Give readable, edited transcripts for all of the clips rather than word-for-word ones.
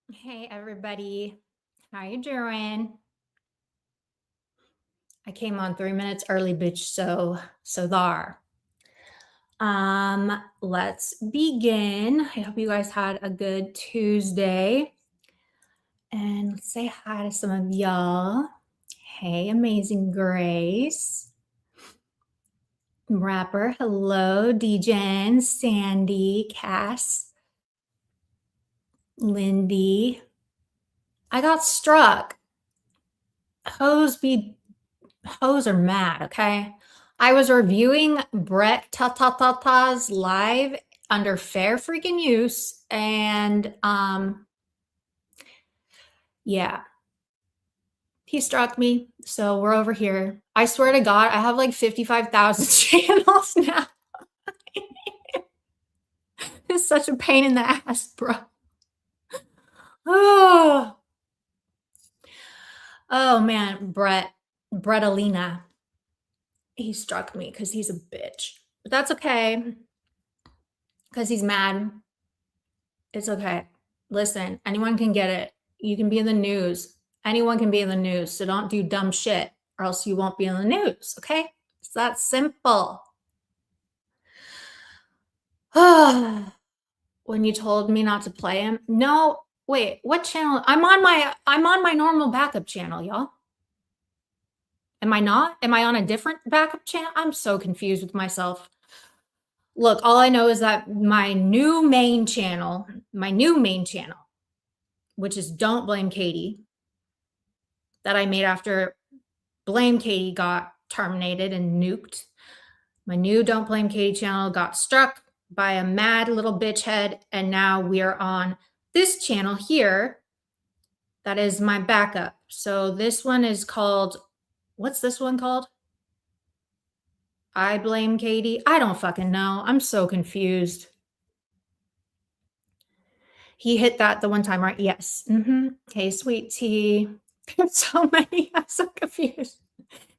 Hey everybody, how you doing? I came on 3 minutes early, bitch. So there. Let's begin. I hope you guys had a good Tuesday, and let's say hi to some of y'all. Hey, Amazing Grace, Rapper. Hello, DJen, Sandy, Cass, Lindy. I got struck. Hoes are mad, okay? I was reviewing Brett Ta's live under fair freaking use, and yeah, he struck me. So we're over here. I swear to God, I have like 55,000 channels now. It's such a pain in the ass, bro. Oh man, Brettalina. He struck me because he's a bitch. But that's okay. Because he's mad. It's okay. Listen, anyone can get it. You can be in the news. Anyone can be in the news. So don't do dumb shit or else you won't be in the news. Okay? It's that simple. When you told me not to play him. No, wait, what channel? I'm on my normal backup channel, y'all. Am I not? Am I on a different backup channel? I'm so confused with myself. Look, all I know is that my new main channel, which is Don't Blame Katie, that I made after Blame Katie got terminated and nuked. My new Don't Blame Katie channel got struck by a mad little bitch head, and now we are on this channel here. That is my backup. So this one is called, what's this one called? I Blame Katie. I don't fucking know. I'm so confused. He hit that the one time, right? Yes. Hey, sweet tea. So many. I'm so confused.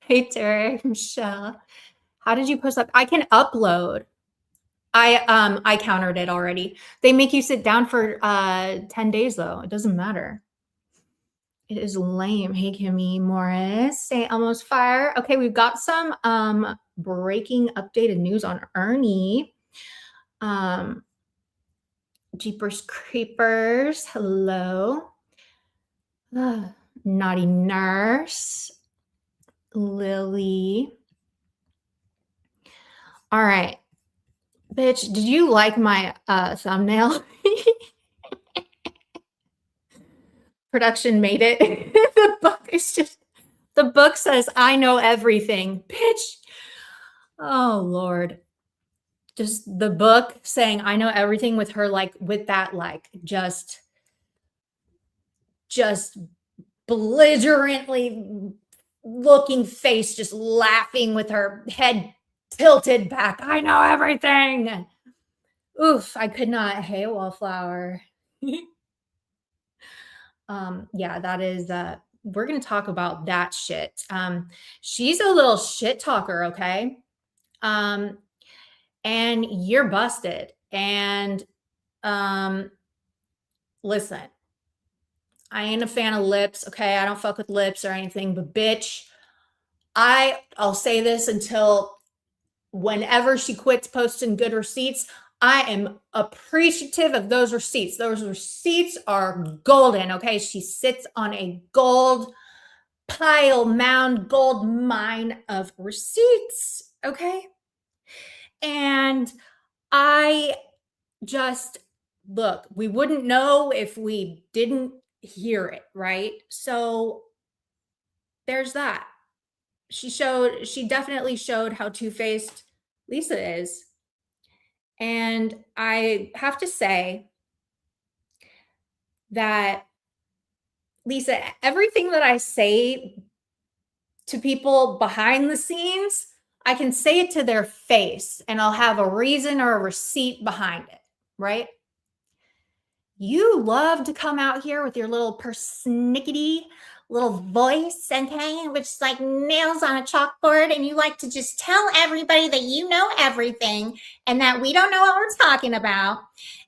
Hey, Derek, Michelle. How did you post up? I can upload. I countered it already. They make you sit down for 10 days though. It doesn't matter. It is lame. Hey, Kimmy Morris. Say almost fire. Okay, we've got some breaking updated news on ERNIE. Jeepers Creepers. Hello. Naughty Nurse. Lily. All right. Bitch, did you like my thumbnail? Production made it. The book says, I know everything. Bitch. Oh, Lord. Just the book saying, I know everything with her, like, with that, like, just belligerently looking face, just laughing with her head tilted back. I know everything. Oof, I could not. Hey, Wallflower. Yeah, that is we're gonna talk about that shit. She's a little shit talker, okay? And you're busted. And listen, I ain't a fan of lips, okay? I don't fuck with lips or anything, but bitch, I'll say this until whenever she quits posting good receipts, I am appreciative of those receipts. Those receipts are golden, okay? She sits on a gold gold mine of receipts, okay? And I just, look, we wouldn't know if we didn't hear it, right? So there's that. She definitely showed how two-faced Lisa is. And I have to say that, Lisa, everything that I say to people behind the scenes, I can say it to their face and I'll have a reason or a receipt behind it, right? You love to come out here with your little persnickety little voice, okay, which is like nails on a chalkboard, and you like to just tell everybody that you know everything and that we don't know what we're talking about,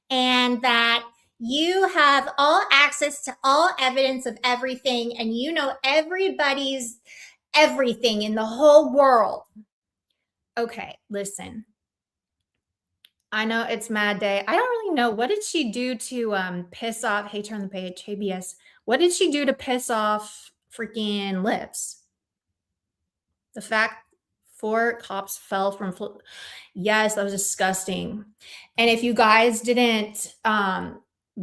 and that You have all access to all evidence of everything, and you know everybody's everything in the whole world. Okay, listen. I know it's Mad Day. I don't really know. What did she do to piss off? Hey, turn the page. Hey, BS. What did she do to piss off freaking Lips? The fact 4 cops fell from yes, that was disgusting. And if you guys didn't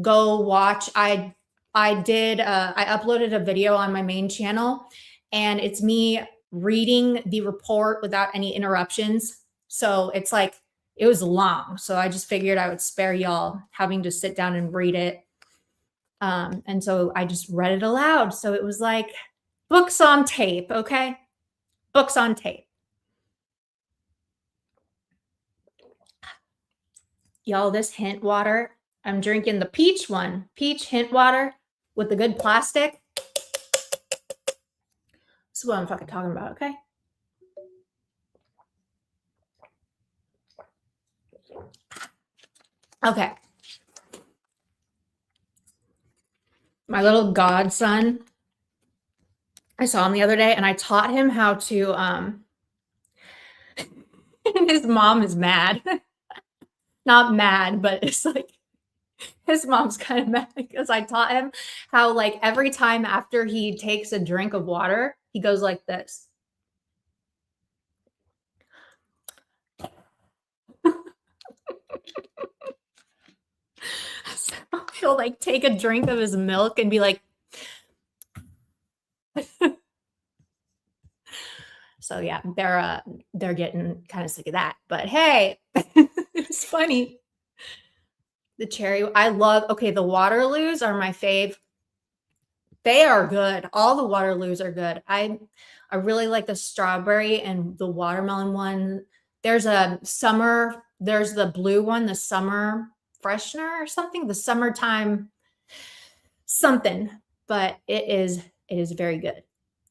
go watch, I uploaded a video on my main channel, and it's me reading the report without any interruptions. So it's like it was long, so I just figured I would spare y'all having to sit down and read it. And so I just read it aloud. So it was like books on tape, okay? Books on tape. Y'all, this hint water, I'm drinking the peach one. Peach hint water with the good plastic. This is what I'm fucking talking about, okay? Okay. My little godson, I saw him the other day, and I taught him how to, and his mom is mad. Not mad, but it's like, his mom's kind of mad because I taught him how, like, every time after he takes a drink of water, he goes like this. So he'll like take a drink of his milk and be like, so yeah, they're getting kind of sick of that. But hey, it's funny. The cherry, I love. Okay, the Waterloos are my fave. They are good. All the Waterloos are good. I really like the strawberry and the watermelon one. There's the blue one, the summer freshener or something, the summertime something, but it is very good.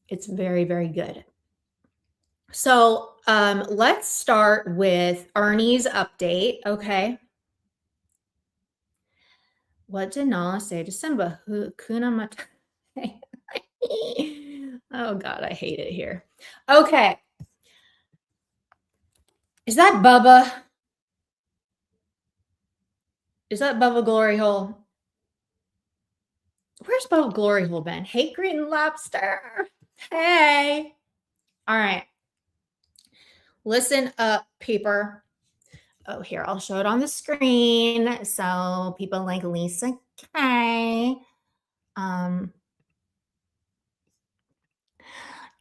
It's very, very good. So let's start with Ernie's update. Okay. What did Nala say to Simba? Kuna Matata. Oh God, I hate it here. Okay. Is that Bubba? Is that Bubba Glory Hole? Where's Bubba Glory Hole been? Hate Green Lobster. Hey. All right. Listen up, peeper. Oh, here, I'll show it on the screen. So people like Lisa K.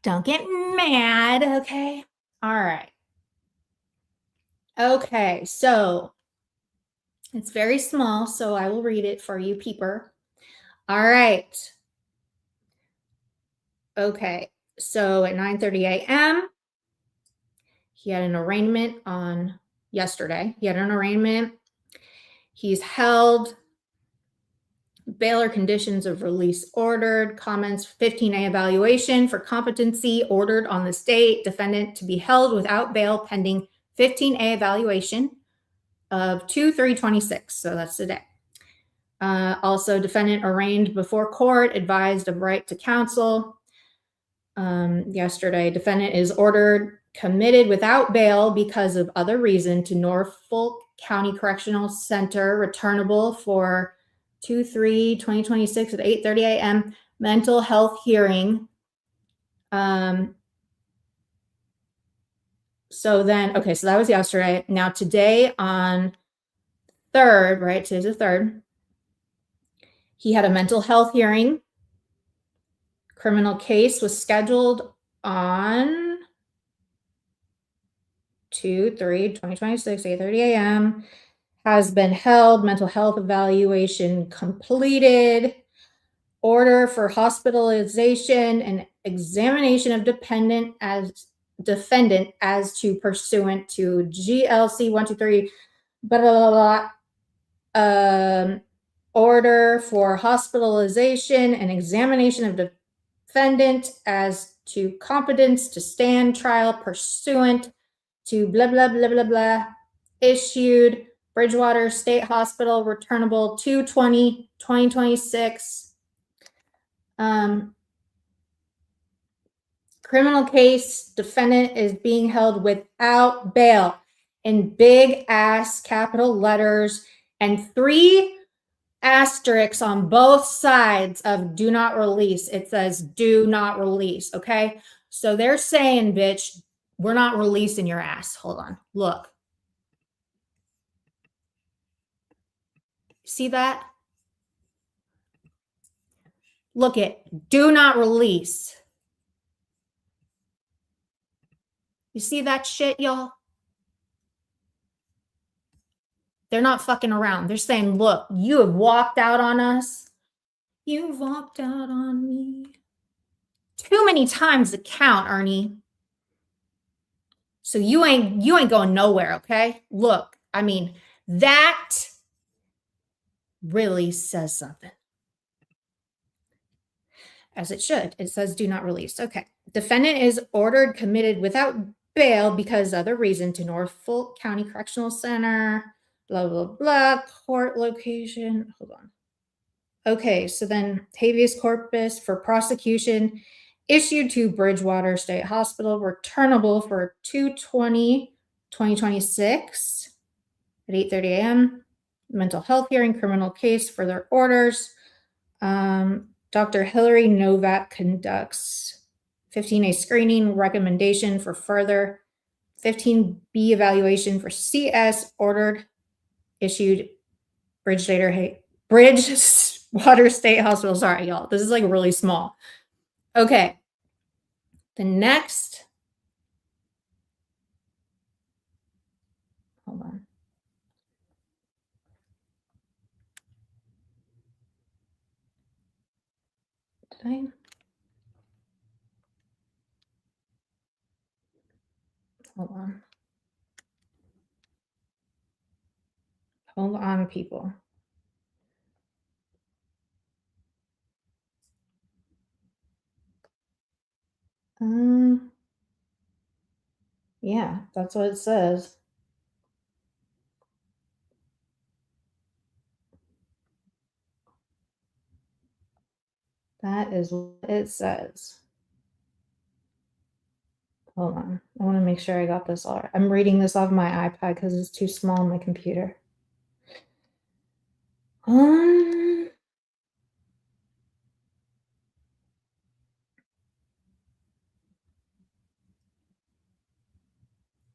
Don't get mad, okay? All right. Okay, so it's very small, so I will read it for you, peeper. All right. Okay, so at 9:30 a.m., he had an arraignment on yesterday. He had an arraignment. He's held. Bail or conditions of release ordered. Comments 15A evaluation for competency ordered on the state. Defendant to be held without bail pending 15A evaluation of 2/3/26. So that's today. Also, defendant arraigned before court, advised of right to counsel. Yesterday, defendant is ordered committed without bail because of other reason to Norfolk County Correctional Center, returnable for 2/3/2026 at 8:30 a.m. mental health hearing. So then, okay, so that was yesterday. Now today on 3rd, right? Today's the 3rd. He had a mental health hearing. Criminal case was scheduled on 2/3/2026, 8:30 a.m. Has been held. Mental health evaluation completed. Order for hospitalization and examination of defendant as to pursuant to GLC 123, blah, blah, blah, blah. Order for hospitalization and examination of defendant as to competence to stand trial pursuant to blah, blah, blah, blah, blah, issued Bridgewater State Hospital, returnable 2/20/2026. Criminal case, defendant is being held without bail in big ass capital letters and 3 asterisks on both sides of do not release. It says do not release. Okay. So they're saying, bitch, we're not releasing your ass. Hold on. Look. See that? Look it. Do not release. You see that shit, y'all? They're not fucking around. They're saying, look, you have walked out on us. You've walked out on me. Too many times to count, Ernie. So you ain't going nowhere, okay? Look, I mean, that really says something. As it should. It says do not release. Okay. Defendant is ordered committed without bail because other reason to Norfolk County Correctional Center, blah, blah, blah, court location. Hold on. Okay, so then habeas corpus for prosecution issued to Bridgewater State Hospital, returnable for 2/20/2026 at 8:30 a.m. Mental health hearing, criminal case, further orders. Dr. Hillary Novak conducts 15A screening recommendation for further 15B evaluation for CS ordered issued Bridgewater State Hospital. Sorry, y'all. This is like really small. Okay. The next. Hold on. Did I? Hold on. Hold on, people. Yeah, that's what it says. That is what it says. Hold on. I want to make sure I got this all right. I'm reading this off my iPad because it's too small on my computer.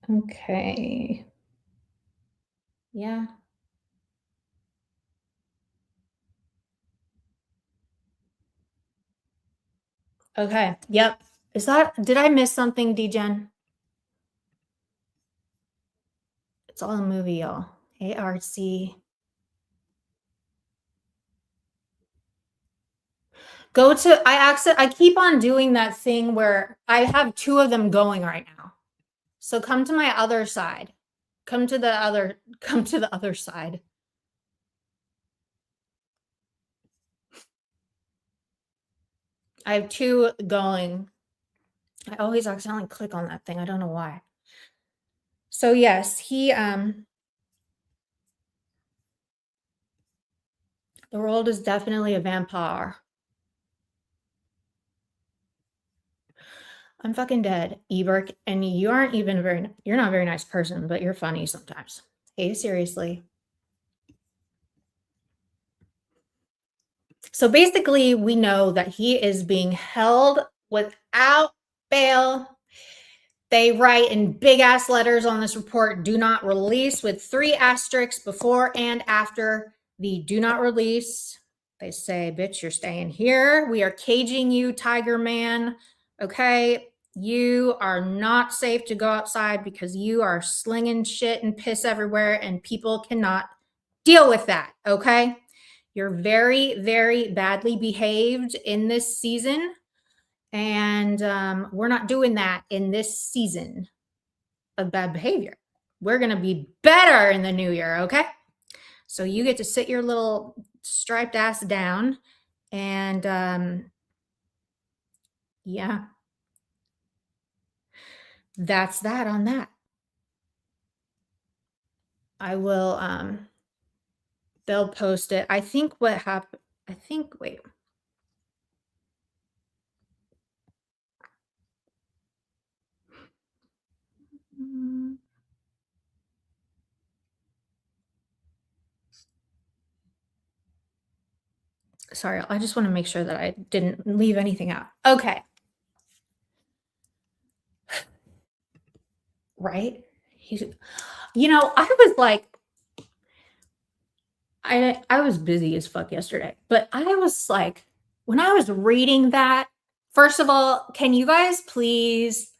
Okay. Yeah. Okay. Yep. Did I miss something, DGen? It's all a movie, y'all. ARC. Go to, I keep on doing that thing where I have 2 of them going right now. So come to my other side. Come to the other side. I have 2 going. I always accidentally click on that thing. I don't know why. So yes, the world is definitely a vampire. I'm fucking dead, Ebert, and you're not a very nice person, but you're funny sometimes. Hey, seriously. So basically, we know that he is being held without bail. They write in big ass letters on this report, do not release, with 3 asterisks before and after the do not release. They say, bitch, you're staying here. We are caging you, Tiger Man. Okay. You are not safe to go outside because you are slinging shit and piss everywhere and people cannot deal with that. Okay. You're very, very badly behaved in this season. And we're not doing that in this season of bad behavior. We're going to be better in the new year. Okay. So you get to sit your little striped ass down and yeah, that's that on that. I will, they'll post it. I think what happened, I think, wait. Mm, sorry, I just want to make sure that I didn't leave anything out. Okay. Right? He's, I was like, I was busy as fuck yesterday, but I was like, when I was reading that, first of all, can you guys please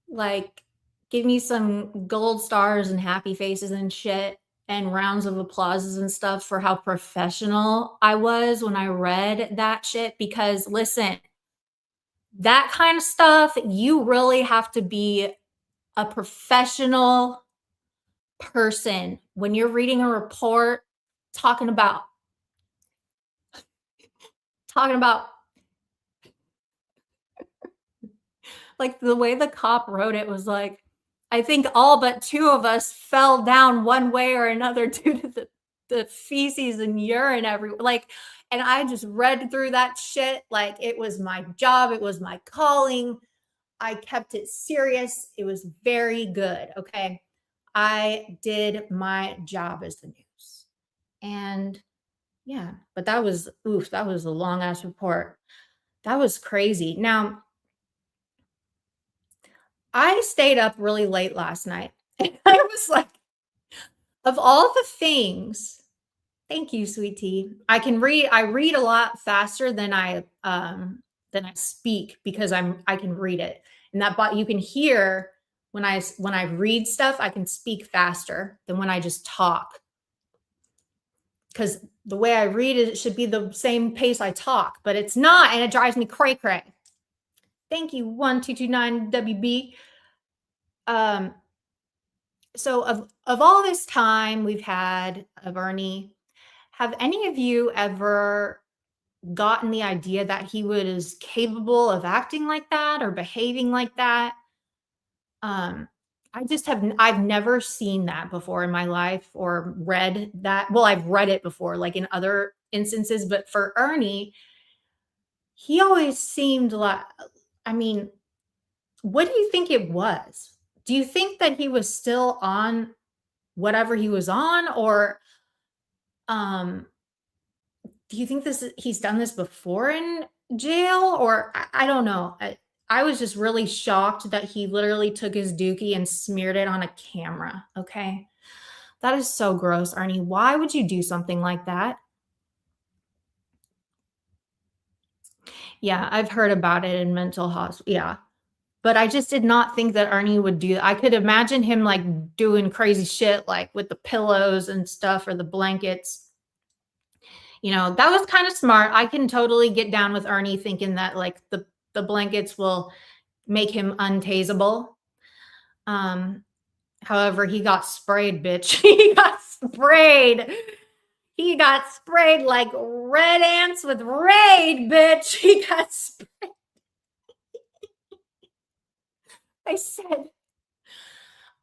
like give me some gold stars and happy faces and shit and rounds of applauses and stuff for how professional I was when I read that shit? Because listen, that kind of stuff, you really have to be a professional person when you're reading a report talking about talking about like the way the cop wrote it was like, I think all but two of us fell down one way or another due to the feces and urine everywhere. Like, and I just read through that shit like it was my job, it was my calling. I kept it serious. It was very good. Okay. I did my job as the news. And yeah, but that was oof, that was a long ass report. That was crazy. Now, I stayed up really late last night. And I was like, of all the things, thank you, sweet tea. I read a lot faster than I speak because I can read it. And that but you can hear when I read stuff, I can speak faster than when I just talk. Because the way I read it, it should be the same pace I talk, but it's not, and it drives me cray cray. Thank you, 1229 WB. Um, so of all this time we've had of Ernie, have any of you ever gotten the idea that he was capable of acting like that or behaving like that? Um, I've never seen that before in my life or read that. Well, I've read it before, like in other instances, but for Ernie, he always seemed like, I mean, what do you think it was? Do you think that he was still on whatever he was on, or um do you think he's done this before in jail, or I don't know. I was just really shocked that he literally took his dookie and smeared it on a camera. Okay. That is so gross, Arnie. Why would you do something like that? Yeah, I've heard about it in mental hospital. Yeah. But I just did not think that Arnie would do that. I could imagine him like doing crazy shit like with the pillows and stuff or the blankets. That was kind of smart. I can totally get down with Ernie thinking that like the blankets will make him untaseable. Um, however, he got sprayed, bitch. He got sprayed. He got sprayed like red ants with raid, bitch. He got sprayed. I said,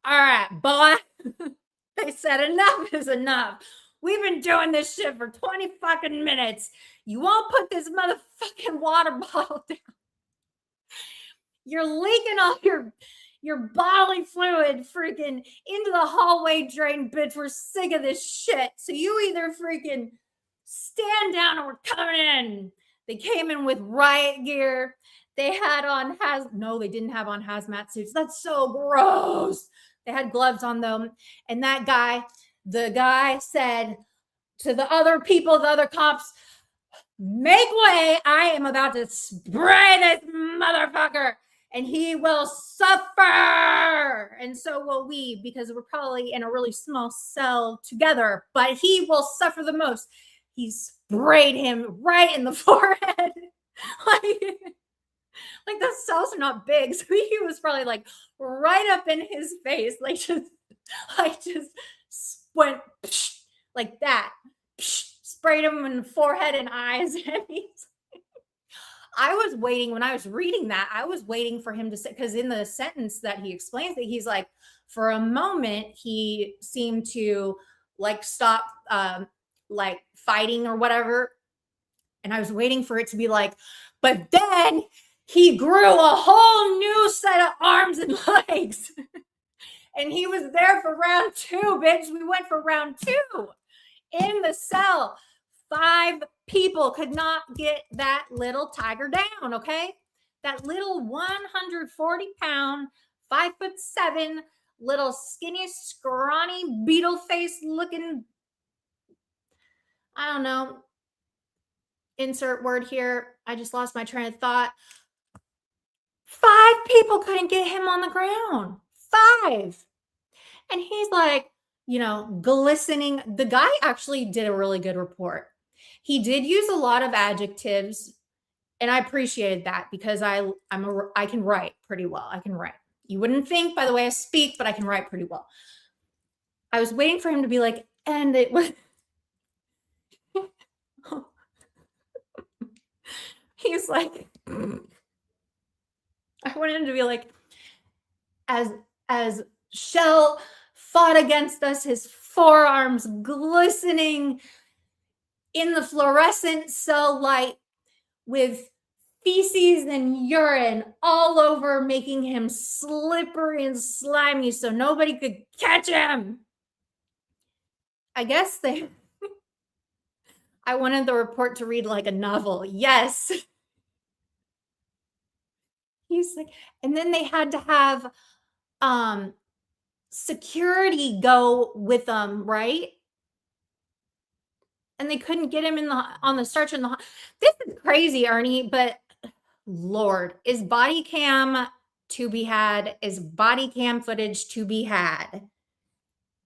all right, boy. They said enough is enough. We've been doing this shit for 20 fucking minutes. You won't put this motherfucking water bottle down. You're leaking all your bodily fluid freaking into the hallway drain, bitch. We're sick of this shit. So you either freaking stand down or we're coming in. They came in with riot gear. They had on no, they didn't have on hazmat suits. That's so gross. They had gloves on them. And the guy said to the other people, the other cops, make way. I am about to spray this motherfucker and he will suffer. And so will we, because we're probably in a really small cell together, but he will suffer the most. He sprayed him right in the forehead. like the cells are not big. So he was probably like right up in his face. Like just went like that. Sprayed him in the forehead and eyes. And I was waiting when I was reading that. I was waiting for him to say, because in the sentence that he explains that he's like, For a moment, he seemed to like stop like fighting or whatever. And I was waiting for it to be like, but then he grew a whole new set of arms and legs. And he was there for round 2, bitch. We went for round 2 in the cell. 5 people could not get that little tiger down, okay? That little 140-pound, 5'7", little skinny, scrawny, beetle face looking, I don't know, insert word here. I just lost my train of thought. 5 people couldn't get him on the ground. 5. And he's like, glistening. The guy actually did a really good report. He did use a lot of adjectives, and I appreciated that because I can write pretty well. I can write. You wouldn't think by the way I speak, but I can write pretty well. I was waiting for him to be like, and it was he's like, I wanted him to be like, as Shell fought against us, his forearms glistening in the fluorescent cell light with feces and urine all over, making him slippery and slimy so nobody could catch him. I guess I wanted the report to read like a novel. Yes. He's like, and then they had to have security go with them, right? And they couldn't get him on the stretcher in the. This is crazy, Ernie. But Lord, is body cam to be had? Is body cam footage to be had?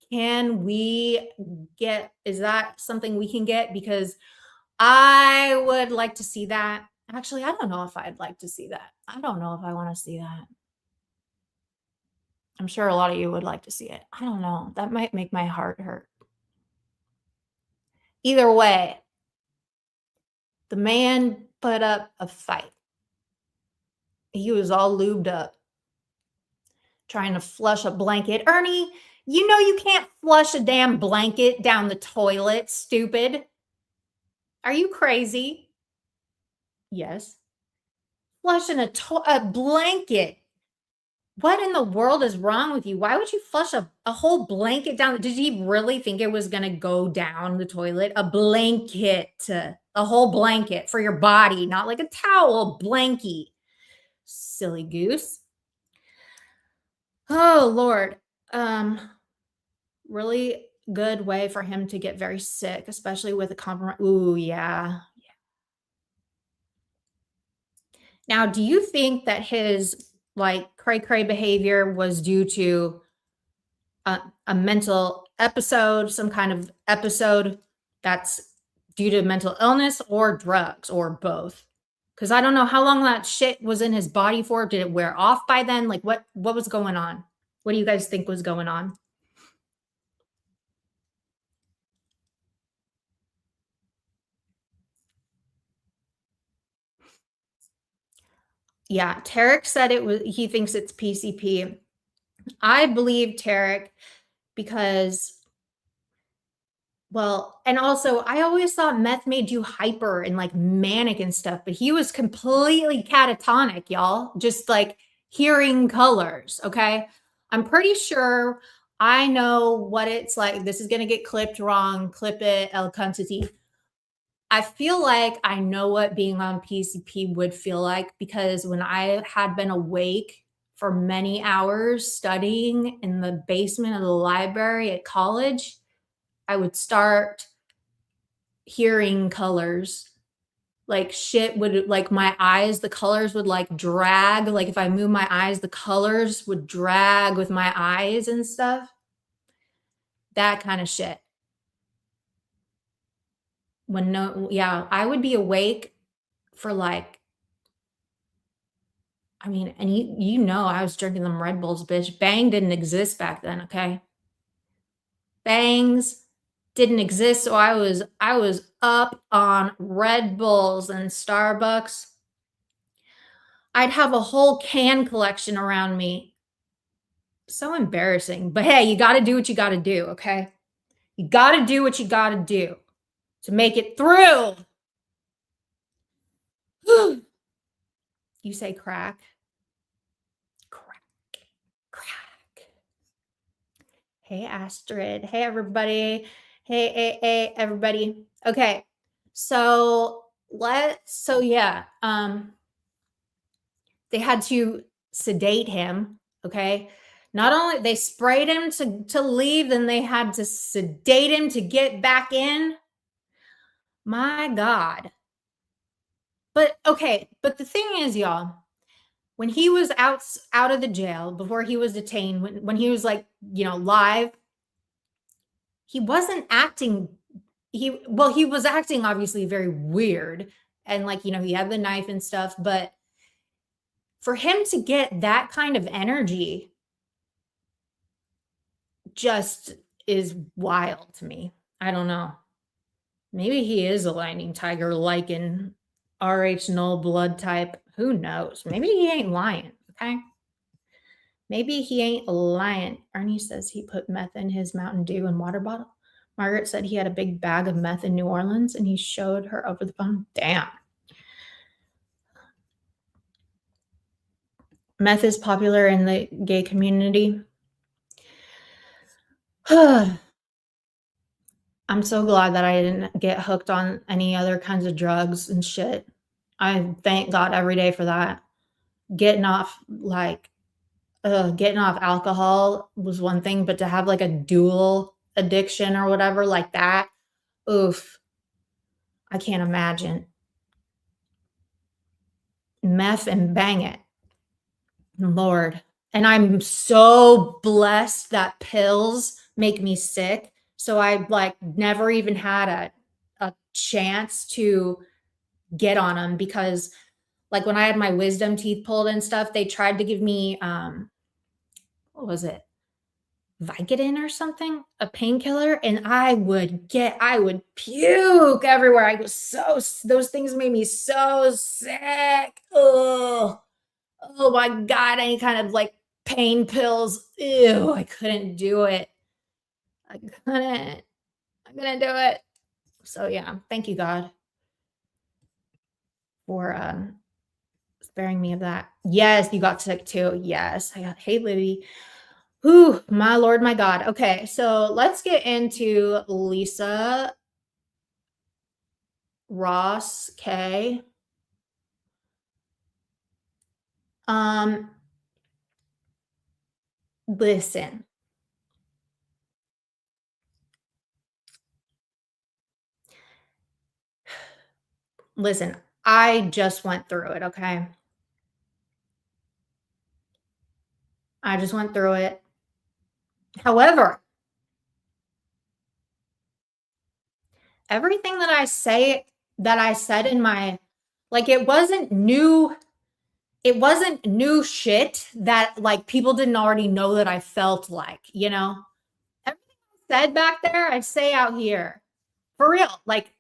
Can we get? Is that something we can get? Because I would like to see that. Actually, I don't know if I'd like to see that. I don't know if I want to see that. I'm sure a lot of you would like to see it. I don't know. That might make my heart hurt. Either way, the man put up a fight. He was all lubed up, trying to flush a blanket. Ernie, you know you can't flush a damn blanket down the toilet, stupid. Are you crazy? Yes. Flushing a blanket. What in the world is wrong with you? Why would you flush a whole blanket down? Did he really think it was going to go down the toilet? A blanket, a whole blanket for your body, not like a towel, blankie. Silly goose. Oh, Lord. Really good way for him to get very sick, especially with a compromise. Ooh, yeah. Now, do you think that his like cray-cray behavior was due to a mental episode, some kind of episode that's due to mental illness or drugs or both? Because I don't know how long that shit was in his body for. Did it wear off by then? Like what was going on? What do you guys think was going on? Yeah, Tarek said he thinks it's PCP. I believe Tarek because, well, and also I always thought meth made you hyper and like manic and stuff, but he was completely catatonic, y'all. Just like hearing colors, okay? I'm pretty sure I know what it's like. This is gonna get clipped wrong. Clip it, El Cantity. I feel like I know what being on PCP would feel like because when I had been awake for many hours studying in the basement of the library at college, I would start hearing colors. Like shit would, like my eyes, the colors would like drag. Like if I move my eyes, the colors would drag with my eyes and stuff. That kind of shit. I would be awake for like, I mean, and you know I was drinking them Red Bulls, bitch. Bang didn't exist back then, okay? Bangs didn't exist, so I was up on Red Bulls and Starbucks. I'd have a whole can collection around me. So embarrassing. But hey, you got to do what you got to do, okay? You got to do what you got to do to make it through. You say crack. Crack. Crack. Hey, Astrid. Hey, everybody. Hey, everybody. Okay. So yeah. They had to sedate him. Okay. Not only they sprayed him to leave, then they had to sedate him to get back in. My God. But okay, but the thing is, y'all, when he was out of the jail, before he was detained, when he was like, live, he wasn't acting he was acting obviously very weird, and like, he had the knife and stuff, but for him to get that kind of energy just is wild to me. I don't know. Maybe he is a lightning tiger, like in RH null blood type. Who knows? Maybe he ain't lying. Okay. Maybe he ain't lying. Ernie says he put meth in his Mountain Dew and water bottle. Margaret said he had a big bag of meth in New Orleans and he showed her over the phone. Damn. Meth is popular in the gay community. I'm so glad that I didn't get hooked on any other kinds of drugs and shit. I thank God every day for that. Getting off alcohol was one thing, but to have like a dual addiction or whatever like that, oof, I can't imagine. Meth and bang it. Lord. And I'm so blessed that pills make me sick. So I like never even had a chance to get on them, because like when I had my wisdom teeth pulled and stuff, they tried to give me what was it? Vicodin or something, a painkiller, and I would puke everywhere. I was those things made me so sick. Oh my God, any kind of like pain pills. Ew, I couldn't do it. I couldn't do it. So yeah, thank you, God, for sparing me of that. Yes, you got sick too. Yes. Hey, Libby. Whew, my Lord, my God. Okay, so let's get into Lisa Ross K. Listen. Listen, I just went through it, okay? I just went through it. However, everything that I said in my, like, it wasn't new shit that like people didn't already know that I felt like, everything I said back there, I say out here. For real. Like,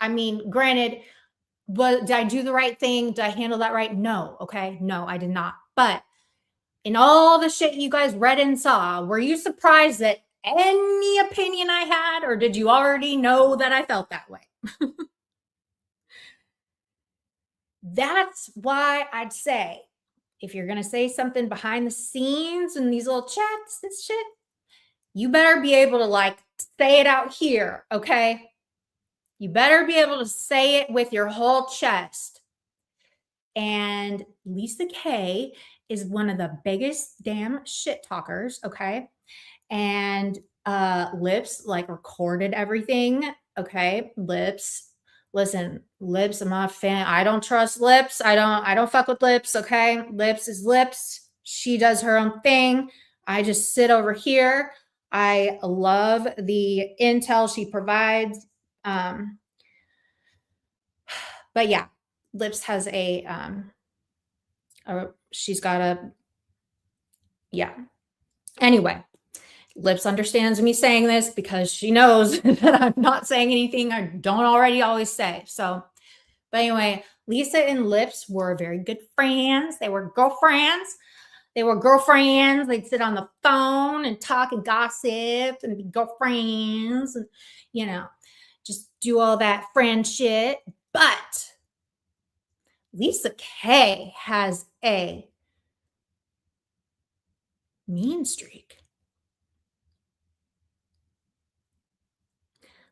I mean, granted, did I do the right thing? Did I handle that right? No. Okay. No, I did not. But in all the shit you guys read and saw, were you surprised at any opinion I had, or did you already know that I felt that way? That's why I'd say, if you're going to say something behind the scenes in these little chats and shit, you better be able to like say it out here. Okay. You better be able to say it with your whole chest. And Lisa K is one of the biggest damn shit talkers, okay? And Lips like recorded everything, okay? Lips, listen, Lips, I'm not a fan. I don't trust Lips. I don't fuck with Lips, okay? Lips is Lips. She does her own thing. I just sit over here. I love the intel she provides. But yeah, Lips has she's got a, yeah. Anyway, Lips understands me saying this because she knows that I'm not saying anything I don't already always say. So, but anyway, Lisa and Lips were very good friends. They were girlfriends. They were girlfriends. They'd sit on the phone and talk and gossip and be girlfriends and, you know, just do all that friend shit. But Lisa Kay has a mean streak.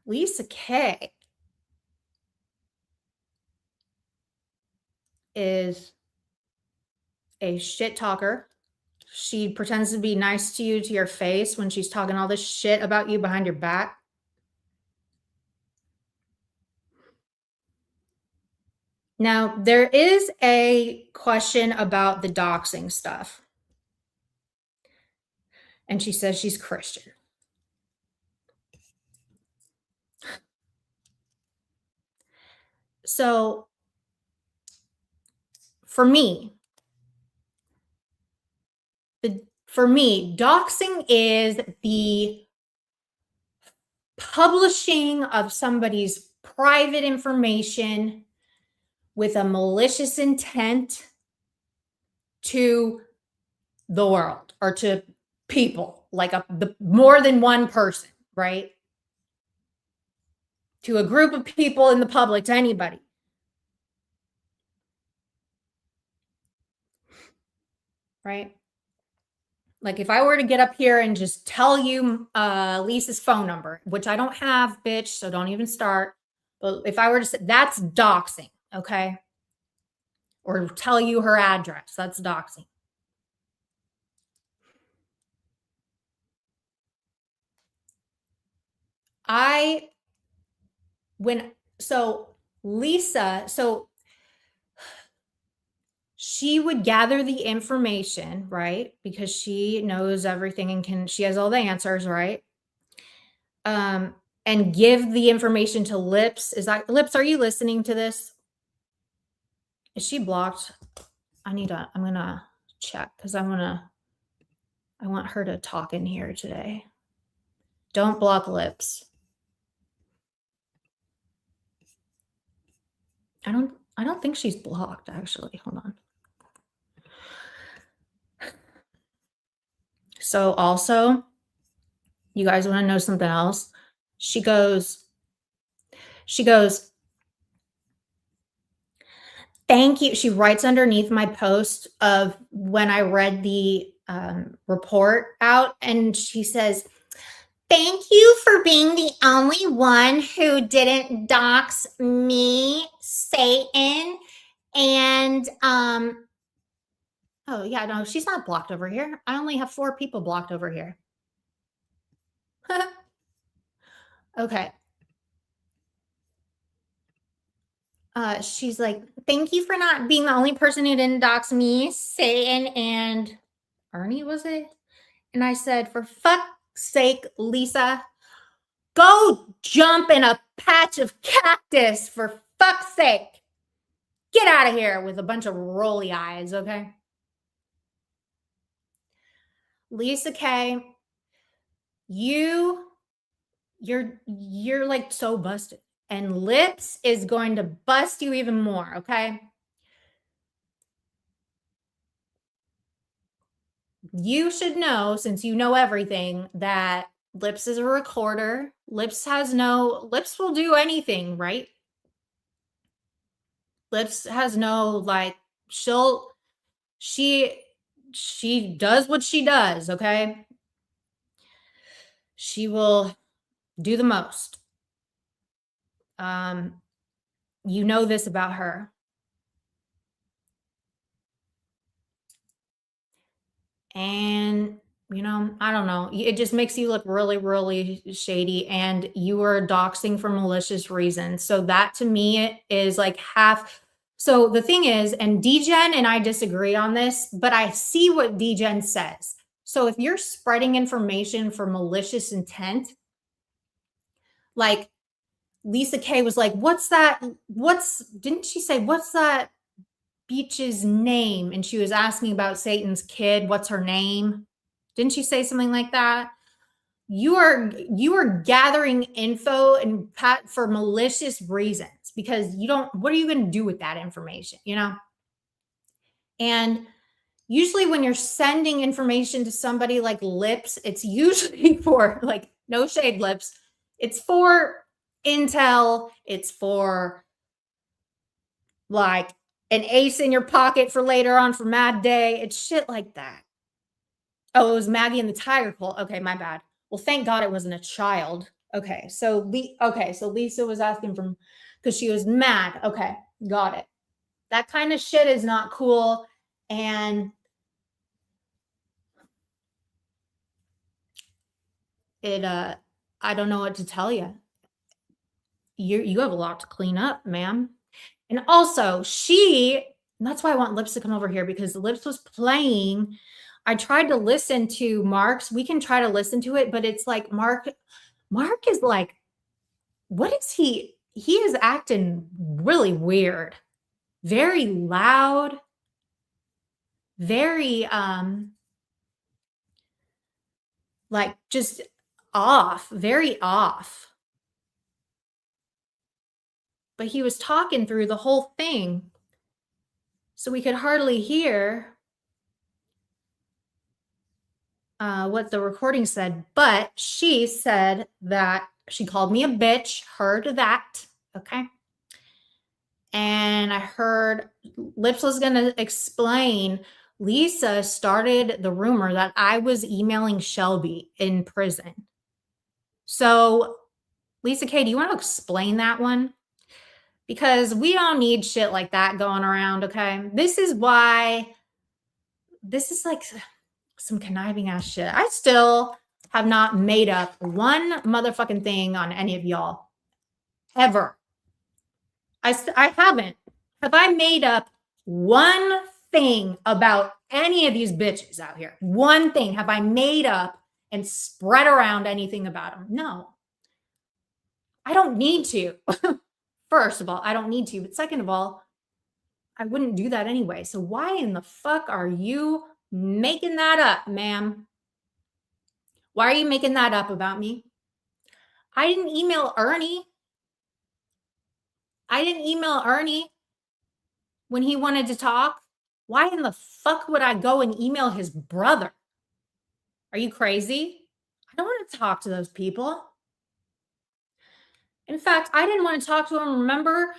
Lisa Kay is a shit talker. She pretends to be nice to you to your face when she's talking all this shit about you behind your back. Now, there is a question about the doxing stuff. And she says she's Christian. So, for me, doxing is the publishing of somebody's private information with a malicious intent to the world or to people, like more than one person, right? To a group of people in the public, to anybody. Right? Like if I were to get up here and just tell you Lisa's phone number, which I don't have, bitch, so don't even start. But if I were to say, that's doxing, okay? Or tell you her address, that's doxing. Lisa, she would gather the information, right? Because she knows everything and she has all the answers, right? And give the information to Lips. Lips, are you listening to this? Is she blocked? I'm gonna check because I want her to talk in here today. Don't block Lips. I don't think she's blocked, actually. Hold on. So also, you guys want to know something else? She goes, thank you. She writes underneath my post of when I read the report out, and she says, thank you for being the only one who didn't dox me, Satan. And oh yeah, no, she's not blocked over here. I only have 4 people blocked over here. Okay. She's like, thank you for not being the only person who didn't dox me, Satan and Ernie, was it? And I said, for fuck's sake, Lisa, go jump in a patch of cactus, for fuck's sake. Get out of here with a bunch of rolly eyes, okay? Lisa Kay, you're like so busted. And Lips is going to bust you even more, okay? You should know, since you know everything, that Lips is a recorder. Lips will do anything, right? Lips has no, like, she does what she does, okay? She will do the most. You know this about her. And, I don't know. It just makes you look really, really shady. And you were doxing for malicious reasons. So that to me is like half. So the thing is, and DGen and I disagree on this, but I see what DGen says. So if you're spreading information for malicious intent, like Lisa Kay was like, didn't she say, what's that beach's name? And she was asking about Satan's kid. What's her name? Didn't she say something like that? You are gathering info and for malicious reasons because what are you going to do with that information? And usually when you're sending information to somebody like lips, it's usually for like no shade lips. It's for intel. It's for like an ace in your pocket for later on for Mad Day. It's shit like that. Oh, it was Maggie and the Tiger Cult. Okay, my bad. Well, thank God it wasn't a child. Okay, so Lisa was asking from because she was mad. Okay, got it. That kind of shit is not cool, and it I don't know what to tell you. You have a lot to clean up, ma'am. And also, that's why I want Lips to come over here because Lips was playing. I tried to listen to Mark's. We can try to listen to it, but it's like Mark is like, what is he? He is acting really weird, very loud, very like just off, very off. But he was talking through the whole thing, so we could hardly hear what the recording said. But she said that she called me a bitch, heard that, okay? And I heard Lips was going to explain Lisa started the rumor that I was emailing Shelby in prison. So, Lisa K, do you want to explain that one? Because we don't need shit like that going around, okay? This is like some conniving ass shit. I still have not made up one motherfucking thing on any of y'all. Ever. I haven't. Have I made up one thing about any of these bitches out here? One thing have I made up and spread around anything about them? No. I don't need to. First of all, I don't need to. But second of all, I wouldn't do that anyway. So why in the fuck are you making that up, ma'am? Why are you making that up about me? I didn't email Ernie. I didn't email Ernie when he wanted to talk. Why in the fuck would I go and email his brother? Are you crazy? I don't want to talk to those people. In fact, I didn't want to talk to him. Remember?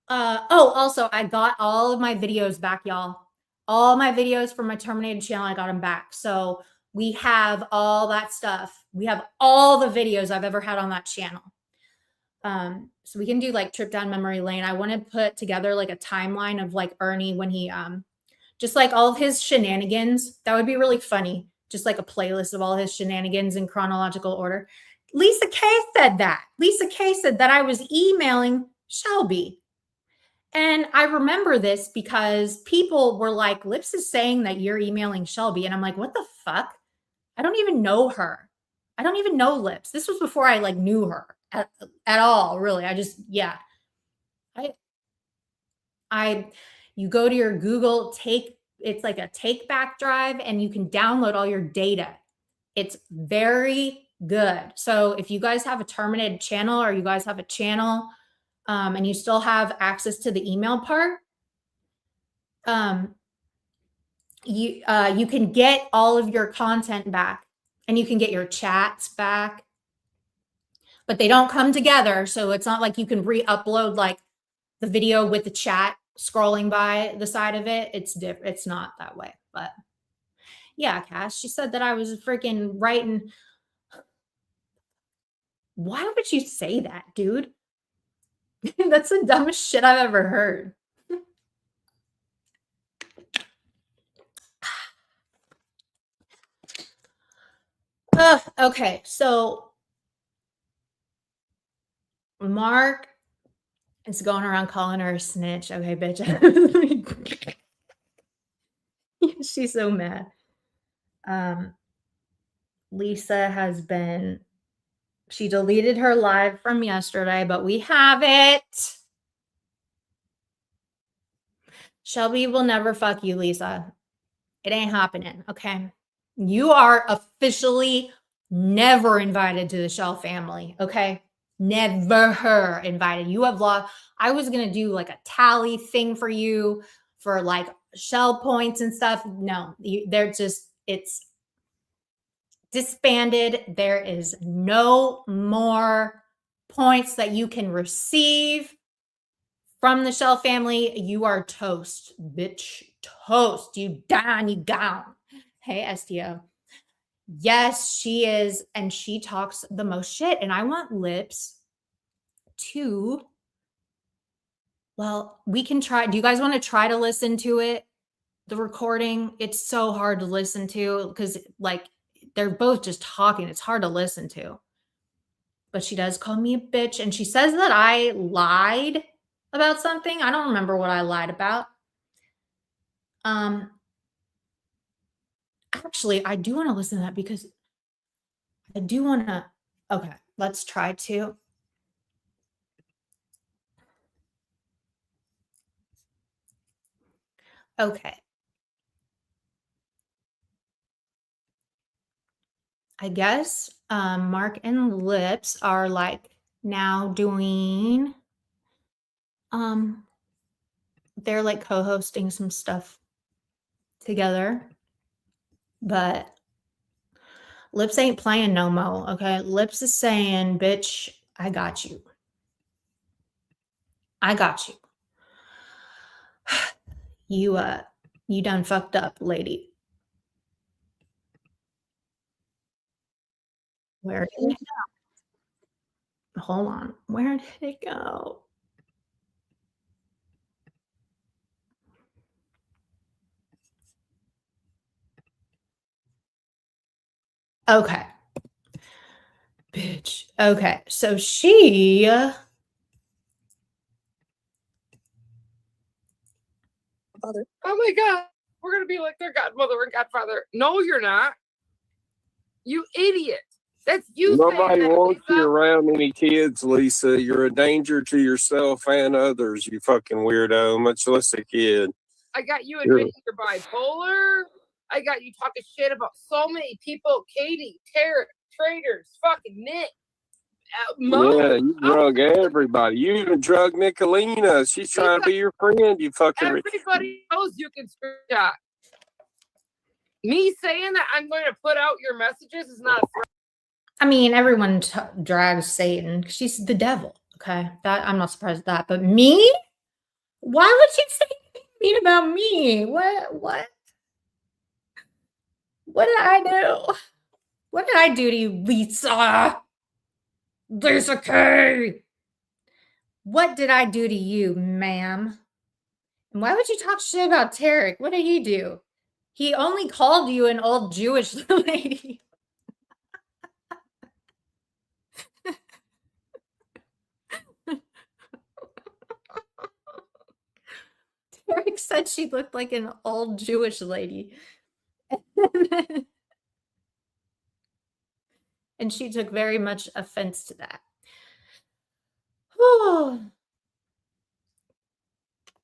Also, I got all of my videos back, y'all. All my videos from my terminated channel, I got them back. So we have all that stuff. We have all the videos I've ever had on that channel. So we can do like trip down memory lane. I want to put together like a timeline of like Ernie when he just like all of his shenanigans. That would be really funny. Just like a playlist of all his shenanigans in chronological order. Lisa K said that. Lisa K said that I was emailing Shelby. And I remember this because people were like, Lips is saying that you're emailing Shelby. And I'm like, what the fuck? I don't even know her. I don't even know Lips. This was before I like knew her at all, really. I just, yeah. You go to your Google it's like a take back drive and you can download all your data. It's very good. So if you guys have a terminated channel or you guys have a channel and you still have access to the email part, you can get all of your content back and you can get your chats back, but they don't come together. So it's not like you can re-upload like the video with the chat scrolling by the side of it. It's not that way, but yeah, Cass, she said that I was freaking writing. Why would you say that, dude? That's the dumbest shit I've ever heard. Okay, so Mark is going around calling her a snitch. Okay, bitch. She's so mad. Lisa she deleted her live from yesterday, but we have it. Shelby will never fuck you, Lisa. It ain't happening, okay? You are officially never invited to the Shell family, okay? Never invited. You have lost. I was going to do like a tally thing for you for like shell points and stuff. No, they're just, it's disbanded. There is no more points that you can receive from the shell family. You are toast, bitch. Toast. You done, you gone. Hey, STO. Yes, she is. And she talks the most shit. And I want Lips to, well, we can try. Do you guys want to try to listen to it? The recording? It's so hard to listen to because, like, they're both just talking. It's hard to listen to. But she does call me a bitch. And she says that I lied about something. I don't remember what I lied about. Actually, I do want to listen to that because I do want to. Okay, let's try to. Okay. I guess Mark and Lips are like now doing, they're like co-hosting some stuff together, but Lips ain't playing no mo. Okay. Lips is saying, bitch, I got you. I got you. You done fucked up, lady. Where did it go? Hold on. Where did it go? Okay. Bitch. Okay. So she. Father. Oh my God. We're going to be like their godmother and godfather. No, you're not. You idiot. That's you. Nobody saying wants that, you around any kids, Lisa. You're a danger to yourself and others, you fucking weirdo, much less a kid. I got you admitting you're bipolar. I got you talking shit about so many people. Katie, Tara, traders, fucking Nick. Yeah, you drug everybody. You even drug Nicolina. She's trying to be your friend, you fucking... Everybody knows you can screenshot. Me saying that I'm going to put out your messages is not a threat. I mean, everyone drags Satan. She's the devil. Okay, that I'm not surprised at that. But me? Why would you say anything mean about me? What? What did I do? What did I do to you, Lisa? Lisa K. What did I do to you, ma'am? And why would you talk shit about Tarek? What did he do? He only called you an old Jewish lady. Tarek said she looked like an old Jewish lady. And she took very much offense to that.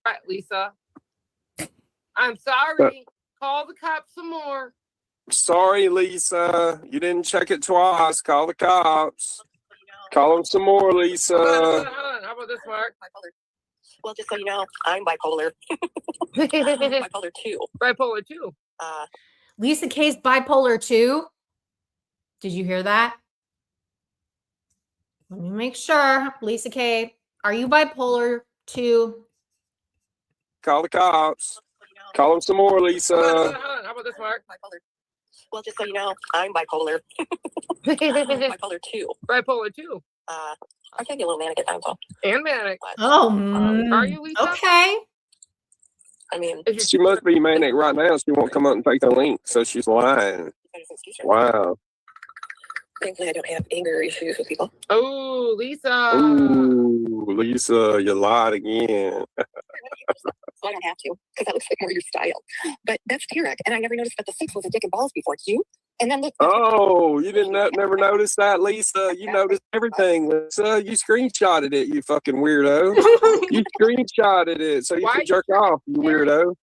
Right, Lisa. I'm sorry. Call the cops some more. Sorry, Lisa. You didn't check it twice. Call the cops. Call them some more, Lisa. Hold on. How about this, Mark? Bipolar. Well, just so you know, I'm bipolar. Bipolar 2. Bipolar 2. Lisa K's bipolar 2. Did you hear that? Let me make sure. Lisa K, are you bipolar 2? Call the cops. Call them some more, Lisa. Hold on. How about this, Mark? Bipolar. Well, just so you know, I'm bipolar. Bipolar 2. Bipolar 2. I can be a little manic at times, though. And manic. Oh, are you, Lisa? Okay. I mean, She must be manic right now. She won't come up and take the link, so she's lying. Wow. Thankfully, I don't have anger issues with people. Oh, Lisa. Ooh, Lisa, you lied again. So I don't have to, because that looks like more your style. But that's Tarek, and I never noticed that the 6 was a dick and balls before. You? And then the... Oh, you didn't never notice that, Lisa? You noticed everything, Lisa. You screenshotted it, you fucking weirdo. You screenshotted it so you could jerk off, you weirdo.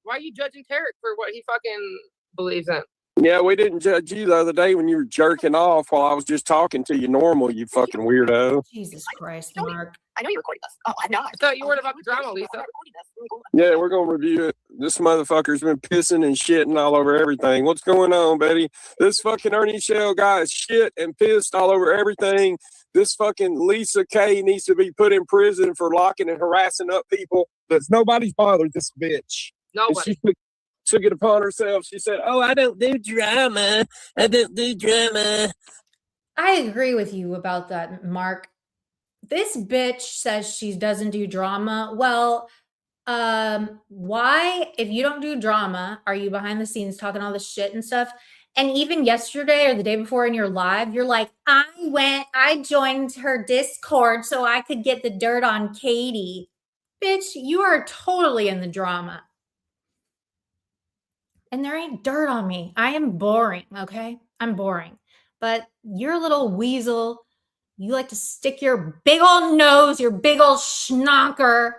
Why are you judging Tarek for what he fucking believes in? Yeah, we didn't judge you the other day when you were jerking off while I was just talking to you normal, you fucking weirdo. Jesus Christ, Mark. I know you're recording this. Oh, I'm not. I thought you weren't about the drama, Lisa. Yeah, we're going to review it This motherfucker's been pissing and shitting all over everything. What's going on, Betty? This fucking Ernie Shell guy is shit and pissed all over everything. This fucking Lisa K needs to be put in prison for locking and harassing up people. That's nobody's bothered this bitch. Nobody. And she took it upon herself. She said, "Oh, I don't do drama. I don't do drama." I agree with you about that, Mark. This bitch says she doesn't do drama. Well, why, if you don't do drama, are you behind the scenes talking all this shit and stuff? And even yesterday or the day before in your live, you're like, I joined her Discord so I could get the dirt on Katie. Bitch, you are totally in the drama. And there ain't dirt on me. I am boring, okay? I'm boring. But you're a little weasel. You like to stick your big old nose, your big old schnonker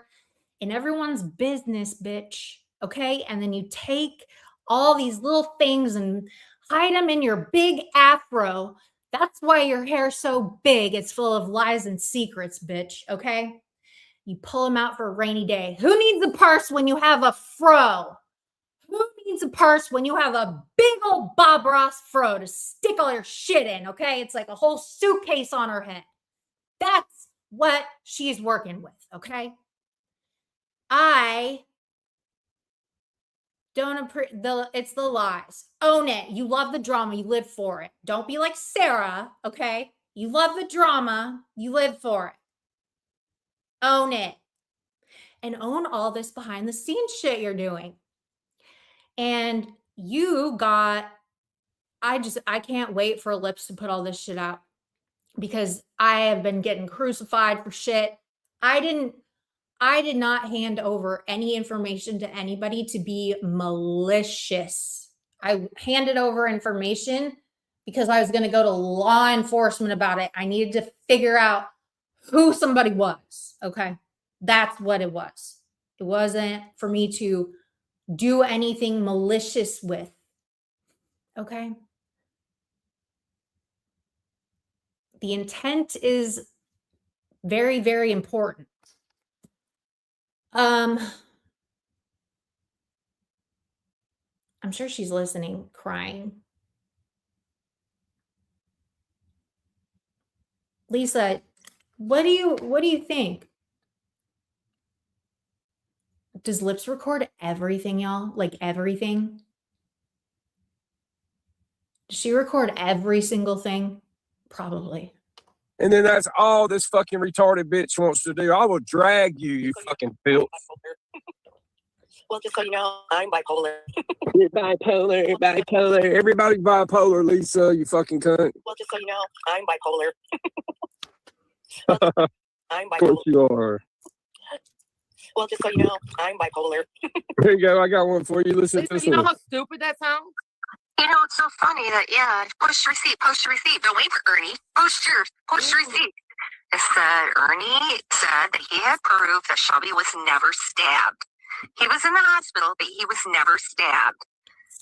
in everyone's business, bitch, okay? And then you take all these little things and hide them in your big afro. That's why your hair's so big. It's full of lies and secrets, bitch, okay? You pull them out for a rainy day. Who needs a purse when you have a fro? Who needs a purse when you have a big old Bob Ross fro to stick all your shit in, okay? It's like a whole suitcase on her head. That's what she's working with, okay? I don't it's the lies. Own it. You love the drama. You live for it. Don't be like Sarah, okay? You love the drama. You live for it. Own it. And own all this behind the scenes shit you're doing. And you got, I can't wait for Lips to put all this shit out because I have been getting crucified for shit. I did not hand over any information to anybody to be malicious. I handed over information because I was going to go to law enforcement about it. I needed to figure out who somebody was. Okay. That's what it was. It wasn't for me to do anything malicious with. Okay. The intent is very, very important. I'm sure she's listening, crying. Lisa, what do you think? Does Lips record everything, y'all? Like everything? Does she record every single thing? Probably. And then that's all this fucking retarded bitch wants to do. I will drag you, you fucking filth. Well, just so you know, I'm bipolar. You're bipolar. Everybody's bipolar, Lisa, you fucking cunt. Well, just so you know, I'm bipolar. I'm Of course bipolar. you are. Well, just so you know, I'm bipolar. Here you go. I got one for you. Listen to Lisa, this you know one. how stupid that sounds? You know, it's so funny that, yeah, post your receipt. Don't wait for Ernie. Post your receipt. It said, Ernie said that he had proof that Shelby was never stabbed. He was in the hospital, but he was never stabbed.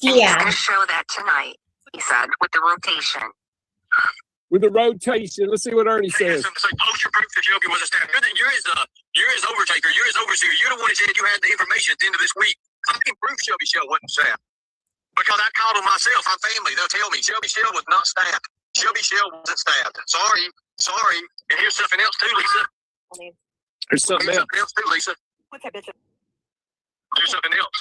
And he's going to show that tonight, he said, with the rotation. With the rotation, let's see what Ernie says. It's like post your proof that Shelby was a stabbed. You're his overtaker. You're his overseer. You're the one that said you had the information at the end of this week. I can prove Shelby Shell wasn't stabbed. Because I called him myself. I'm family. They'll tell me Shelby Shell was not stabbed. Shelby Shell wasn't stabbed. Sorry. And here's something else too, Lisa. There's something else. Too, Lisa. What's that bitch? There's something else.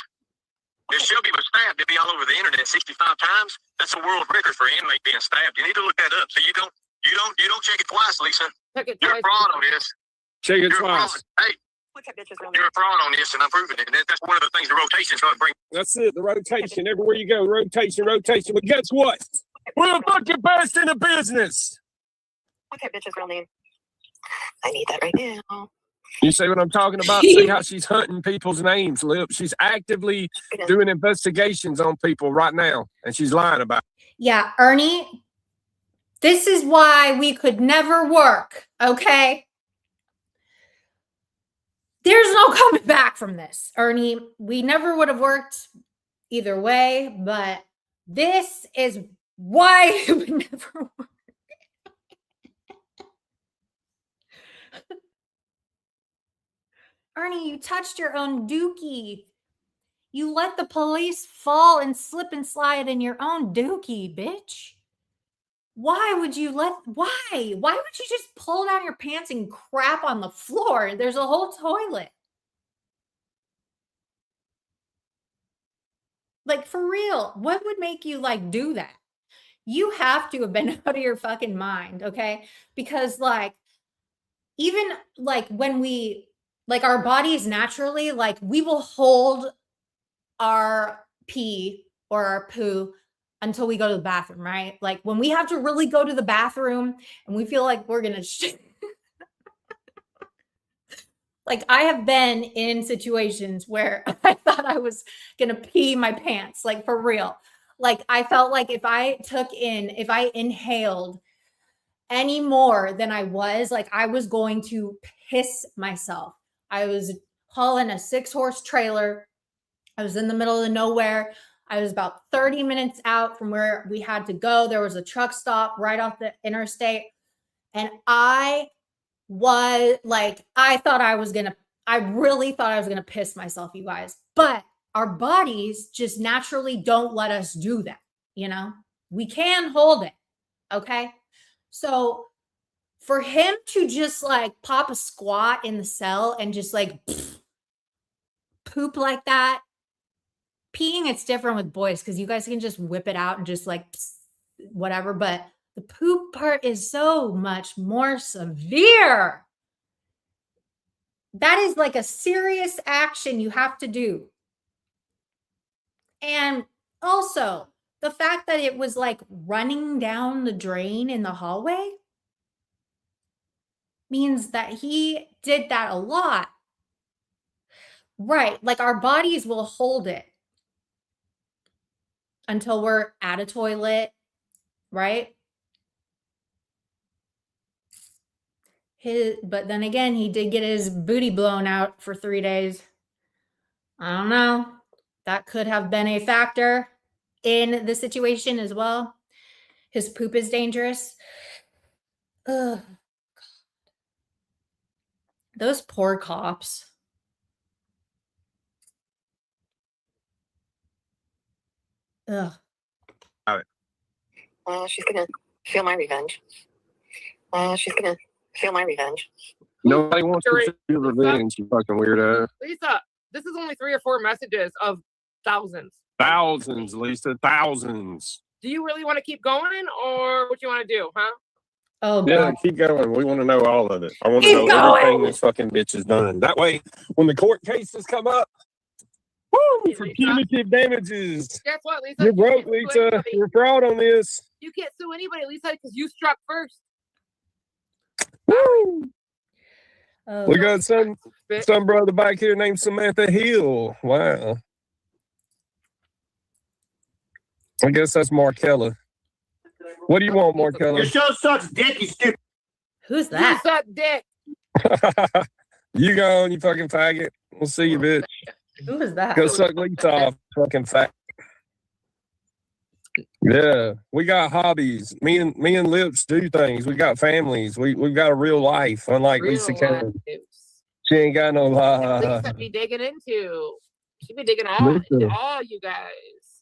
If Shelby was stabbed, it'd be all over the internet 65 times. That's a world record for an inmate being stabbed. You need to look that up. So you don't check it twice, Lisa. Check it You're a twice. fraud on this. Check it You're a twice. fraud. Hey, What's that bitch's real you're name? a fraud on this, and I'm proving it. And that's one of the things the rotation's going to bring. That's it. The rotation. Everywhere you go, rotation. But guess what? We're the fucking best in the business. What's that bitch's real name? I need that right now. You see what I'm talking about? See how she's hunting people's names, Lip. She's actively doing investigations on people right now, and she's lying about it. Yeah, Ernie, this is why we could never work, okay? There's no coming back from this, Ernie. We never would have worked either way, but this is why we would never work. Ernie, you touched your own dookie. You let the police fall and slip and slide in your own dookie, bitch. Why would you why? Why would you just pull down your pants and crap on the floor? There's a whole toilet. Like, for real, what would make you like do that? You have to have been out of your fucking mind, okay? Because like, even like when we, like our bodies naturally, like we will hold our pee or our poo until we go to the bathroom, right? Like when we have to really go to the bathroom and we feel like we're gonna shit. Like I have been in situations where I thought I was gonna pee my pants, like for real. Like I felt like if I inhaled any more than I was, like I was going to piss myself. I was hauling a 6-horse trailer. I was in the middle of nowhere. I was about 30 minutes out from where we had to go. There was a truck stop right off the interstate. And I was like, I really thought I was going to piss myself, you guys. But our bodies just naturally don't let us do that. You know, we can hold it. Okay. So for him to just like pop a squat in the cell and just like poop like that, peeing, it's different with boys because you guys can just whip it out and just like whatever. But the poop part is so much more severe. That is like a serious action you have to do. And also the fact that it was like running down the drain in the hallway means that he did that a lot. Right. Like our bodies will hold it until we're at a toilet, right? But then again, he did get his booty blown out for 3 days. I don't know. That could have been a factor in the situation as well. His poop is dangerous. Ugh. Those poor cops. Ugh. She's gonna feel my revenge. She's gonna feel my revenge. Nobody wants to feel revenge, you fucking weirdo. Lisa, this is only 3 or 4 messages of thousands. Thousands, Lisa, thousands. Do you really want to keep going or what you want to do, huh? Oh, God. Yeah, keep going. We want to know all of it. I want to know everything this fucking bitch has done. That way, when the court cases come up, woo, for punitive damages. Guess what, Lisa? You're broke, Lisa. You're fraud on this. You can't sue anybody, Lisa, because you struck first. Woo. Oh, We got some brother back here named Samantha Hill. Wow. I guess that's Markella. What do you want, Markella? Your show sucks dick, you stupid. who's You that? suck dick. You go on, you fucking faggot. We'll see you, bitch. Who is that? Go suck Lisa off, fucking faggot. Yeah, we got hobbies. Me and Lips do things. We got families. We've got a real life, unlike Real Lisa Kane. life. She ain't got no Lisa be digging into. She be digging into all you guys.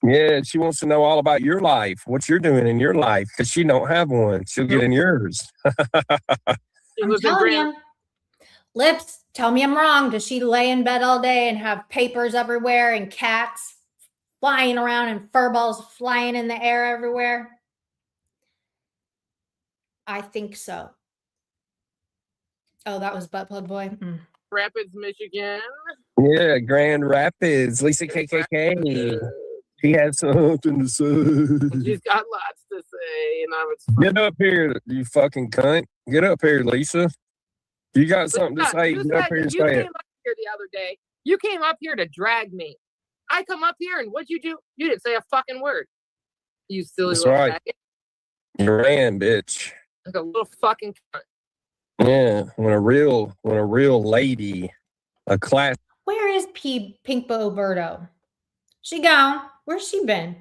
Yeah, she wants to know all about your life, what you're doing in your life, because she don't have one. She'll get in yours. I'm telling you. Lips, tell me I'm wrong. Does she lay in bed all day and have papers everywhere and cats flying around and fur balls flying in the air everywhere? I think so. Oh, that was Butt Plug Boy. Rapids, Michigan. Yeah, Grand Rapids. Lisa KKK. She has something to say. She's got lots to say, and I was. Get up here, you fucking cunt. Get up here, Lisa. You got something to say. Get up here and say it. You came up here the other day. You came up here to drag me. I come up here, and what'd you do? You didn't say a fucking word. You silly That's little right. faggot. You ran, bitch. Like a little fucking cunt. Yeah, when a real lady, a class. Where is Pink Boberto? She gone. Where's she been?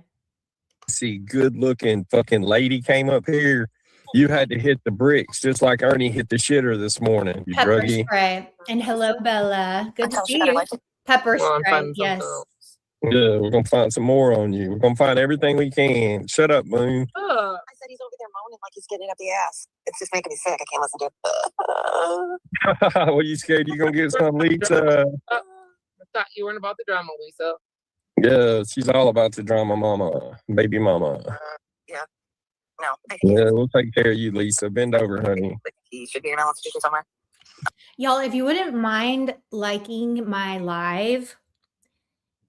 See, good looking fucking lady came up here. You had to hit the bricks just like Ernie hit the shitter this morning. You Pepper druggie. spray. And hello, Bella. Good to see you. Pepper Well, I'm spray. finding Yes. something else. Yeah, we're gonna find some more on you. We're gonna find everything we can. Shut up, Moon. I said he's over there moaning like he's getting up the ass. It's just making me sick. I can't listen to it. What, you scared you gonna get some Lisa? I thought you weren't about the drama, Lisa. Yeah, she's all about the drama mama, baby mama. Yeah. No. Yeah, we'll take care of you, Lisa. Bend over, honey. He should be in a mental institution somewhere. Y'all, if you wouldn't mind liking my live,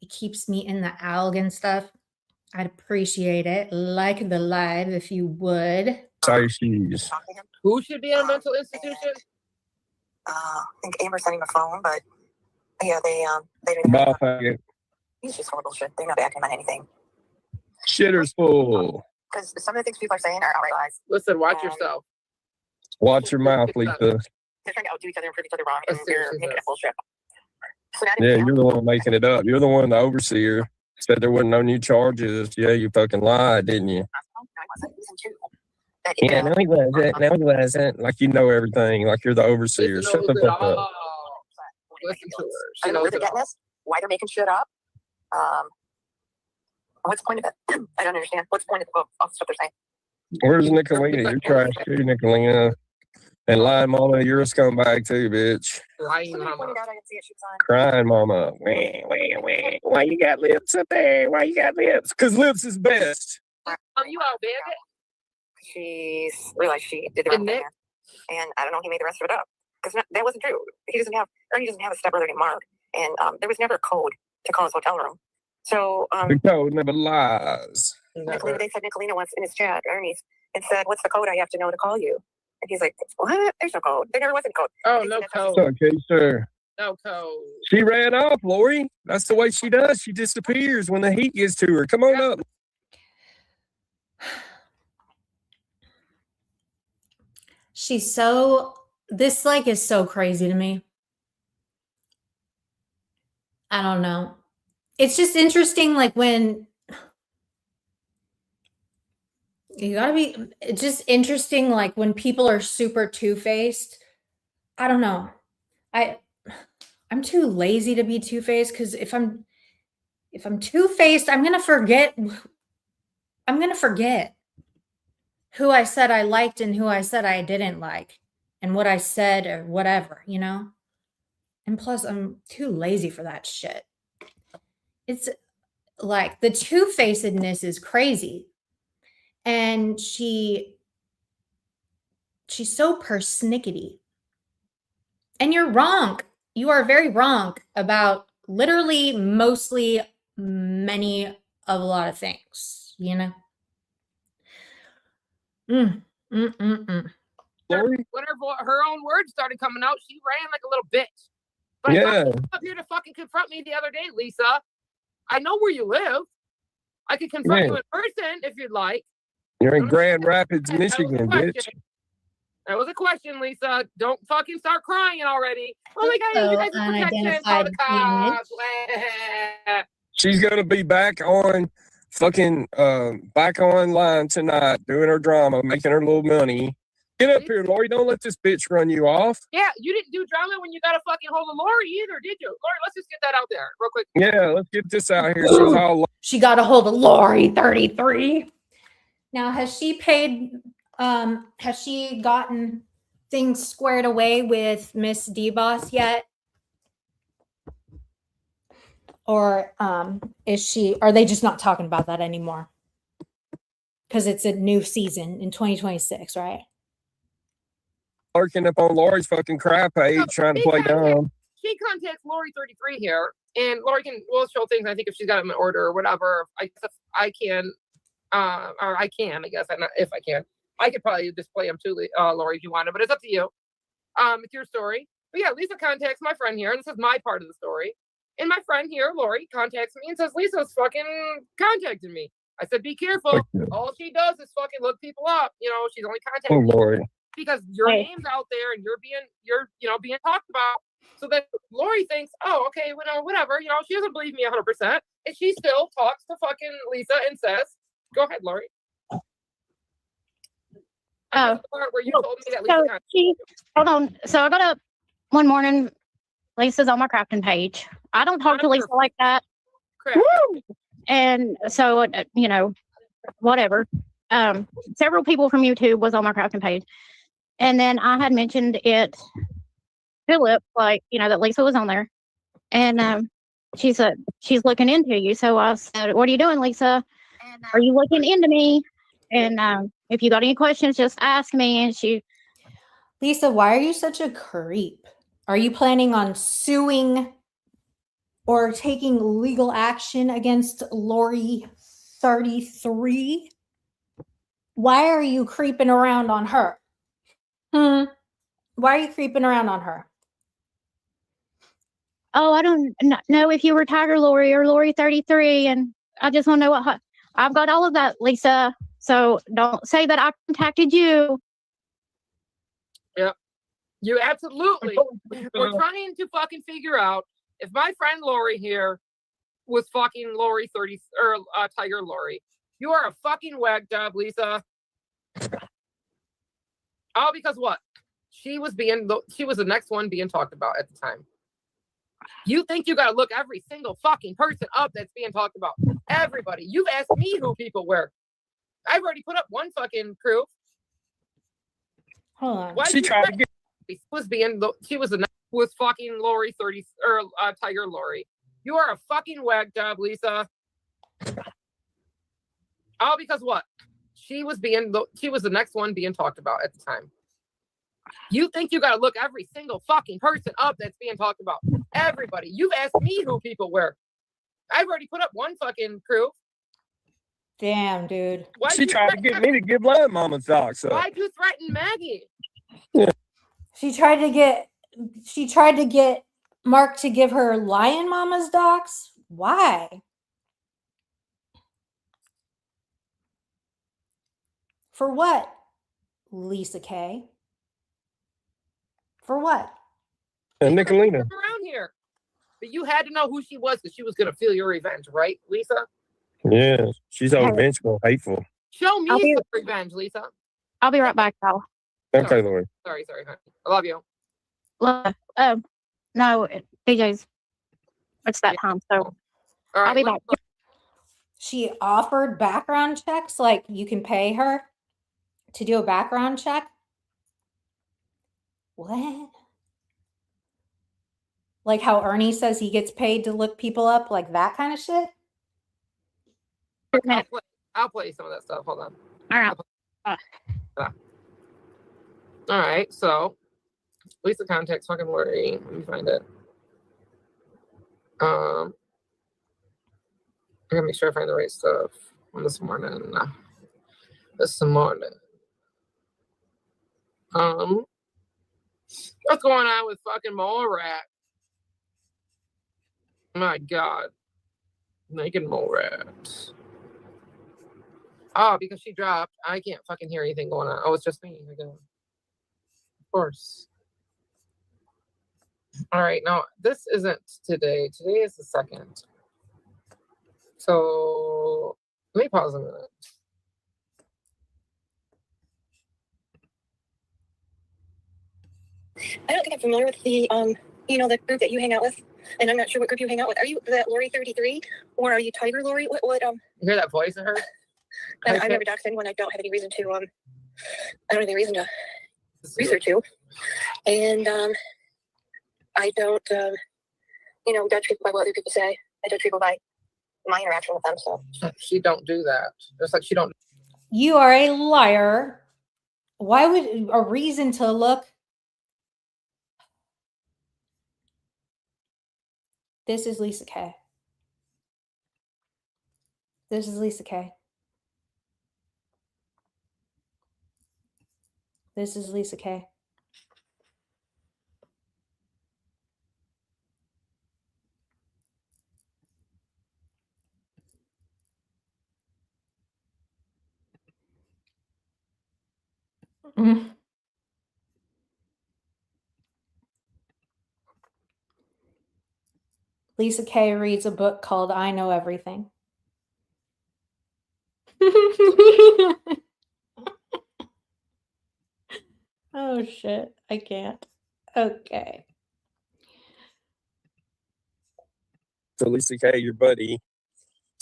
it keeps me in the alg and stuff. I'd appreciate it. Like the live if you would. Sorry, she's. Talk to him. Who should be in a mental institution? I think Amber sent him a phone, but yeah, they didn't. Ball faggot. He's just horrible shit. They're not backing him on anything. Shitter's full. Because some of the things people are saying are outright lies. Listen, watch yourself. Watch your mouth, Lisa. They're trying to outdo each other and prove each other wrong, and That's they're seriously making bad. it bullshit. So now Yeah, you're the one making it up. You're the one, the overseer. Said there wasn't no new charges. Yeah, you fucking lied, didn't you? No, I wasn't. He was in two. That Yeah, no, he wasn't. No, he wasn't. Like you know everything. Like you're the overseer. Lisa Shut the knows it fuck up. all. Listen to her. I She don't know where knows they're it getting all. this, why they're making shit up. What's the point of it? I don't understand. What's the point of all the stuff they're saying? Where's Nicolina? You're trash too, Nicolina. And lying mama, you're a scumbag too, bitch. Lying Somebody mama. pointed out I didn't see it. She was on. Crying mama. Wah, wah, wah. Why you got lips up there? Why you got lips? Because lips is best. You out, bandit? She's realized she did the And wrong thing Nick? there. And I don't know, he made the rest of it up. Because that wasn't true. Ernie doesn't have a stepbrother named Mark. And there was never a code to call his hotel room. So The code never lies. Never. they said Nicolina once in his chat, Ernie's, and said, "What's the code I have to know to call you?" And he's like, "What? There's no code. There never was a code." Oh, And no that's how code. Okay, sir. No code. She ran off, Lori. That's the way she does. She disappears when the heat gets to her. Come on up. She's so, this like is so crazy to me. I don't know. It's just interesting, like when you gotta be, it's just interesting, like when people are super two-faced. I don't know. I'm too lazy to be two-faced because if I'm two-faced, I'm gonna forget who I said I liked and who I said I didn't like and what I said or whatever, you know? And plus, I'm too lazy for that shit. It's like the two-facedness is crazy. And she's so persnickety. And you're wrong. You are very wrong about literally mostly many of a lot of things, you know? Lori? Whenever her own words started coming out, she ran like a little bitch. But I Yeah. thought you were up here to fucking confront me the other day, Lisa. I know where you live. I could confront Yeah. you in person if you'd like. You're in Grand Rapids, That was a Michigan, question. bitch. That was a question, Lisa. Don't fucking start crying already. Oh my God, you guys are protection. Call the cops. She's gonna be back on fucking back online tonight doing her drama, making her little money. Get up here, Lori. Don't let this bitch run you off. Yeah, you didn't do drama when you got a fucking hold of Lori either, did you? Lori, let's just get that out there real quick. Yeah, let's get this out here. She was all She got a hold of Lori 33. Now, has she gotten things squared away with Miss D-Boss yet? Or are they just not talking about that anymore? Because it's a new season in 2026, right? lurking up on Lori's fucking crap page trying to play dumb. She contacts Lori 33 here, and Lori will show things. I think if she's got them in order or whatever, I can, I guess, if I can. I could probably display them too, Lori, if you want to, but it's up to you. It's your story. But yeah, Lisa contacts my friend here, and this is my part of the story. And my friend here, Lori, contacts me and says, Lisa's fucking contacting me. I said, be careful. All she does is fucking look people up. You know, she's only contacting me Lori. because your name's out there and you're being talked about. So then Lori thinks, oh, okay, well, whatever. You know, she doesn't believe me 100%. And she still talks to fucking Lisa and says, go ahead, Lori. Oh, where you told me that Lisa hold on. So I got up one morning. Lisa's on my crafting page. I don't talk to Lisa like that. crap. And so, you know, whatever. Several people from YouTube was on my crafting page. And then I had mentioned it, Philip, like, you know, that Lisa was on there. And she said, she's looking into you. So I said, what are you doing, Lisa? Are you looking into me? And if you got any questions, just ask me. And she, Lisa, why are you such a creep? Are you planning on suing or taking legal action against Lori 33? Why are you creeping around on her? Why are you creeping around on her? oh, I don't know if you were Tiger Lori or Lori 33. And I just want to know what, I've got all of that, Lisa. So don't say that I contacted you. You absolutely. We're trying to fucking figure out if my friend Lori here was fucking Lori 30 or Tiger Lori. You are a fucking wag job, Lisa. All because what? She was the next one being talked about at the time. You think you gotta look every single fucking person up that's being talked about? Everybody. You've asked me who people were. I've already put up one fucking proof. Hold on. Why She tried to get she was fucking Lori 30 or Tiger Lori. You are a fucking wag job, Lisa. All because what? She was the next one being talked about at the time. You think you gotta look every single fucking person up that's being talked about? Everybody. You've asked me who people were. I've already put up one fucking proof. Damn, dude. She tried to get me to give Lion Mama's docs up. Why'd you threaten Maggie? She tried to get Mark to give her Lion Mama's docs. Why? For what? Lisa K. For what? And Nicolina. Around here. But you had to know who she was because she was gonna feel your revenge, right, Lisa? Yeah, she's so vengeful, hateful. Show me some revenge, Lisa. I'll be right back, y'all. Okay, Lori. Sorry, honey. I love you. No, DJ's, it's that time. So All right, I'll be back. She offered background checks, like you can pay her to do a background check. What? Like how Ernie says he gets paid to look people up, like that kind of shit? I'll play some of that stuff. Hold on. All right. All right, so Lisa contacts fucking Lori. Let me find it. I gotta make sure I find the right stuff on this morning. What's going on with fucking mole rat? My God. Naked mole rat. Oh, because she dropped. I can't fucking hear anything going on. Oh, it's just me again. Of course. All right, now this isn't today. Today is the 2nd. So let me pause a minute. I don't think I'm familiar with the the group that you hang out with, and I'm not sure what group you hang out with. Are you the Lori 33 or are you Tiger Lori? What You hear that voice of hers? I've never doxed anyone. I don't have any reason to I don't have any reason to research you. And I don't judge people by what other people say. I judge people by my interaction with them. So she don't do that. Just like she don't. You are a liar. Why would a reason to look? This is Lisa K. This is Lisa K. This is Lisa K. Lisa K reads a book called I Know Everything. Oh shit, I can't. Okay. So Lisa K, your buddy,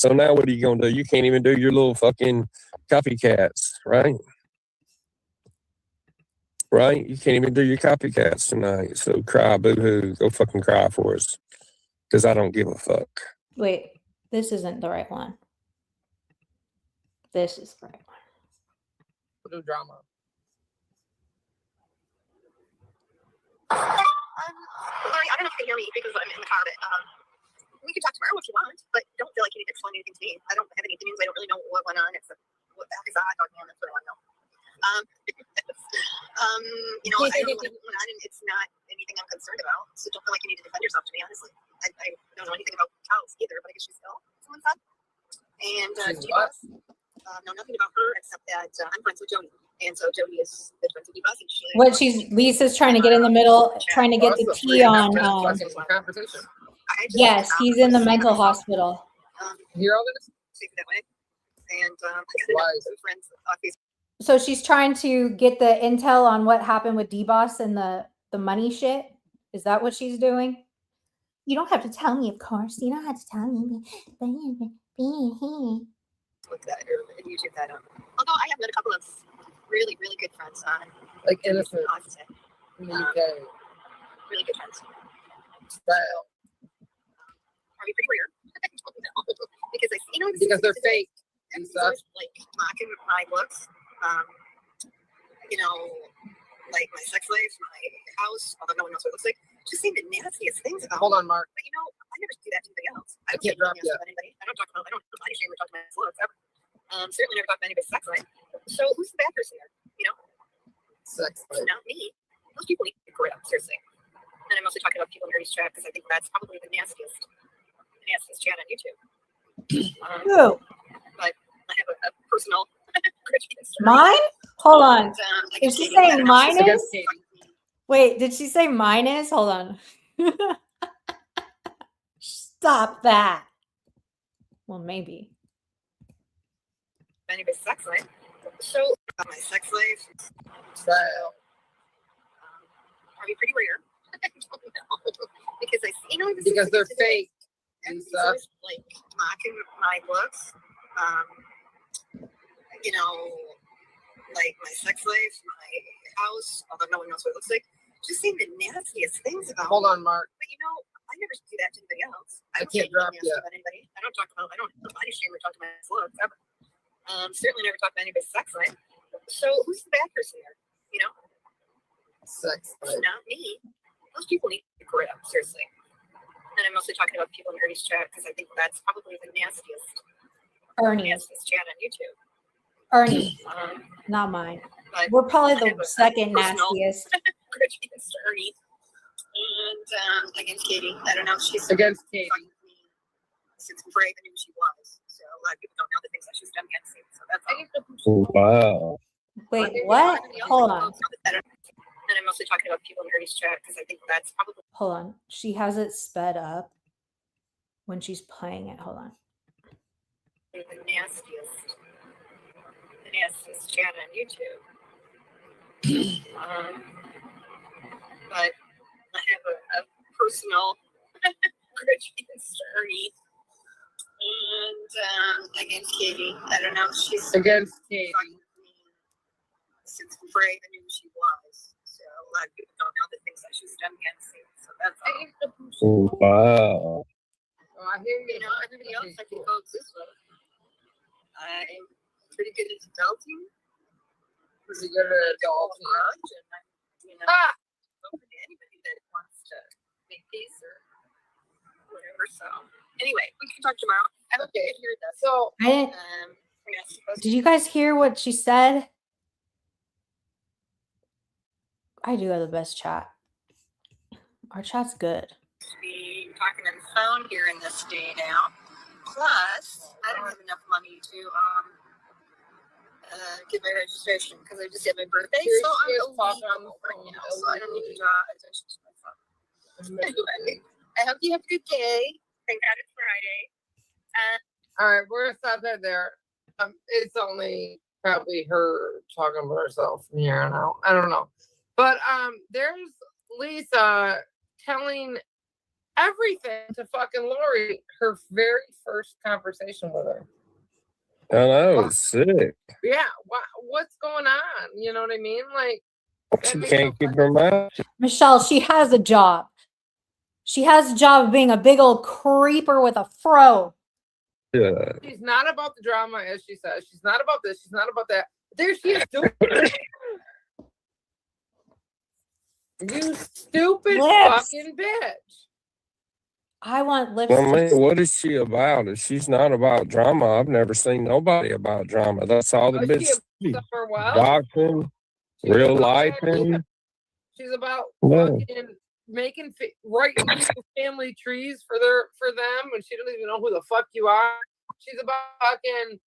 So now what are you gonna do? You can't even do your little fucking copycats, right? Right? You can't even do your copycats tonight. So cry, boo-hoo. Go fucking cry for us. Because I don't give a fuck. Wait, this isn't the right one. This is the right one. No drama. Lori, I don't know if you can hear me because I'm in the car, but we can talk tomorrow if you want, but don't feel like you need to explain anything to me. I don't have any opinions. I don't really know what went on. Except what the heck is that? I thought, man, that's what I want to know. You know, I don't know what went on, and it's not anything I'm concerned about. So don't feel like you need to defend yourself. To me, honestly, I don't know anything about cows either, but I guess she's ill. Someone said, and G-Bus, know nothing about her except that I'm friends with Jody, and so Jody is good friends with G-Bus. What Lisa's trying to get in the middle, trying to get the tea on. Conversation. Yes, he's in the mental hospital. Hear all this? That way. And friends. So she's trying to get the intel on what happened with D-Boss and the money shit. Is that what she's doing? You don't have to tell me, of course. You don't have to tell me. Look that or YouTube that up. Although I have met a couple of really, really good friends on Like innocent in the UK. Really good friends. Style. Are we pretty rare? I don't know. Because I you know because they're fake and stuff. Like mocking my looks. You know, like my sex life, my house, although no one knows what it looks like. Just saying the nastiest things about Hold on, Mark. But you know, I never do that to anybody else. I can't drop you. About anybody. I don't body shame or talk about my looks ever. Certainly never talk about anybody's sex life. So who's the bad person there? You know? Sex life. Not me. Most people need to grow up, seriously. And I'm mostly talking about people in Ernie's chat because I think that's probably the nastiest chat on YouTube. Who? But I have a personal Mine? Hold on. And, Is she saying mine is? Against Katie. Wait, did she say mine is? Hold on. Stop that. Well, maybe. Anybody's sex life. So about my sex life. Style. Are we pretty rare? I don't know. Because you know, Because they're fake and and stuff. like mocking my looks. You know, like my sex life, my house, although no one knows what it looks like. Just saying the nastiest things about Hold me. on, Mark. But you know, I never do that to anybody else. I don't can't say drop anything nasty you. about anybody. I don't body shame or talk to my looks ever. Certainly never talk about anybody's sex life. So who's the bad person there? You know? Sex It's life. not me. Most people need to grow up, seriously. And I'm mostly talking about people in Ernie's chat because I think that's probably the nastiest chat on YouTube. Ernie, not mine. But We're probably I have the a second personal nastiest. grudge against Ernie and against Katie. I don't know if she's Against Katie. fucking with me since before I even knew she was. So a lot of people don't know the things that she's done against me. So that's all. Wow. Wait, what? Hold on. And I'm mostly talking about people in Ernie's chat because I think that's probably Hold on. She has it sped up when she's playing it. Hold on. the nastiest chat on YouTube. But I have a personal grudge against Ernie and against Katie. I don't know if she's Against Katie. fucking with me since before I even knew who she was. So a lot of people don't know the things that she's done against me. So that's all. Wow. Oh, I hear You know, everybody else I can coexist with. I'm pretty good at adulting. Pretty good at adulting. And I'm, you know, open to anybody that wants to make peace or whatever. So anyway, we can talk tomorrow. I hope you can hear this. So I didn't. We're not supposed Did you guys hear what she said? I do have the best chat. Our chat's good. to be talking on the phone here in this day now. Plus, I don't have enough money to get my registration because I just had my birthday. So I'm talking on the phone right now, so I don't need to draw attention to my phone. Anyway, I hope you have a good day. Thank God it's Friday. all right, we're gonna stop that there. It's only probably her talking about herself from here on out. I don't know. But there's Lisa telling everything to fucking Lori. Her very first conversation with her. I know, it's sick. Yeah, what's going on? You know what I mean? Like, She can't keep her mouth. Michelle, she has a job. She has a job of being a big old creeper with a fro. Yeah. She's not about the drama, as she says. She's not about this. She's not about that. There she is doing. You stupid Lips. fucking bitch. I want lips. Well, man, what is she about? If she's not about drama, I've never seen nobody about drama. That's all the bitch. Doctrine, real life, and she's about yeah. fucking making writing people's family trees for them when she doesn't even know who the fuck you are. She's about fucking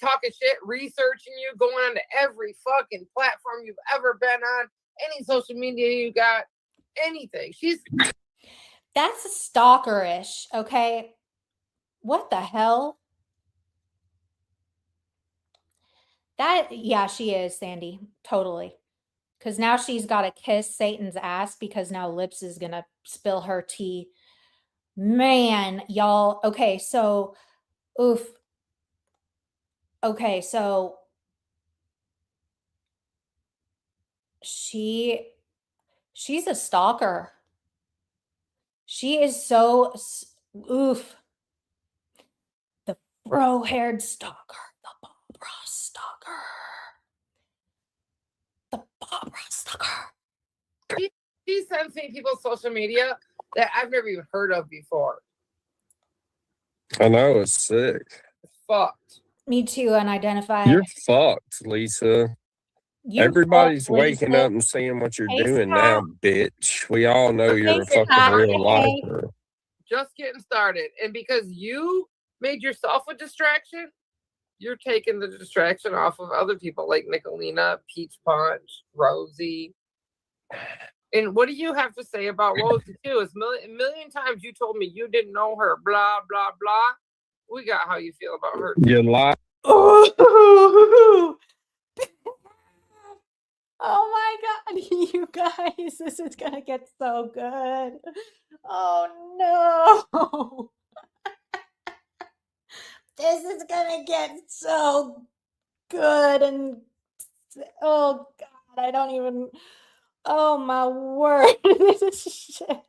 talking shit, researching you, going on to every fucking platform you've ever been on, any social media you got, anything. That's stalkerish, okay? What the hell? Yeah, she is, Sandy. Totally. Because now she's got to kiss Satan's ass because now Lips is going to spill her tea. Man, y'all. Okay, so, oof. Okay, so she's a stalker. She is so, oof. The fro-haired stalker. The Bob Ross stalker. The Bob Ross stalker. She sends me people's social media that I've never even heard of before. I know, it's sick. It's fucked. Me too, unidentified. You're fucked, Lisa. Everybody's waking up and seeing what you're doing now, bitch. We all know you're a fucking real lifer. Just getting started. And because you made yourself a distraction, you're taking the distraction off of other people like Nicolina, Peach Punch, Rosie. And what do you have to say about Rosie too? It's a million times you told me you didn't know her, blah, blah, blah. We got how you feel about her. You lie. Oh my God, you guys, this is gonna get so good. Oh no. This is gonna get so good. And oh God, I don't even, oh my word. This is shit.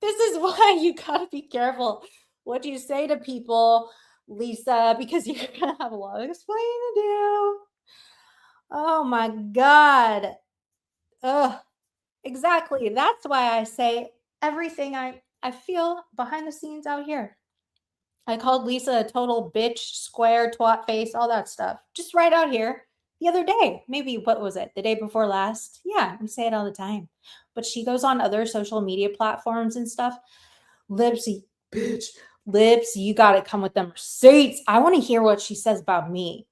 This is why you gotta be careful what you say to people, Lisa, because you're gonna have a lot of explaining to do. Oh my God. Ugh. Exactly. That's why I say everything I feel behind the scenes out here. I called Lisa a total bitch, square, twat face, all that stuff. Just right out here the other day. Maybe, what was it? The day before last? Yeah, we say it all the time. But she goes on other social media platforms and stuff. Lipsy, bitch, Lips, you got to come with them receipts. I want to hear what she says about me.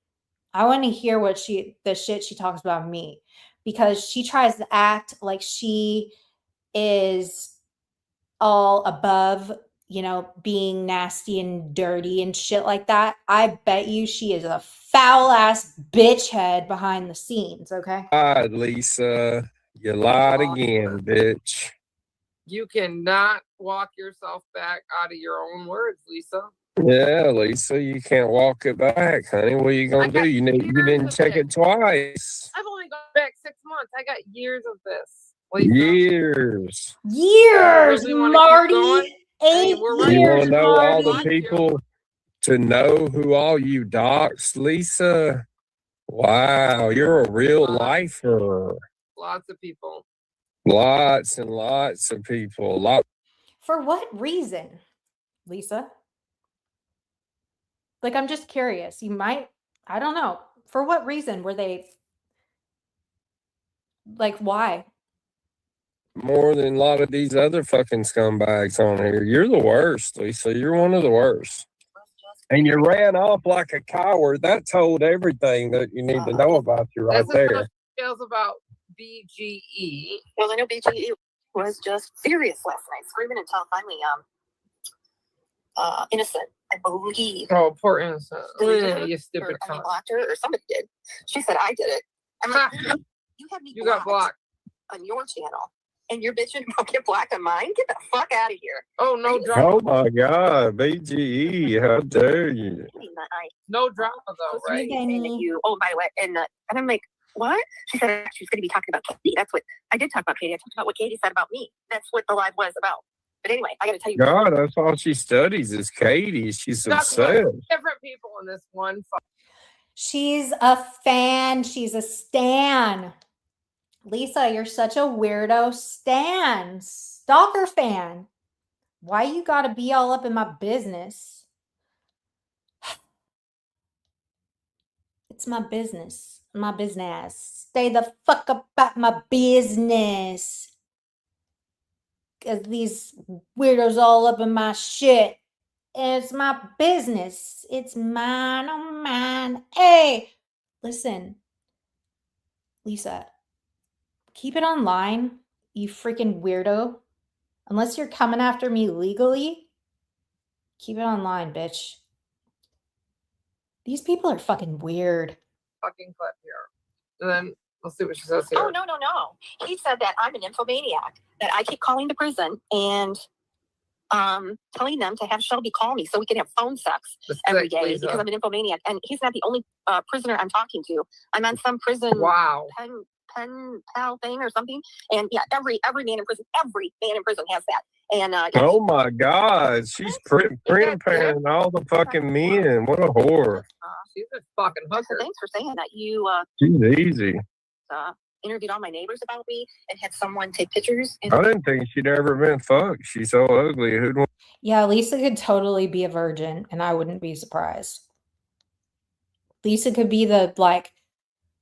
I want to hear the shit she talks about me, because she tries to act like she is all above, being nasty and dirty and shit like that. I bet you she is a foul ass bitch head behind the scenes. Okay. Lied, Lisa. You lied again, bitch. You cannot walk yourself back out of your own words, Lisa. Yeah, Lisa, you can't walk it back, honey. What are you gonna do? You didn't check it twice. I've only gone back 6 months. I got years of this. Lisa. Years, Marty. 8 you want to know all the people to know who all you doxed, Lisa? Wow, you're a real lifer. Lots of people. Lots and lots of people. For what reason, Lisa? Like, I'm just curious. I don't know. For what reason were they, like, why? More than a lot of these other fucking scumbags on here. You're the worst, Lisa. You're one of the worst. And you ran off like a coward. That told everything that you need to know about you right there. Details about BGE. Well, I know BGE was just furious last night, screaming until finally, innocent, I believe. Oh, poor innocent. You stupid cunt. Blocked her, or somebody did. She said I did it. I'm like, you had me got blocked on your channel and you're bitching about get black on mine? Get the fuck out of here. Oh, no drama. Oh my God, BGE, how dare you? No drama though, Supposed to be right? Saying that you, oh, by the way, and I'm like, what? She said she was going to be talking about Katie. That's what I did talk about Katie. I talked about what Katie said about me. That's what the live was about. But anyway, I got to tell you. God, that's all she studies is Katie. She's That's obsessed. different people in this one. She's a fan. She's a stan. Lisa, you're such a weirdo stan. Stalker fan. Why you gotta be all up in my business? It's my business. My business. Stay the fuck about my business. Cause these weirdos all up in my shit. It's my business. It's mine, oh mine. Hey, listen, Lisa, keep it online, you freaking weirdo. Unless you're coming after me legally, keep it online, bitch. These people are fucking weird. Fucking clip here. And then let's see what she says here. Oh, no. He said that I'm an infomaniac, that I keep calling the prison and telling them to have Shelby call me so we can have phone sex every day because I'm an infomaniac. And he's not the only prisoner I'm talking to. I'm on some prison pen pal thing or something. And yeah, every man in prison has that. And oh my God, she's grandparent all the fucking men. What a whore. She's a fucking hooker. Thanks for saying that. You She's easy. interviewed all my neighbors about me and had someone take pictures. I didn't think she'd ever been fucked. She's so ugly. Who'd want? Yeah, Lisa could totally be a virgin, and I wouldn't be surprised. Lisa could be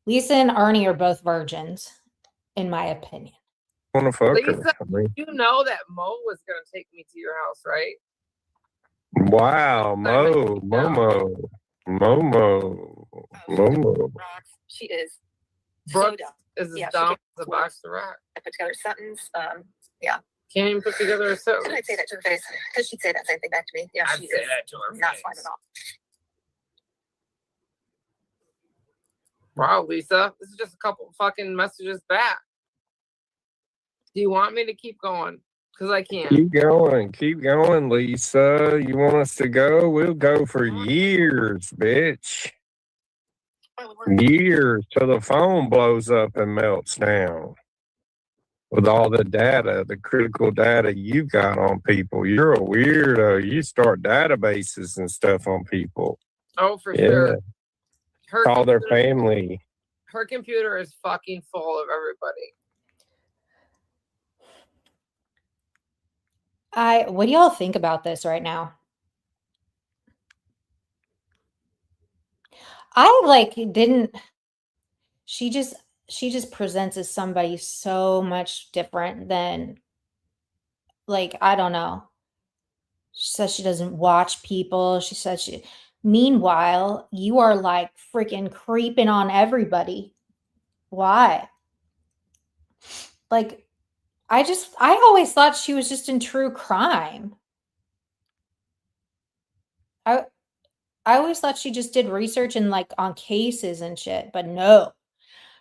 Lisa and Ernie are both virgins, in my opinion. Want to fuck Lisa, her? I mean, you know that Mo was going to take me to your house, right? wow, Momo. She is Brooke so dumb. is as Yeah, dumb as a box of rock. I put together a sentence. Can't even put together a sentence. Should I say that to her face? Because she'd say that same thing back to me. Yeah, I'd she say is that to her not face. fine at all. Wow, Lisa, this is just a couple fucking messages back. Do you want me to keep going? Because I can't. Keep going, Lisa. You want us to go? We'll go for years, bitch. Years till the phone blows up and melts down. With all the data, the critical data you got on people. You're a weirdo. You start databases and stuff on people. Oh, for sure. Call their family. Her computer is fucking full of everybody. What do y'all think about this right now? She just presents as somebody so much different than, I don't know. She says she doesn't watch people. She says meanwhile, you are freaking creeping on everybody. Why? I always thought she was just in true crime. I always thought she just did research and on cases and shit, but no.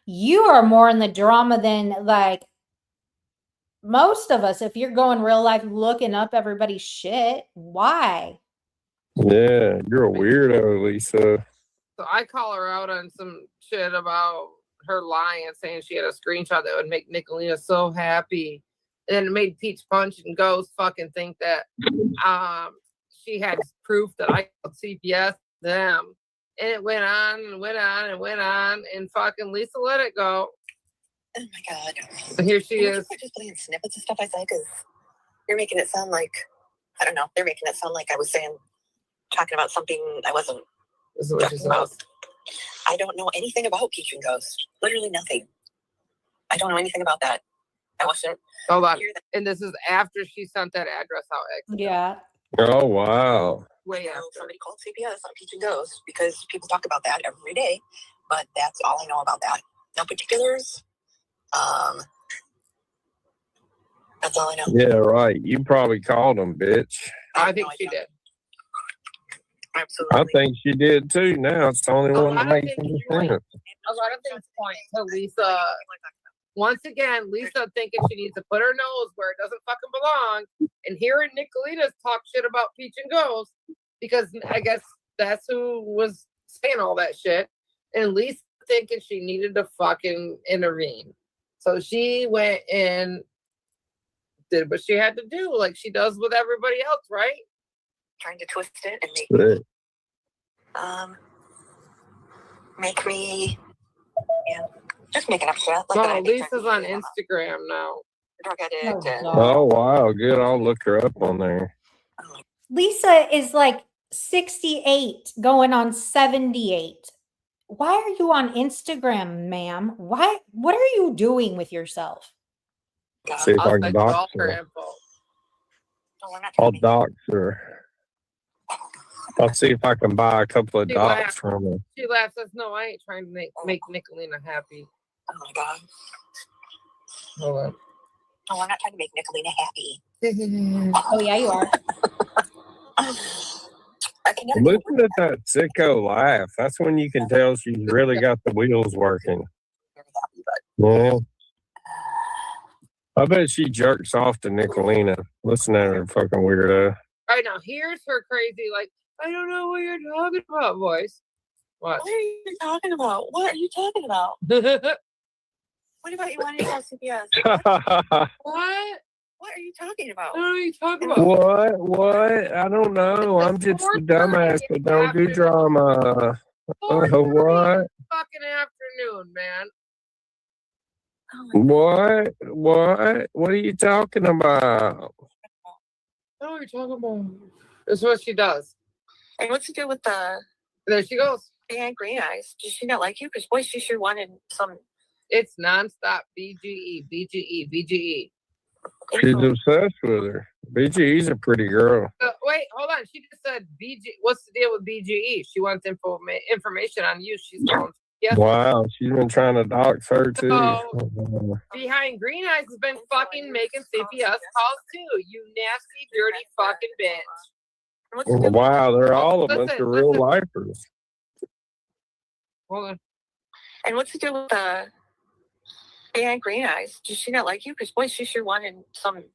You are more in the drama than most of us. If you're going real life looking up everybody's shit, why? Yeah, you're a weirdo, Lisa. So I call her out on some shit about her lying, saying she had a screenshot that would make Nicolina so happy. And it made Peach Punch and Ghost fucking think that she had proof that I called CPS them. And it went on and went on and went on, and fucking Lisa let it go. Oh my God. And here she is. Just playing snippets of stuff, I think, because you're making it sound like, I don't know, they're making it sound like I was talking about something I wasn't talking about. I don't know anything about Peach and Ghost. Literally nothing. I don't know anything about that. I wasn't. Hold on. And this is after she sent that address out. Yeah. Oh, wow. Way after. Somebody called CPS on Peach and Ghost because people talk about that every day, but that's all I know about that. No particulars. That's all I know. Yeah, right. You probably called them, bitch. I think she did. Absolutely. I think she did too. Now it's the only one that makes any sense. A lot of things point to Lisa once again, Lisa thinking she needs to put her nose where it doesn't fucking belong, and hearing Nicolina's talk shit about Peach and Ghost, because I guess that's who was saying all that shit, and Lisa thinking she needed to fucking intervene. So she went and did what she had to do, like she does with everybody else, right? Trying to twist it and Right. make me, just making up shit. Like Oh, Lisa's on Instagram now. Drug addict. And, Oh wow, good. I'll look her up on there. Lisa is like 68 going on 78. Why are you on Instagram, ma'am? What are you doing with yourself? See if I I'll can send you all dox her her. info. I'll dox her. I'll see if I can buy a couple of She docs laughs. from her. She laughs, says, "No, I ain't trying to make Nicolina happy." Oh my god. Hold on. Oh, I'm not trying to make Nicolina happy. Oh yeah, you are. I can never Listen to that sicko laugh. That's when you can tell she's really got the wheels working. very happy, but Yeah. I bet she jerks off to Nicolina. Listen to her fucking weirdo. All right, now here's her crazy, like, I don't know what you're talking about voice. What? what are you talking about? What are you talking about? What? What about you wanting to call CPS? What are you talking about? What are you talking about? What? I don't know. I'm just a dumbass that don't do drama. What? Fucking afternoon, man. Oh my What are you talking about? What are you talking about? That's what she does. And what's to do with the There she goes. green eyes? Does she not like you? Because boy, she sure wanted some. It's nonstop BGE, BGE, BGE. She's obsessed with her. BGE's a pretty girl. Wait, hold on. She just said BG. What's the deal with BGE? She wants information on you. She's going. Yes. Wow, she's been trying to dox her too. So, behind Green Eyes has been fucking making CPS calls too. You nasty, dirty fucking bitch. Wow, they're all a bunch Listen, of real listen. lifers. Hold on. And what's to do with the green eyes? Does she not like you? Because boy, she sure wanted some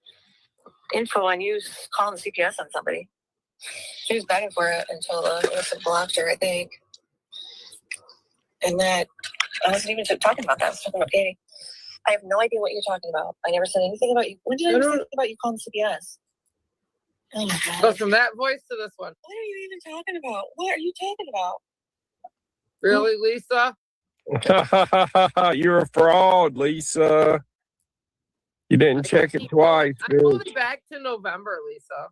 info on you calling CPS on somebody. She was begging for it until Alyssa blocked her, I think. And that I wasn't even talking about that. I was talking about Katie. I have no idea what you're talking about. I never said anything about you. When did I ever say anything about you calling CPS? Oh my god. Go from that voice to this one. What are you even talking about? What are you talking about? Really, Lisa? You're a fraud, Lisa. You didn't check it twice, I'm only bitch. back to November, Lisa.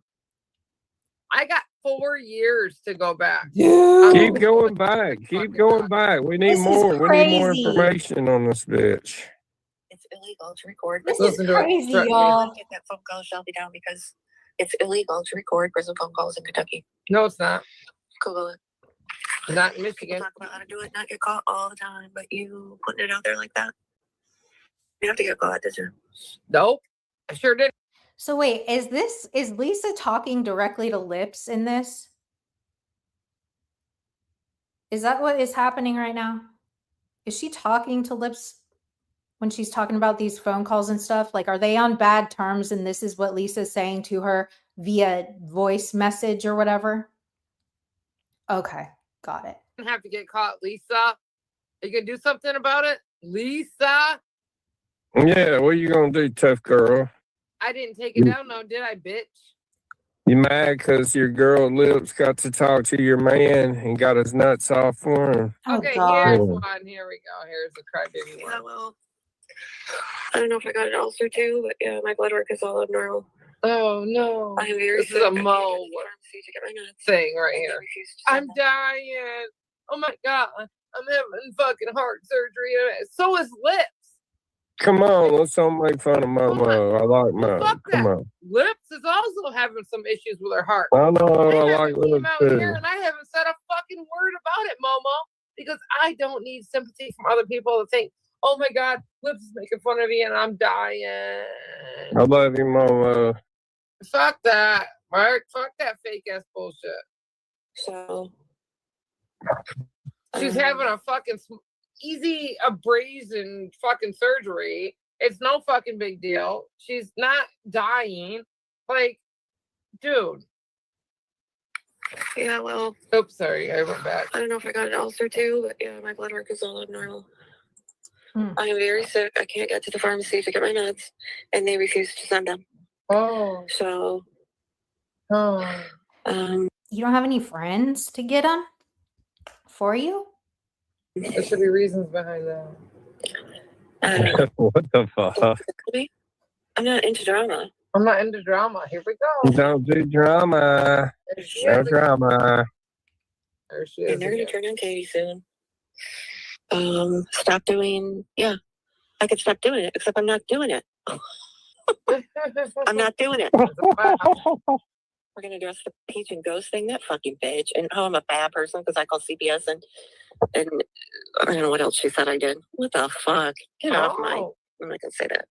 I got 4 years to go back. Keep going back. Keep going back. We need This is more. We need more crazy. information on this bitch. It's illegal to record. This Listen is to it. crazy, Threaten me. y'all. Get that phone call, Shelby, down because it's illegal to record prison phone calls in Kentucky. No, it's not. Google it. Not in People Michigan. talk about how to do it, not get caught all the time, but you putting it out there like that, you have to get caught, did you? Nope. I sure did. So wait, is Lisa talking directly to Lips in this? Is that what is happening right now? Is she talking to Lips when she's talking about these phone calls and stuff? Like, are they on bad terms and this is what Lisa's saying to her via voice message or whatever? Okay, got it. You don't have to get caught, Lisa. You can do something about it, Lisa. Yeah, what you gonna do, tough girl? I didn't take it down, no, did I, bitch? You mad because your girl Lips got to talk to your man and got his nuts off for him? Oh, Okay, God. here's one. Here we go. Here's the crybaby Yeah, one. well, I don't know if I got an ulcer too, but yeah, my blood work is all abnormal. Oh no. I am very This is sick. a I need to Mo go to the pharmacy to get my nuts. thing right And they here. refuse to send I'm them. dying. Oh my god. I'm having fucking heart surgery. So is Lips. Come on, let's don't make fun of Momo. I like Mo. Fuck Come that. on. Lips is also having some issues with her heart. I know, I I like haven't came Lips out too. here and I haven't said a fucking word about it, Momo, because I don't need sympathy from other people to think, oh my god, Lips is making fun of me and I'm dying. I love you, Momo. Fuck that, Mark. Fuck that fake ass bullshit. So She's having a fucking easy abrasion fucking surgery. It's no fucking big deal. She's not dying. Like, dude. Yeah, well, Oops, sorry, I went back. I don't know if I got an ulcer too, but yeah, my blood work is all abnormal. Hmm. I am very sick. I can't get to the pharmacy to get my meds, and they refuse to send them. Oh. So, Oh. You don't have any friends to get them for you? There should be reasons behind that. I don't know. What the fuck? I'm not into drama. I'm not into drama. Here we go. Don't do drama. There she No is. drama. There she is. And they're gonna again. turn on Katie soon. Stop doing. Yeah, I could stop doing it, except I'm not doing it. I'm not doing it. We're gonna address the peach and ghost thing. That fucking bitch. And I'm a bad person because I called CPS and I don't know what else she said I did. What the fuck? Get off my. I'm not gonna say that.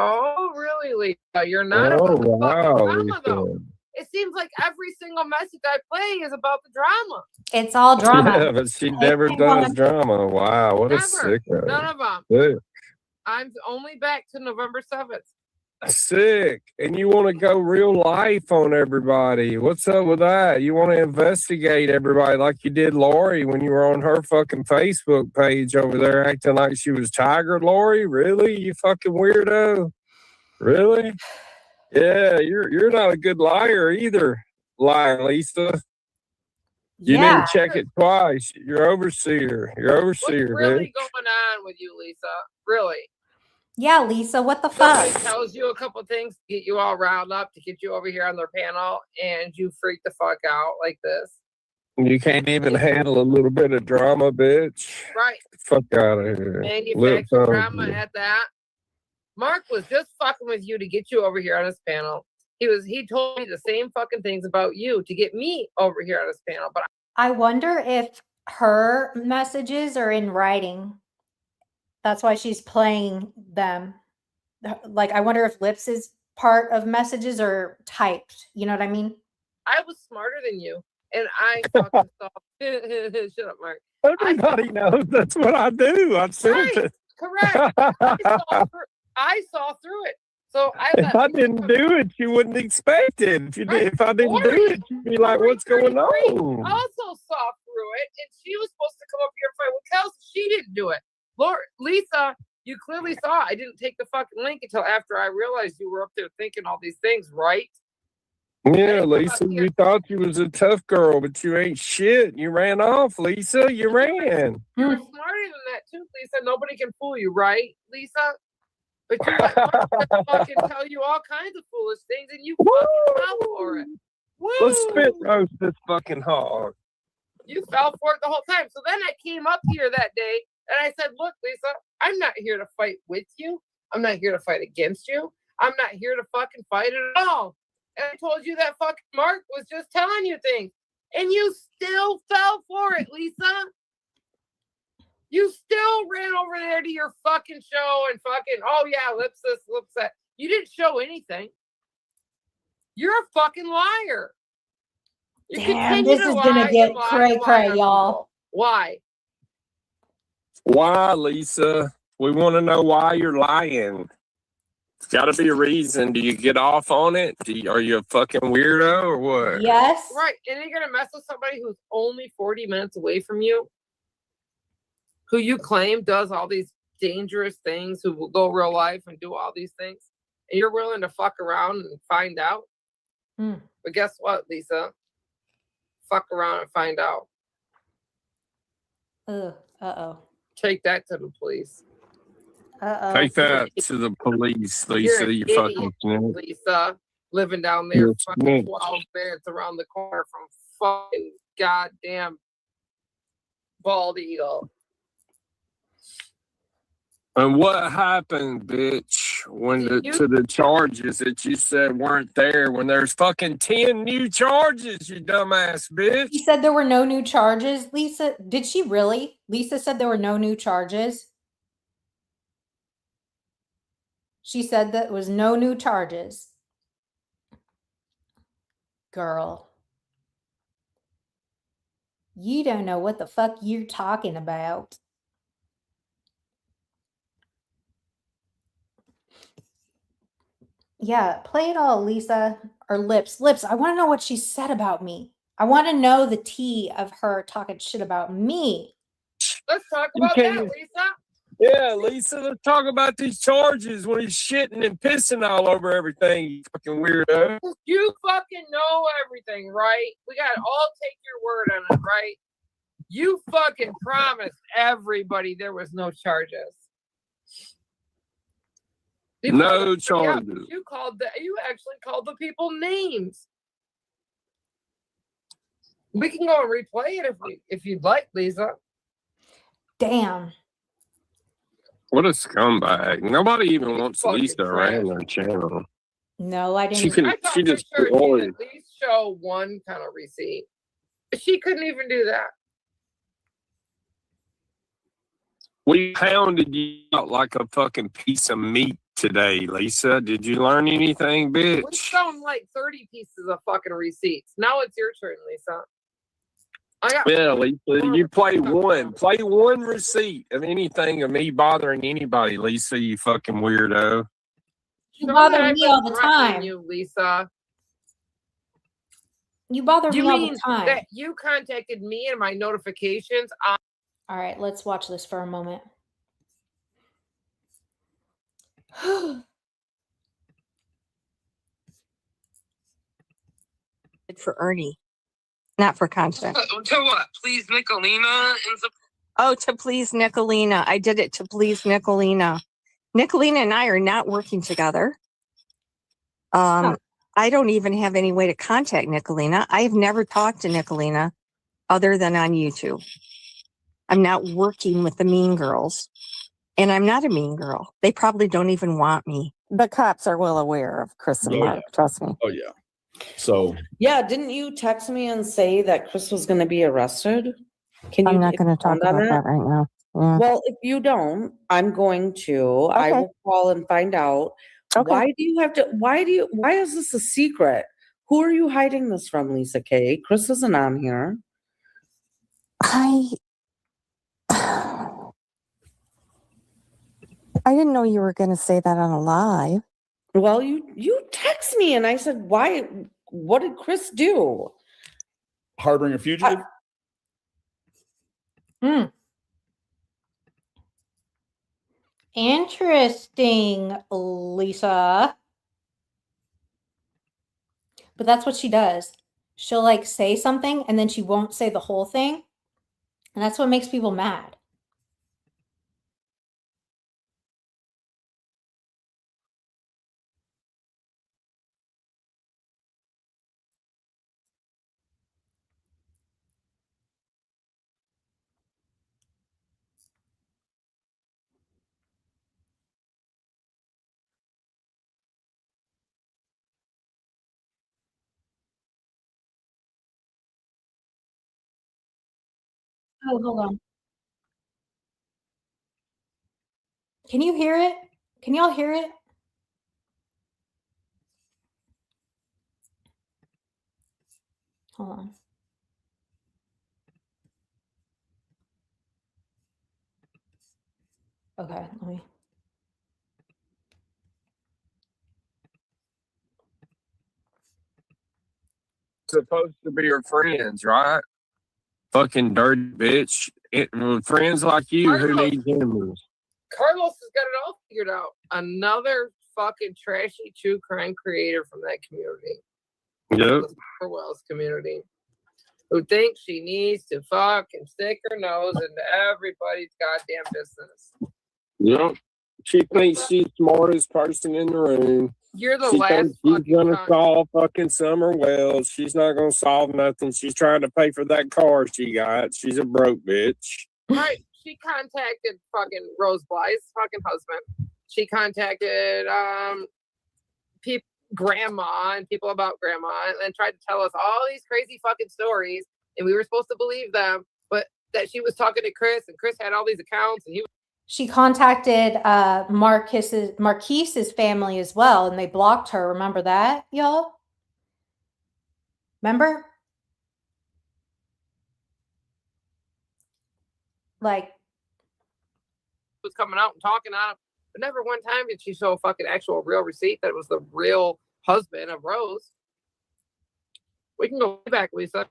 Oh, really, Lisa? You're not Oh, about the fucking wow. drama, though. It seems like every single message I play is about the drama. It's all drama. Yeah, but she never does drama. Wow, what a Never. sicko. None of them. Sick. I'm only back to November 7th. Sick. And you want to go real life on everybody. What's up with that? You want to investigate everybody like you did Lori when you were on her fucking Facebook page over there acting like she was Tiger Lori? Really? You fucking weirdo? Really? Yeah, you're not a good liar either, liar Lisa. You Yeah. didn't check it twice. You're overseer. You're overseer, What's really bitch. going on with you, Lisa? Really? Yeah, Lisa, what the Somebody fuck? tells you a couple things to get you all riled up, to get you over here on their panel, and you freak the fuck out like this. You can't even handle a little bit of drama, bitch. Right. Fuck out of here. Manufactured drama at that. Mark was just fucking with you to get you over here on his panel. He told me the same fucking things about you to get me over here on his panel. But I wonder if her messages are in writing. That's why she's playing them. Like, I wonder if Lips's part of messages are typed. You know what I mean? I was smarter than you. And I fucking saw. Shut up, Mark. Everybody knows that's what I do. I sent it. Correct. I saw through it. So if I didn't do it, you wouldn't expect it. If I didn't do it, you'd be like, "What's going on?" Also saw through it, and she was supposed to come up here and fight with Kelsey. She didn't do it. Lisa, you clearly saw I didn't take the fucking link until after I realized you were up there thinking all these things, right? Yeah, Lisa, you thought you was a tough girl, but you ain't shit. You ran off, Lisa. You ran. You're smarter than that too, Lisa. Nobody can fool you, right, Lisa? But you let Mark fucking tell you all kinds of foolish things, and you fucking fell for it. Woo! Let's spit roast this fucking hog. You fell for it the whole time. So then I came up here that day, and I said, "Look, Lisa, I'm not here to fight with you. I'm not here to fight against you. I'm not here to fucking fight at all." And I told you that fucking Mark was just telling you things, and you still fell for it, Lisa. You still ran over there to your fucking show and fucking, oh yeah, lips this, lips that. You didn't show anything. You're a fucking liar. You Damn, this is gonna get cray-cray, y'all. Why? Why, Lisa? We want to know why you're lying. It's got to be a reason. Do you get off on it? Are you a fucking weirdo or what? Yes. Right. And you're going to mess with somebody who's only 40 minutes away from you, who you claim does all these dangerous things, who will go real life and do all these things. And you're willing to fuck around and find out. But guess what, Lisa? Fuck around and find out. Uh-oh. Take that to the police. Uh-oh. Take that to the police, Lisa. You fucking snitch. Lisa, living down there, You're fucking snitch. 12 minutes around the corner from fucking goddamn Bald Eagle. And what happened, bitch, when to the charges that you said weren't there when there's fucking 10 new charges, you dumbass bitch? She said there were no new charges. Lisa, did she really? Lisa said there were no new charges. She said that was no new charges. Girl. You don't know what the fuck you're talking about. Yeah, play it all, Lisa. Or Lips. Lips, I want to know what she said about me. I want to know the tea of her talking shit about me. Let's talk You about can't. that, Lisa. Yeah, Lisa, let's talk about these charges when he's shitting and pissing all over everything, you fucking weirdo. You fucking know everything, right? We gotta all take your word on it, right? You fucking promised everybody there was no charges. No Yeah, charges. you actually called the people names. We can go and replay it if you'd like, Lisa. Damn. What a scumbag. Nobody even wants Fucking Lisa trash. around their channel. No, I She didn't. can. I thought She for just sure she'd always. at least show one kind of receipt. She couldn't even do that. We pounded you out like a fucking piece of meat today, Lisa. Did you learn anything, We bitch? found like 30 pieces of fucking receipts. Now it's your turn, Lisa. Yeah, Lisa, you play one. Play one receipt of anything of me bothering anybody, Lisa, you fucking weirdo. You bother I've me been all the threatening time. you, Lisa. You bother You me all mean the time. that you contacted me and my notifications on All right, let's watch this for a moment. For Ernie, not for content. to what? Please, Nicolina and Oh, to please Nicolina. I did it to please Nicolina. Nicolina and I are not working together. I don't even have any way to contact Nicolina. I have never talked to Nicolina other than on YouTube. I'm not working with the mean girls. And I'm not a mean girl. They probably don't even want me. The cops are well aware of Chris and Oh, Mark. yeah. Trust me. Oh yeah. So Yeah, didn't you text me and say that Chris was going to be arrested? Can you? I'm not going to talk about that right now. Yeah. Well, if you don't, I'm going to. I Okay. will call and find out. Okay. Why do you have to? Why is this a secret? Who are you hiding this from, Lisa K? Chris isn't on here. I didn't know you were going to say that on a live. Well, you text me and I said, why? What did Chris do? harboring a fugitive. Interesting, Lisa. But that's what she does. She'll like say something and then she won't say the whole thing. And that's what makes people mad. Oh, hold on. Can you hear it? Can y'all hear it? Hold on. Okay, let me. Supposed to be her friends, right? Fucking dirty bitch. Friends like you who need enemies. Carlos has got it all figured out. Another fucking trashy true crime creator from that community. Yep. The Wells community. Who thinks she needs to fucking stick her nose into everybody's goddamn business. Yep. She thinks she's the smartest person in the room. You're the She last thinks she's fucking gonna con- solve fucking Summer Wells. She's not gonna solve nothing. She's trying to pay for that car she got. She's a broke bitch. Right. She contacted fucking Rose Blythe's fucking husband. She contacted grandma and people about grandma and tried to tell us all these crazy fucking stories, and we were supposed to believe them, but that she was talking to Chris and Chris had all these accounts and She contacted Marquise's family as well, and they blocked her. Remember that, y'all? Remember? Like, was coming out and talking on him. But never one time did she show a fucking actual real receipt that it was the real husband of Rose. We can go way back, Lisa.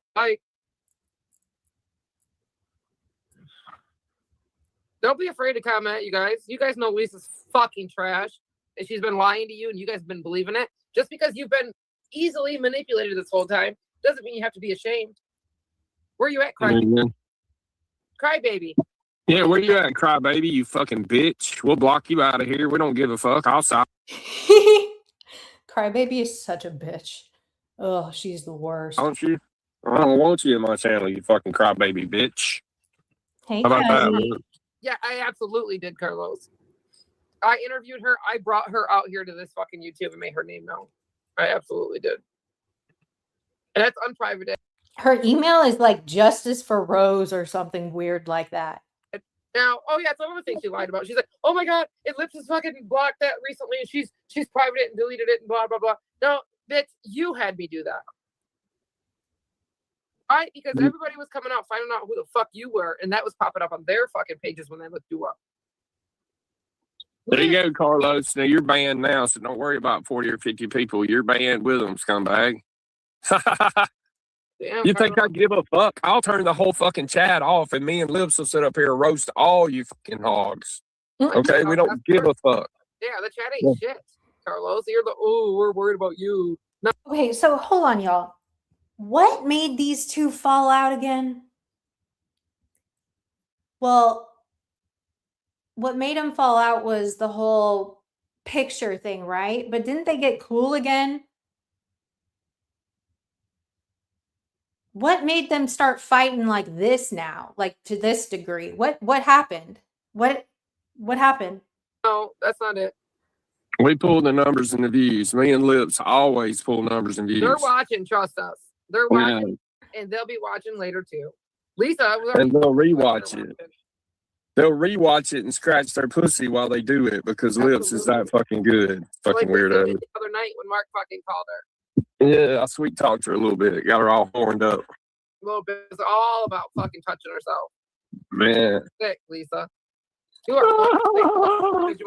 Don't be afraid to comment, you guys. You guys know Lisa's fucking trash. And she's been lying to you and you guys have been believing it. Just because you've been easily manipulated this whole time doesn't mean you have to be ashamed. Where you at, crybaby? Crybaby. Yeah, where you at, crybaby? You fucking bitch. We'll block you out of here. We don't give a fuck. I'll stop. Crybaby is such a bitch. Oh, she's the worst. Don't you? I don't want you in my channel, you fucking crybaby bitch. Hey, How about that? Kelly. Luke? Yeah, I absolutely did, Carlos. I interviewed her. I brought her out here to this fucking YouTube and made her name known. I absolutely did. And that's unprivate. Her email is like justice for Rose or something weird like that. Now, oh yeah, it's another thing she lied about. She's like, oh my god, Ellipse has fucking blocked that recently, and she's private it and deleted it and blah blah blah. No, bitch, you had me do that. Right? Because everybody was coming out finding out who the fuck you were, and that was popping up on their fucking pages when they looked you up. There you go, Carlos. Now you're banned now, so don't worry about 40 or 50 people. You're banned with them, scumbag. Damn, You think Carlos. I give a fuck? I'll turn the whole fucking chat off, and me and Lips will sit up here and roast all you fucking hogs. Okay, we don't give a fuck. Yeah, the chat ain't shit, Carlos. You're the we're worried about you. No, Okay, so hold on, y'all. What made these two fall out again? Well, what made them fall out was the whole picture thing, right? But didn't they get cool again? What made them start fighting like this now, like to this degree? What happened? What happened? no, that's not it. We pull the numbers and the views. Me and Lips always pull numbers and views. They're watching, trust us. They're watching, and they'll be watching later too. Lisa, And they'll rewatch it. They'll rewatch it and scratch their pussy while they do it because Lips is that fucking good. Fucking Like weirdo. the other night when Mark fucking called her. Yeah, I sweet talked her a little bit. Got her all horned up. A little bit. It's all about fucking touching herself. Man. Sick, Lisa. You are sick.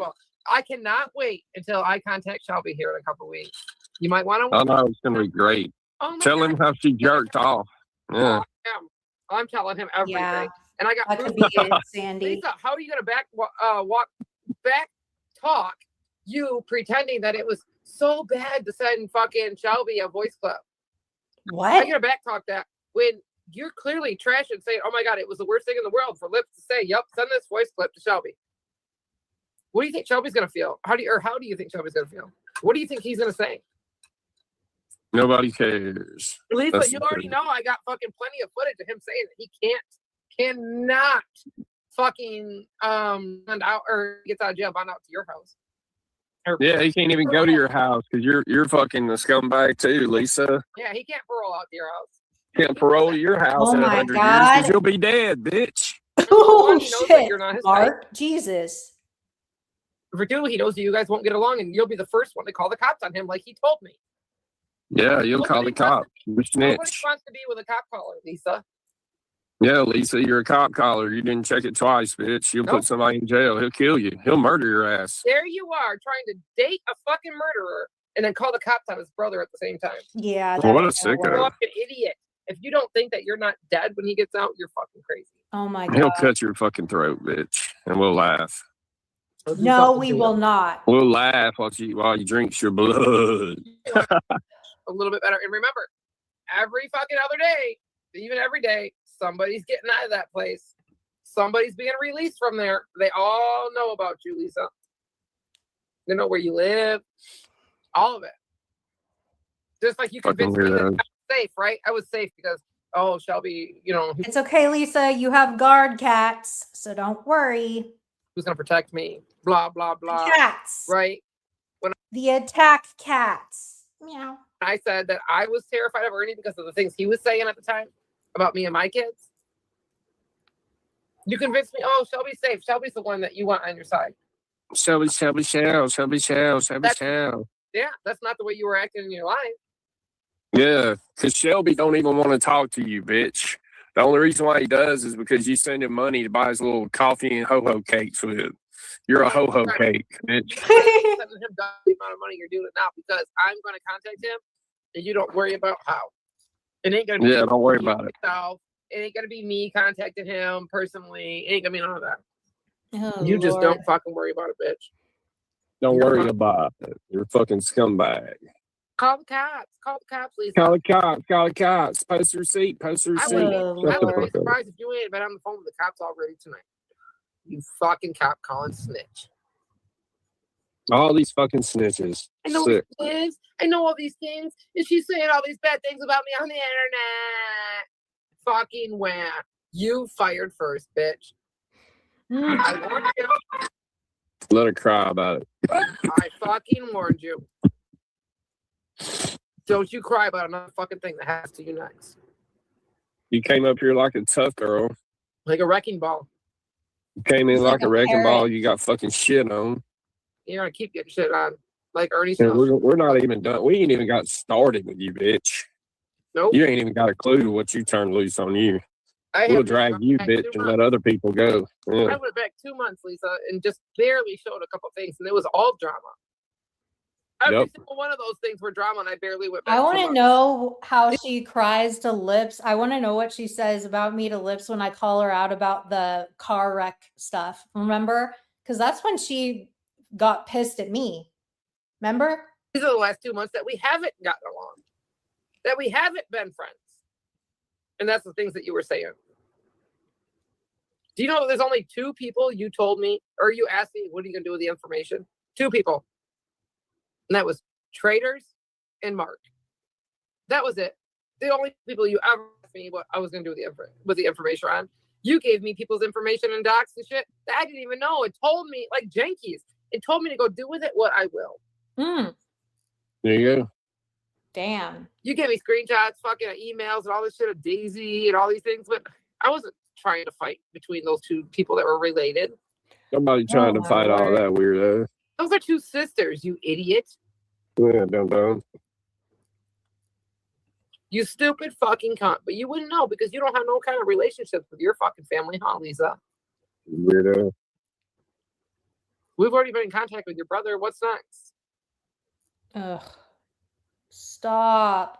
I cannot wait until I contact Shelby here in a couple weeks. You might want to. I know it's going to be great. Oh my Tell God. him how she jerked off. Yeah. I'm telling him everything. Yeah, And I got that could proof. be it, Sandy. Lisa, how are you gonna back talk you pretending that it was so bad to send fucking Shelby a voice clip? How What? are you gonna back talk that when you're clearly trashing saying, oh my god, it was the worst thing in the world for Lips to say, yep, send this voice clip to Shelby. What do you think Shelby's gonna feel? How do you think Shelby's gonna feel? What do you think he's gonna say? Nobody cares. Lisa, That's you the already thing. know I got fucking plenty of footage of him saying that he cannot fucking send out or gets out of jail, bond out to your house. Or- Yeah, he can't even go to your house because you're fucking a scumbag too, Lisa. Yeah, he can't parole out to your house. Can't parole to your house Oh in my 100 years God. because you'll be dead, bitch. Oh He knows that shit, you're not his Mark. Jesus. For two, he knows that you guys won't get along, and you'll be the first one to call the cops on him, like he told me. Yeah, you'll call the cops. You Nobody snitch. wants to be with a cop caller, Lisa. Yeah, Lisa, you're a cop caller. You didn't check it twice, bitch. You'll Nope. put somebody in jail. He'll kill you. He'll murder your ass. There you are, trying to date a fucking murderer, and then call the cops on his brother at the same time. Yeah. Well, what a ain't gonna sicko. work. Fucking idiot. If you don't think that you're not dead when he gets out, you're fucking crazy. Oh my He'll God. cut your fucking throat, bitch. And we'll laugh. No, we will not. We'll laugh while you drink your blood. A little bit better. And remember, every fucking other day, even every day, somebody's getting out of that place. Somebody's being released from there. They all know about you, Lisa. They know where you live. All of it. Just like you Fucking convinced me that I weirdo. was safe, right? I was safe because, oh, Shelby, It's okay, Lisa. You have guard cats, so don't worry. who's going to protect me? Blah, blah, blah. Cats. Right? The attack cats. Meow. I said that I was terrified of Ernie because of the things he was saying at the time about me and my kids. You convinced me, oh, Shelby's safe. Shelby's the one that you want on your side. Shelby. That's- Yeah, that's not the way you were acting in your life. Yeah, because Shelby don't even want to talk to you, bitch. The only reason why he does is because you send him money to buy his little coffee and ho-ho cakes with. You're a ho-ho cake, bitch. Sending him down the amount of money you're doing it now because I'm going to contact him, and you don't worry about how. It ain't going to be don't worry about it. yourself. It ain't going to be me contacting him personally. It ain't going to be none of that. Oh, You just Lord. don't fucking worry about it, bitch. Don't worry about it. You're a fucking scumbag. Call the cops. Call the cops, Lisa. Call the cops. Call the cops. Post the receipt. Post the I receipt. wouldn't Oh, be, I Shut the wouldn't be fuck up. surprised if you ain't been on the phone with the cops already tonight. You fucking cop calling snitch. All these fucking snitches. I know Sick. what it is. I know all these things. And she's saying all these bad things about me on the internet. Fucking whack. You fired first, bitch. I warned you. Let her cry about it. I fucking warned you. Don't you cry about another fucking thing that happens to you next. You came up here like a tough girl. Like a wrecking ball. You came in It's like like a a wrecking parrot. ball. You got fucking shit on. You're gonna keep getting shit on. Like Ernie And stuff. we're not even done. We ain't even got started with you, bitch. Nope. You ain't even got a clue to what you turned loose on you. I We'll have drag been you, back bitch, 2 and months. let other people go. Yeah. I went back 2 months, Lisa, and just barely showed a couple things, and it was all drama. Every Yep. single one of those things were drama, and I barely went back. I 2 want to months. know how she cries to Lips. I want to know what she says about me to Lips when I call her out about the car wreck stuff. Remember? Because that's when she got pissed at me. Remember? These are the last 2 months that we haven't gotten along, that we haven't been friends. And that's the things that you were saying. Do you know that there's only 2 people you told me, or you asked me, what are you going to do with the information? 2 people. And that was Traders and Mark. That was it. The only people you ever asked me what I was going to do with the information on. You gave me people's information and docs and shit that I didn't even know. It told me, like Jankies, it told me to go do with it what I will. There you go. Damn. You gave me screenshots, fucking emails, and all this shit of Daisy and all these things, but I wasn't trying to fight between those 2 people that were related. Somebody trying Oh, to fight my all word. that weirdo. Those are 2 sisters, you idiot. Yeah, dumb. You stupid fucking cunt. But you wouldn't know because you don't have no kind of relationships with your fucking family, huh, Lisa? Weirdo. We've already been in contact with your brother. What's next? Ugh. Stop.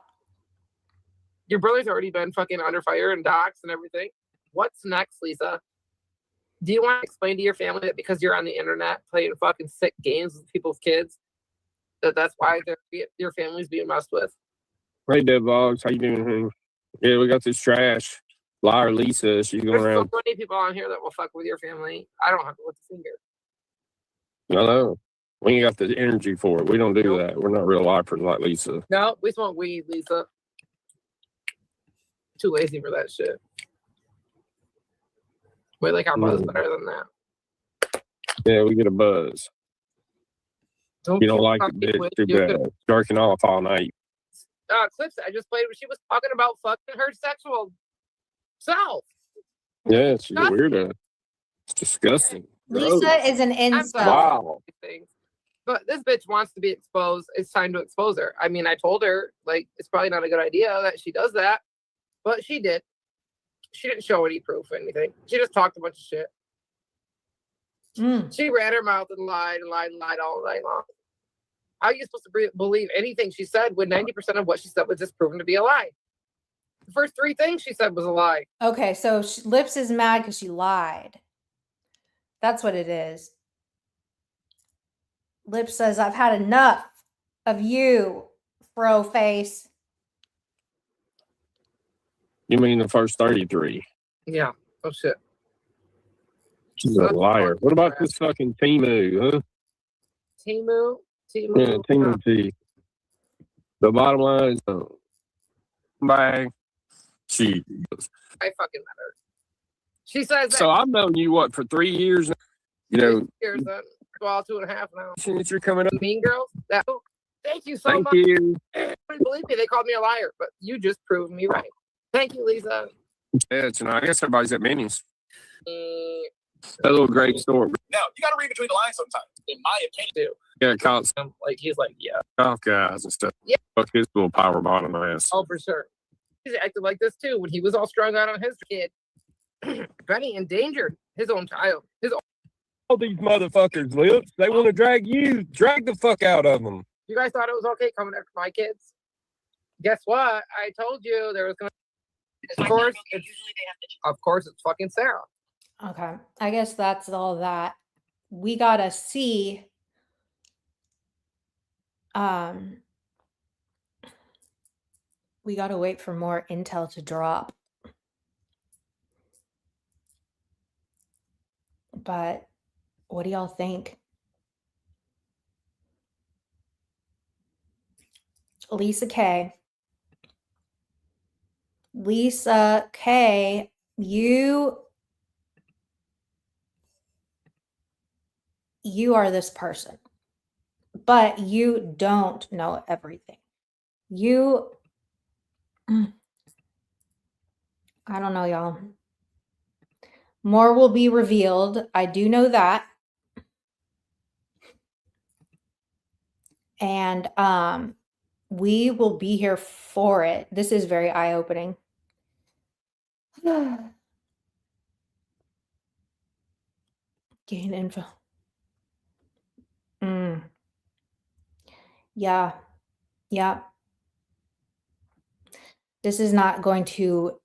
Your brother's already been fucking under fire and docs and everything. What's next, Lisa? Do you want to explain to your family that because you're on the internet playing fucking sick games with people's kids, that's why your family's being messed with? Hey, Dev Vlogs, how you doing, honey? Yeah, we got this trash. Liar Lisa, she's going There's around. so many people on here that will fuck with your family. I don't have to lift a finger. I know. We ain't got the energy for it. We don't do Nope. that. We're not real lifers like Lisa. No, we smoke weed, Lisa. Too lazy for that shit. We like our buzz better than that. Yeah, we get a buzz. You don't like it, fucking bitch. with Too you. bad. Jerking off all night. Clips I just played where she was talking about fucking her sexual self. Yeah, she's a Disgusting. weirdo. It's disgusting. Lisa Gross. is an I'm incel. sorry. Wow. Things. But this bitch wants to be exposed. It's time to expose her. I mean, I told her, like, it's probably not a good idea that she does that. But she did. She didn't show any proof or anything. She just talked a bunch of shit. She ran her mouth and lied all night long. How are you supposed to believe anything she said when 90% of what she said was just proven to be a lie? The first 3 things she said was a lie. Okay, so Lips is mad because she lied. That's what it is. Lips says, I've had enough of you, fro face. You mean the first 33? Yeah. Oh, shit. She's a liar. What about this fucking Timu, huh? Timu? Yeah, Timu T. The bottom line is, bang. She. I fucking met her. She says that. So I've known you, what, for 3 years now? You know, Years, well, 2.5 now. since you're coming up. Mean Girls? Thank you so Thank much. you. I couldn't believe me. They called me a liar, but you just proved me right. Thank you, Lisa. Yeah, I guess everybody's at Minnie's. That little great story. Now, you got to read between the lines sometimes, in my opinion. Yeah, cops, Like, he's like, yeah. golf guys and stuff. Yeah. Fuck his little power bottom ass. Oh, for sure. He's acted like this, too, when he was all strung out on his kid. Benny endangered his own child, his all these motherfuckers, Lips. They want to drag you. Drag the fuck out of them. You guys thought it was okay coming after my kids? Guess what? I told you there was gonna. Of course, it's fucking Sarah. Okay. I guess that's all that. We gotta see. We gotta wait for more intel to drop. But what do y'all think? Lisa K. Lisa K, you are this person, but you don't know everything. I don't know, y'all. More will be revealed. I do know that. And we will be here for it. This is very eye-opening. Gain info. Yeah. Yeah. This is going to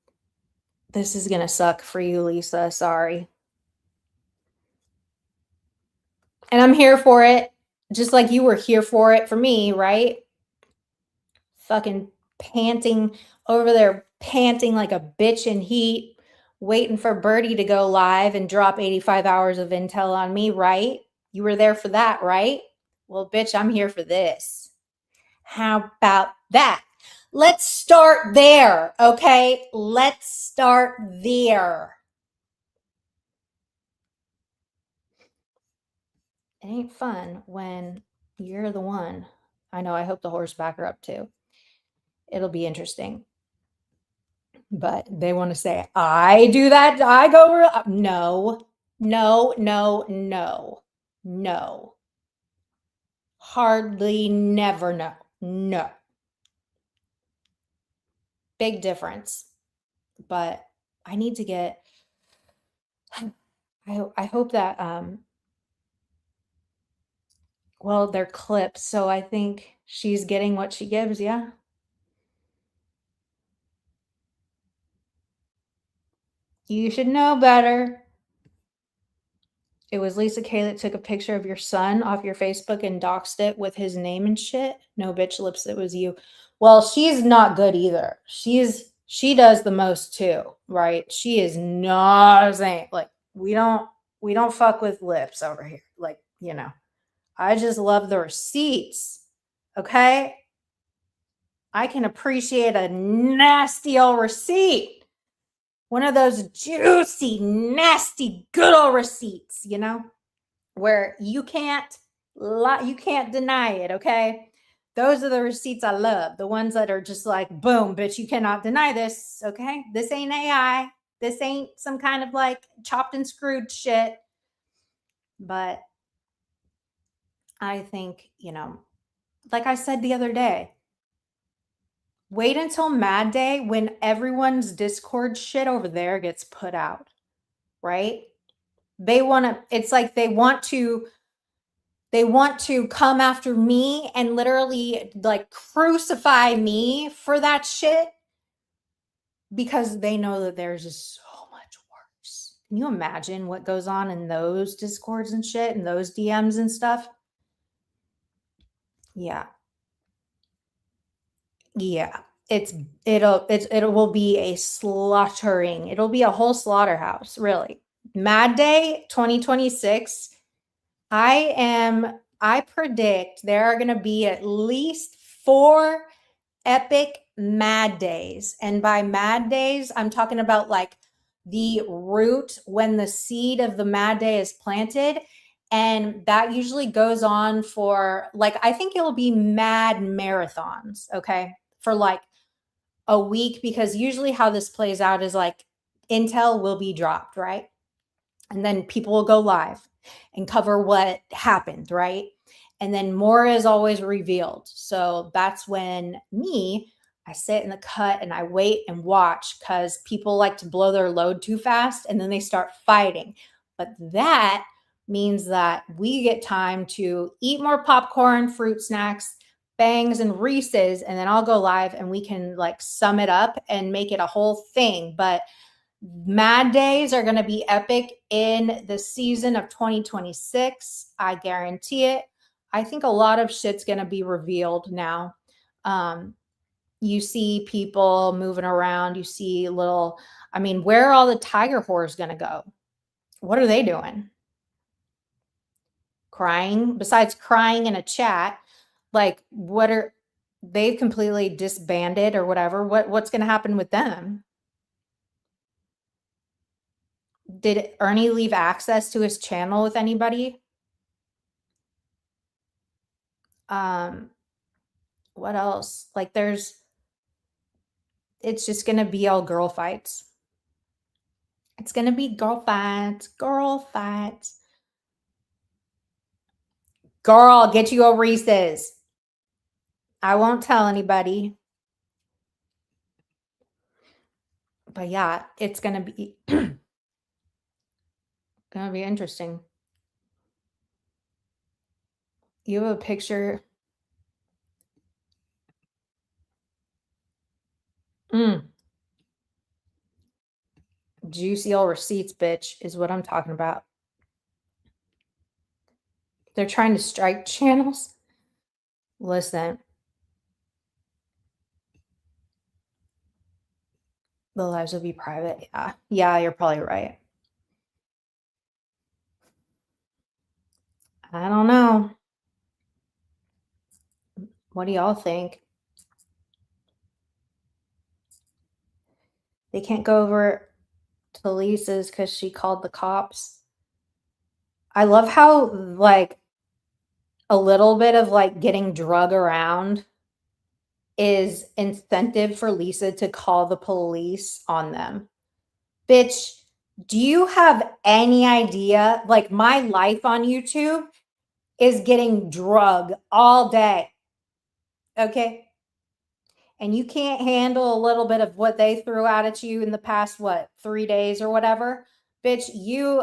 suck for you, Lisa. Sorry. And I'm here for it. Just like you were here for it for me, right? Fucking panting over there, panting like a bitch in heat, waiting for Birdie to go live and drop 85 hours of intel on me, right? You were there for that, right? Well, bitch, I'm here for this. How about that? Let's start there, okay? Let's start there. It ain't fun when you're the one. I know, I hope the horseback are up too. It'll be interesting. But they want to say, I do that. I go, no, no, no, no, no. Hardly never, no, no. Big difference. But I need to get, I hope that, well, they're clips. So I think she's getting what she gives. Yeah. You should know better. It was Lisa K that took a picture of your son off your Facebook and doxed it with his name and shit. No, bitch, Lips, it was you. Well, she's not good either. She does the most too, right? She is not saying, like, we don't fuck with Lips over here. Like, you know, I just love the receipts. Okay? I can appreciate a nasty old receipt. One of those juicy, nasty, good old receipts, you know, where you can't deny it, okay? Those are the receipts I love. The ones that are just like, boom, bitch, you cannot deny this, okay? This ain't AI. This ain't some kind of like chopped and screwed shit. But I think, you know, like I said the other day, wait until Mad Day when everyone's Discord shit over there gets put out, right? It's like they want to come after me and literally like crucify me for that shit because they know that there's just so much worse. Can you imagine what goes on in those Discords and shit and those DMs and stuff? Yeah. Yeah, it will be a slaughtering. It'll be a whole slaughterhouse, really. Mad Day 2026. I predict there are going to be at least 4 epic Mad Days. And by Mad Days, I'm talking about like the root when the seed of the Mad Day is planted. And that usually goes on for like, I think it'll be mad marathons, okay? For like a week, because usually how this plays out is like intel will be dropped, right? And then people will go live and cover what happened, right? And then more is always revealed. So that's when I sit in the cut and I wait and watch because people like to blow their load too fast and then they start fighting. But that means that we get time to eat more popcorn, fruit snacks, Bangs and Reese's, and then I'll go live and we can like sum it up and make it a whole thing. But Mad Days are going to be epic in the season of 2026. I guarantee it. I think a lot of shit's going to be revealed now. You see people moving around. You see little, I mean, where are all the tiger whores going to go? What are they doing? Crying? Besides crying in a chat, like what are they've completely disbanded or whatever? What's going to happen with them? Did Ernie leave access to his channel with anybody? What else? Like it's just going to be all girl fights. It's going to be girl fights, girl fights. Girl, get you a Reese's. I won't tell anybody. But yeah, it's going to be going to be interesting. You have a picture. Juicy old receipts, bitch, is what I'm talking about. They're trying to strike channels. Listen. The lives will be private. Yeah. Yeah, you're probably right. I don't know. What do y'all think? They can't go over to Lisa's because she called the cops. I love how, like, a little bit of, like, getting drug around is incentive for Lisa to call the police on them. Bitch, do you have any idea? Like, my life on YouTube is getting drug all day. Okay? And you can't handle a little bit of what they threw out at you in the past, 3 days or whatever? Bitch, you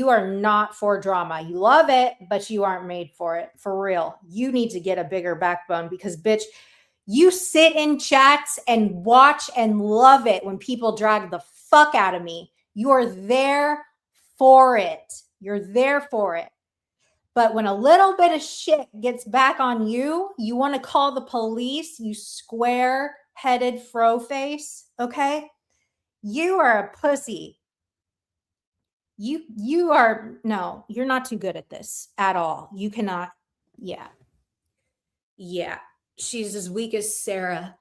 are not for drama. You love it, but you aren't made for it. For real. You need to get a bigger backbone because, bitch, you sit in chats and watch and love it when people drag the fuck out of me. You are there for it. You're there for it. But when a little bit of shit gets back on you, you want to call the police, you square-headed fro face, okay? You are a pussy. You are, no, you're not too good at this at all. You cannot, yeah. Yeah, she's as weak as Sarah.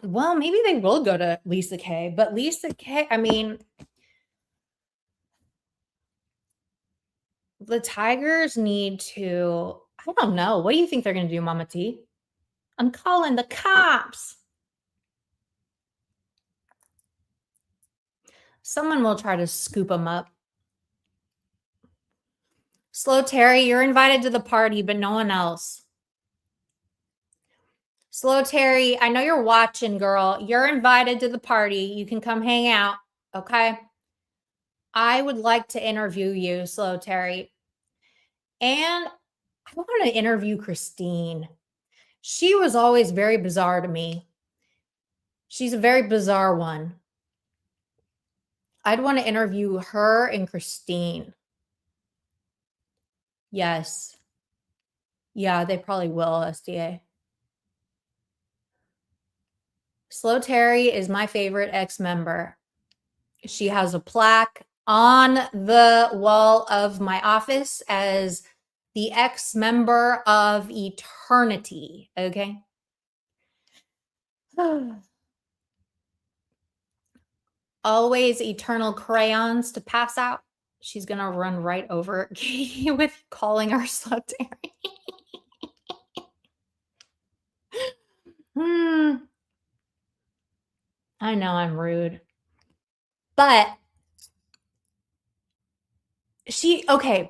Well, maybe they will go to Lisa K, but Lisa K, I mean, the Tigers need to, I don't know. What do you think they're going to do, Mama T? I'm calling the cops. Someone will try to scoop them up. Slow Terry, you're invited to the party, but no one else. Slow Terry, I know you're watching, girl. You're invited to the party. You can come hang out, okay? I would like to interview you, Slow Terry. And I want to interview Christine. She was always very bizarre to me. She's a very bizarre one. I'd want to interview her and Christine. Yes. Yeah, they probably will, SDA. Slow Terry is my favorite ex-member. She has a plaque on the wall of my office as the ex-member of eternity, okay? Always eternal crayons to pass out. She's going to run right over Katie with calling her Slow Terry. I know I'm rude. But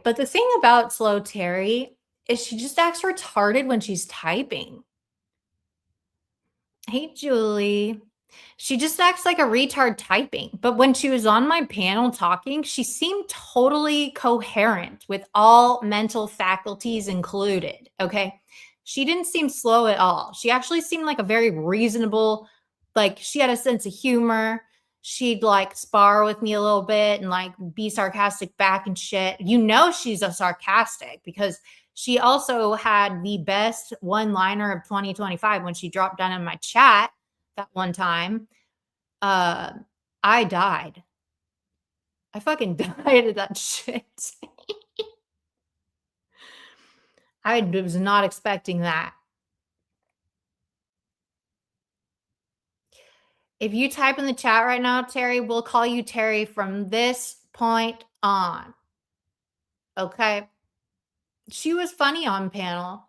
but the thing about Slow Terry is she just acts retarded when she's typing. Hey, Julie. She just acts like a retard typing. But when she was on my panel talking, she seemed totally coherent with all mental faculties included. Okay. She didn't seem slow at all. She actually seemed like a very reasonable, like she had a sense of humor. She'd like spar with me a little bit and like be sarcastic back and shit. You know, she's a sarcastic because she also had the best one liner of 2025 when she dropped down in my chat that one time. I died. I fucking died of that shit. I was not expecting that. If you type in the chat right now, Terry, we'll call you Terry from this point on. Okay. She was funny on panel.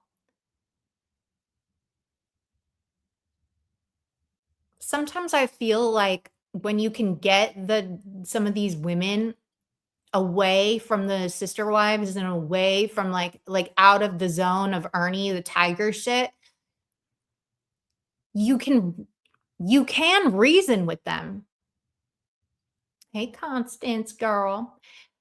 Sometimes I feel like when you can get some of these women away from the sister wives and away from like out of the zone of Ernie the tiger shit, you can reason with them. Hey, Constance girl.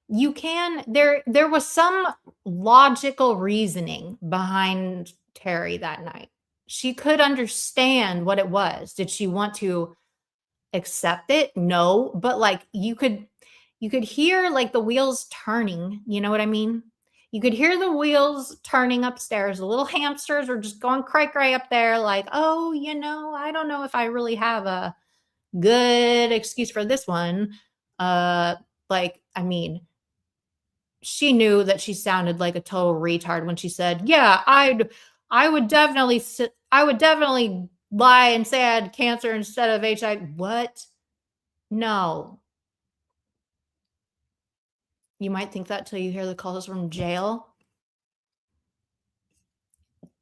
You can there was some logical reasoning behind Terry that night. She could understand what it was. Did she want to accept it? No, but like you could hear like the wheels turning, you know what I mean? You could hear the wheels turning upstairs. The little hamsters were just going cray-cray up there like, "Oh, you know, I don't know if I really have a good excuse for this one." Like, I mean, she knew that she sounded like a total retard when she said, "Yeah, I would definitely lie and say I had cancer instead of HIV." What? No. You might think that till you hear the calls from jail.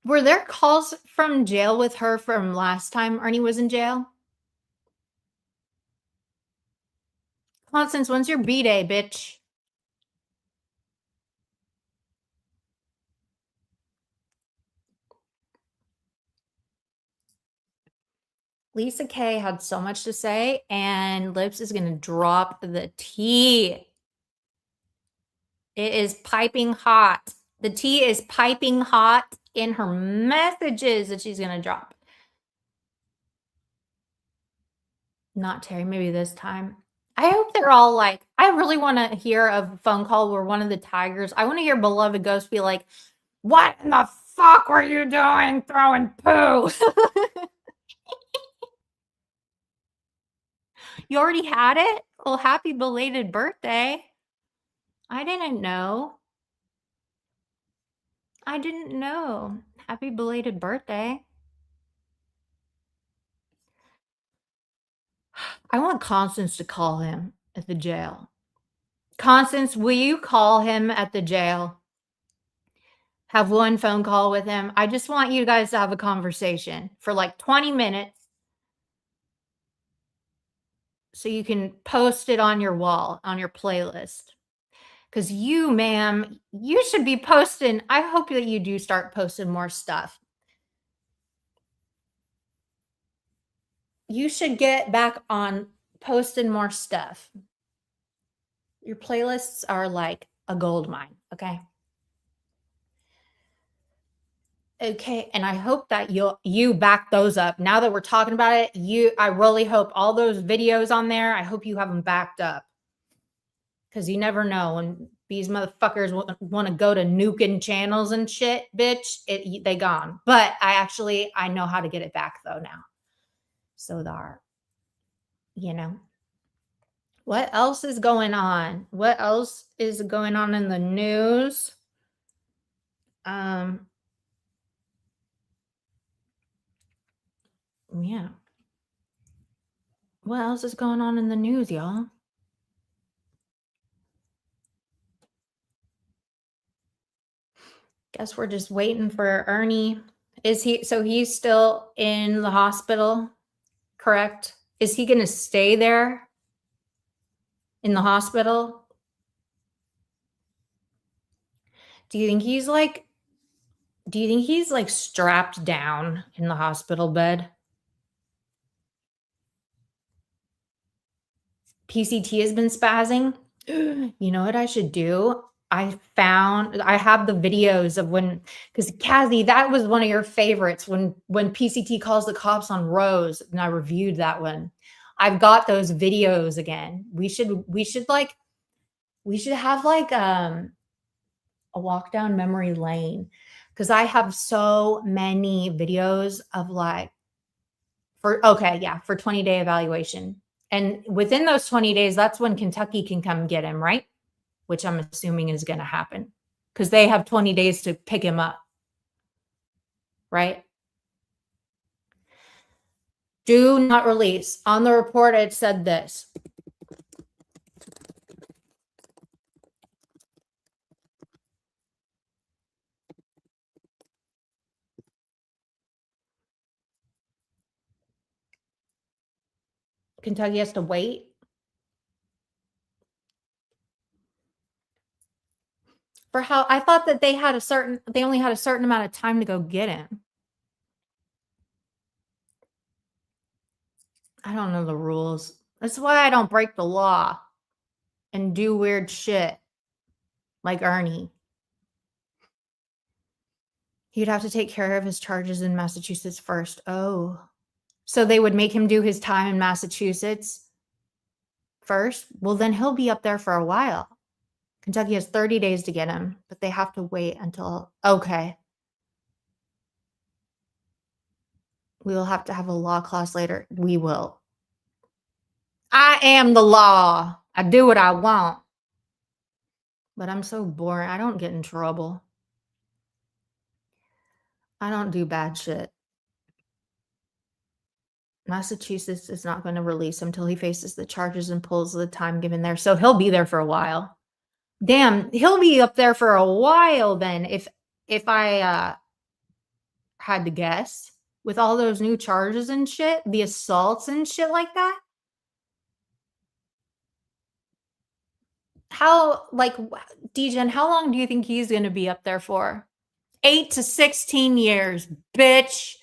Were there calls from jail with her from last time Ernie was in jail? Constance, when's your B-day, bitch? Lisa K had so much to say, and Lips is going to drop the tea. It is piping hot. The tea is piping hot in her messages that she's going to drop. Not Terry, maybe this time. I hope they're all like, I really want to hear a phone call where one of the tigers, I want to hear Beloved Ghost be like, "What in the fuck were you doing throwing poo?" You already had it? Well, happy belated birthday. I didn't know. I didn't know. Happy belated birthday. I want Constance to call him at the jail. Constance, will you call him at the jail? Have one phone call with him. I just want you guys to have a conversation for like 20 minutes so you can post it on your wall, on your playlist. Because you, ma'am, you should be posting. I hope that you do start posting more stuff. You should get back on posting more stuff. Your playlists are like a gold mine, okay? Okay, and I hope that you back those up. Now that we're talking about it, I really hope all those videos on there, I hope you have them backed up. Because you never know when these motherfuckers want to go to nuking channels and shit, bitch, they gone. But I know how to get it back though now. So there, you know. What else is going on? What else is going on in the news? Yeah. What else is going on in the news, y'all? Guess we're just waiting for Ernie. So he's still in the hospital, correct? Is he going to stay there in the hospital? Do you think he's like strapped down in the hospital bed? PCT has been spazzing. You know what I should do? I have the videos of when, because Kathy, that was one of your favorites when PCT calls the cops on Rose, and I reviewed that one. I've got those videos again. We should have like a walk down memory lane, because I have so many videos of like for 20-day evaluation. And within those 20 days, that's when Kentucky can come get him, right? Which I'm assuming is going to happen because they have 20 days to pick him up, right? Do not release. On the report, it said this. Kentucky has to wait. For how I thought that they only had a certain amount of time to go get him. I don't know the rules. That's why I don't break the law and do weird shit like Ernie. He'd have to take care of his charges in Massachusetts first. Oh, so they would make him do his time in Massachusetts first? Well, then he'll be up there for a while. Kentucky has 30 days to get him, but they have to wait until, okay. We will have to have a law class later. We will. I am the law. I do what I want. But I'm so boring. I don't get in trouble. I don't do bad shit. Massachusetts is not going to release him until he faces the charges and pulls the time given there. So he'll be there for a while. Damn, he'll be up there for a while then if I had to guess. With all those new charges and shit, the assaults and shit like that. How, like, DGen, how long do you think he's going to be up there for? 8 to 16 years, bitch.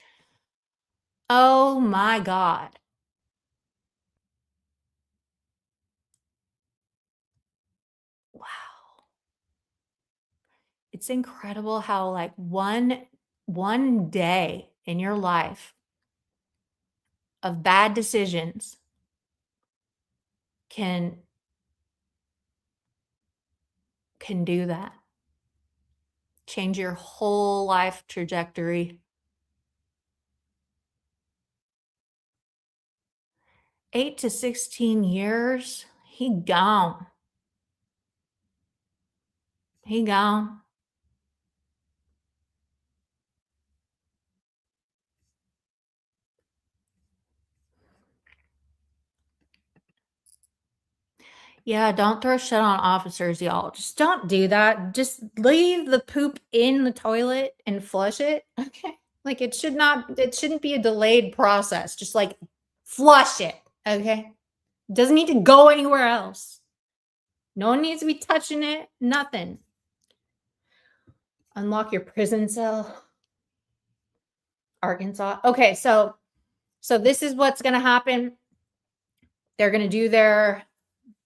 Oh my God. Wow. It's incredible how like one day in your life of bad decisions can do that. Change your whole life trajectory. 8 to 16 years, he gone. He gone. Yeah, don't throw shit on officers, y'all. Just don't do that. Just leave the poop in the toilet and flush it. Okay. Like it shouldn't be a delayed process. Just like flush it. Okay. Doesn't need to go anywhere else. No one needs to be touching it. Nothing. Unlock your prison cell. Arkansas. Okay, so this is what's gonna happen. They're gonna do their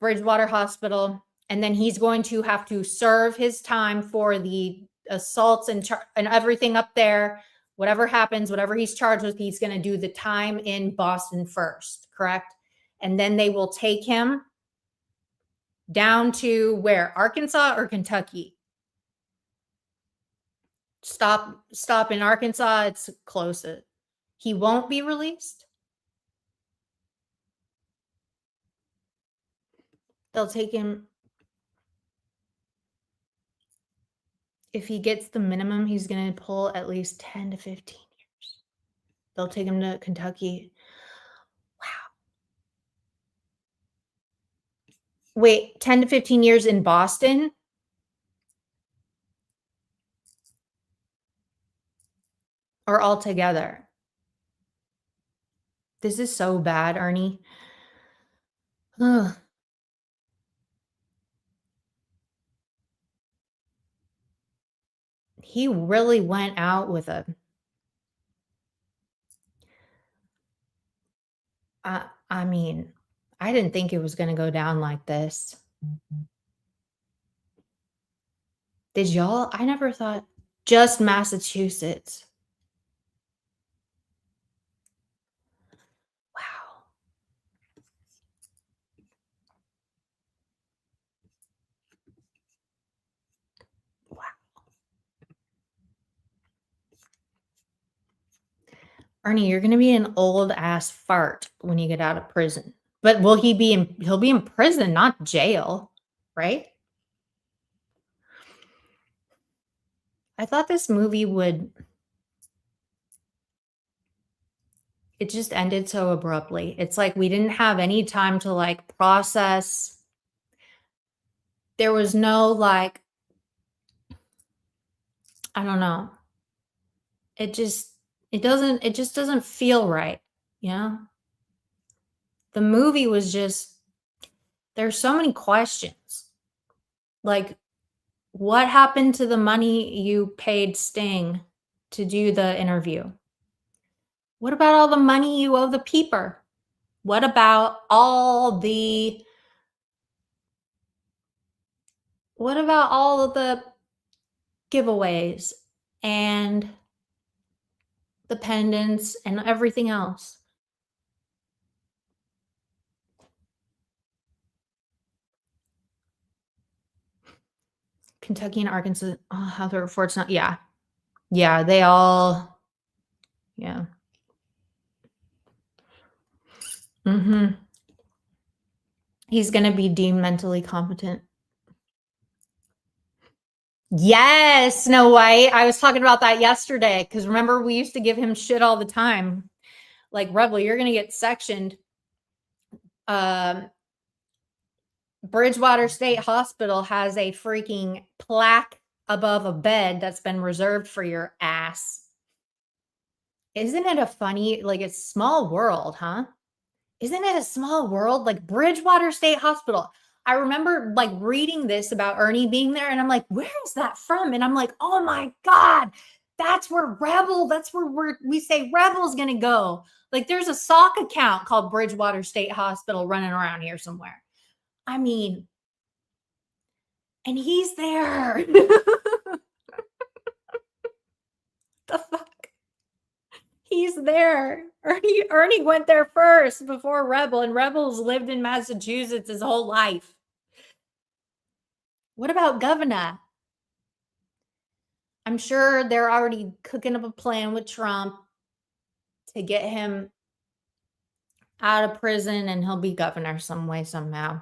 Bridgewater Hospital, and then he's going to have to serve his time for the assaults and everything up there. Whatever happens, whatever he's charged with, he's going to do the time in Boston first, correct? And then they will take him down to where? Arkansas or Kentucky? Stop in Arkansas. It's close. He won't be released. They'll take him. If he gets the minimum, he's going to pull at least 10 to 15 years. They'll take him to Kentucky. Wow. Wait, 10 to 15 years in Boston? Or altogether? This is so bad, Ernie. Ugh. He really went out with a... I mean, I didn't think it was going to go down like this. Did y'all? I never thought just Massachusetts. Wow. Wow. Ernie, you're going to be an old ass fart when you get out of prison. But will he be in, he'll be in prison, not jail, right? I thought this movie would, it just ended so abruptly. It's like we didn't have any time to like process. There was no like, I don't know. It just doesn't feel right, you know? The movie was just, there's so many questions. Like, what happened to the money you paid Sting to do the interview? What about all the money you owe the peeper? What about all the giveaways and the pendants and everything else? Kentucky and Arkansas, oh, how the report's not, yeah. Yeah, they all, yeah. Mm-hmm. He's going to be deemed mentally competent. Yes, Snow White. I was talking about that yesterday because remember we used to give him shit all the time. Like, Rebel, you're going to get sectioned. Bridgewater State Hospital has a freaking plaque above a bed that's been reserved for your ass. Isn't it a funny, like, it's small world, huh? Isn't it a small world? Like Bridgewater State Hospital. I remember like reading this about Ernie being there and I'm like, where is that from? And I'm like, oh my God, that's where we say Rebel's going to go. Like there's a sock account called Bridgewater State Hospital running around here somewhere. I mean, and he's there. The fuck? He's there. Ernie went there first before Rebel, and Rebel's lived in Massachusetts his whole life. What about Governor? I'm sure they're already cooking up a plan with Trump to get him out of prison and he'll be governor some way, somehow.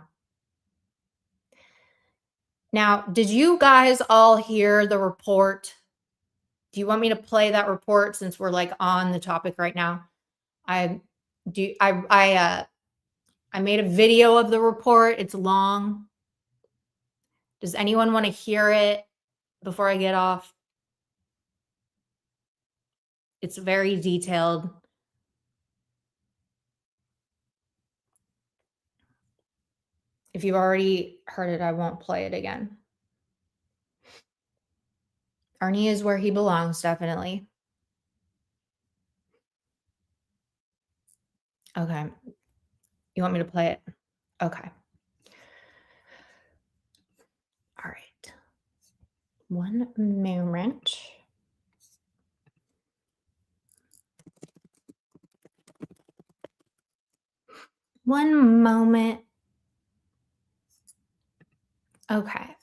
Now, did you guys all hear the report? Do you want me to play that report since we're like on the topic right now? I made a video of the report. It's long. Does anyone want to hear it before I get off? It's very detailed. If you've already heard it, I won't play it again. Ernie is where he belongs, definitely. Okay. You want me to play it? Okay. All right. One moment. One moment. Okay.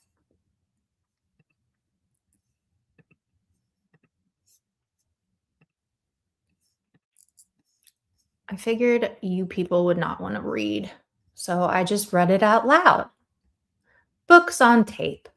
I figured you people would not want to read, so I just read it out loud. Books on tape.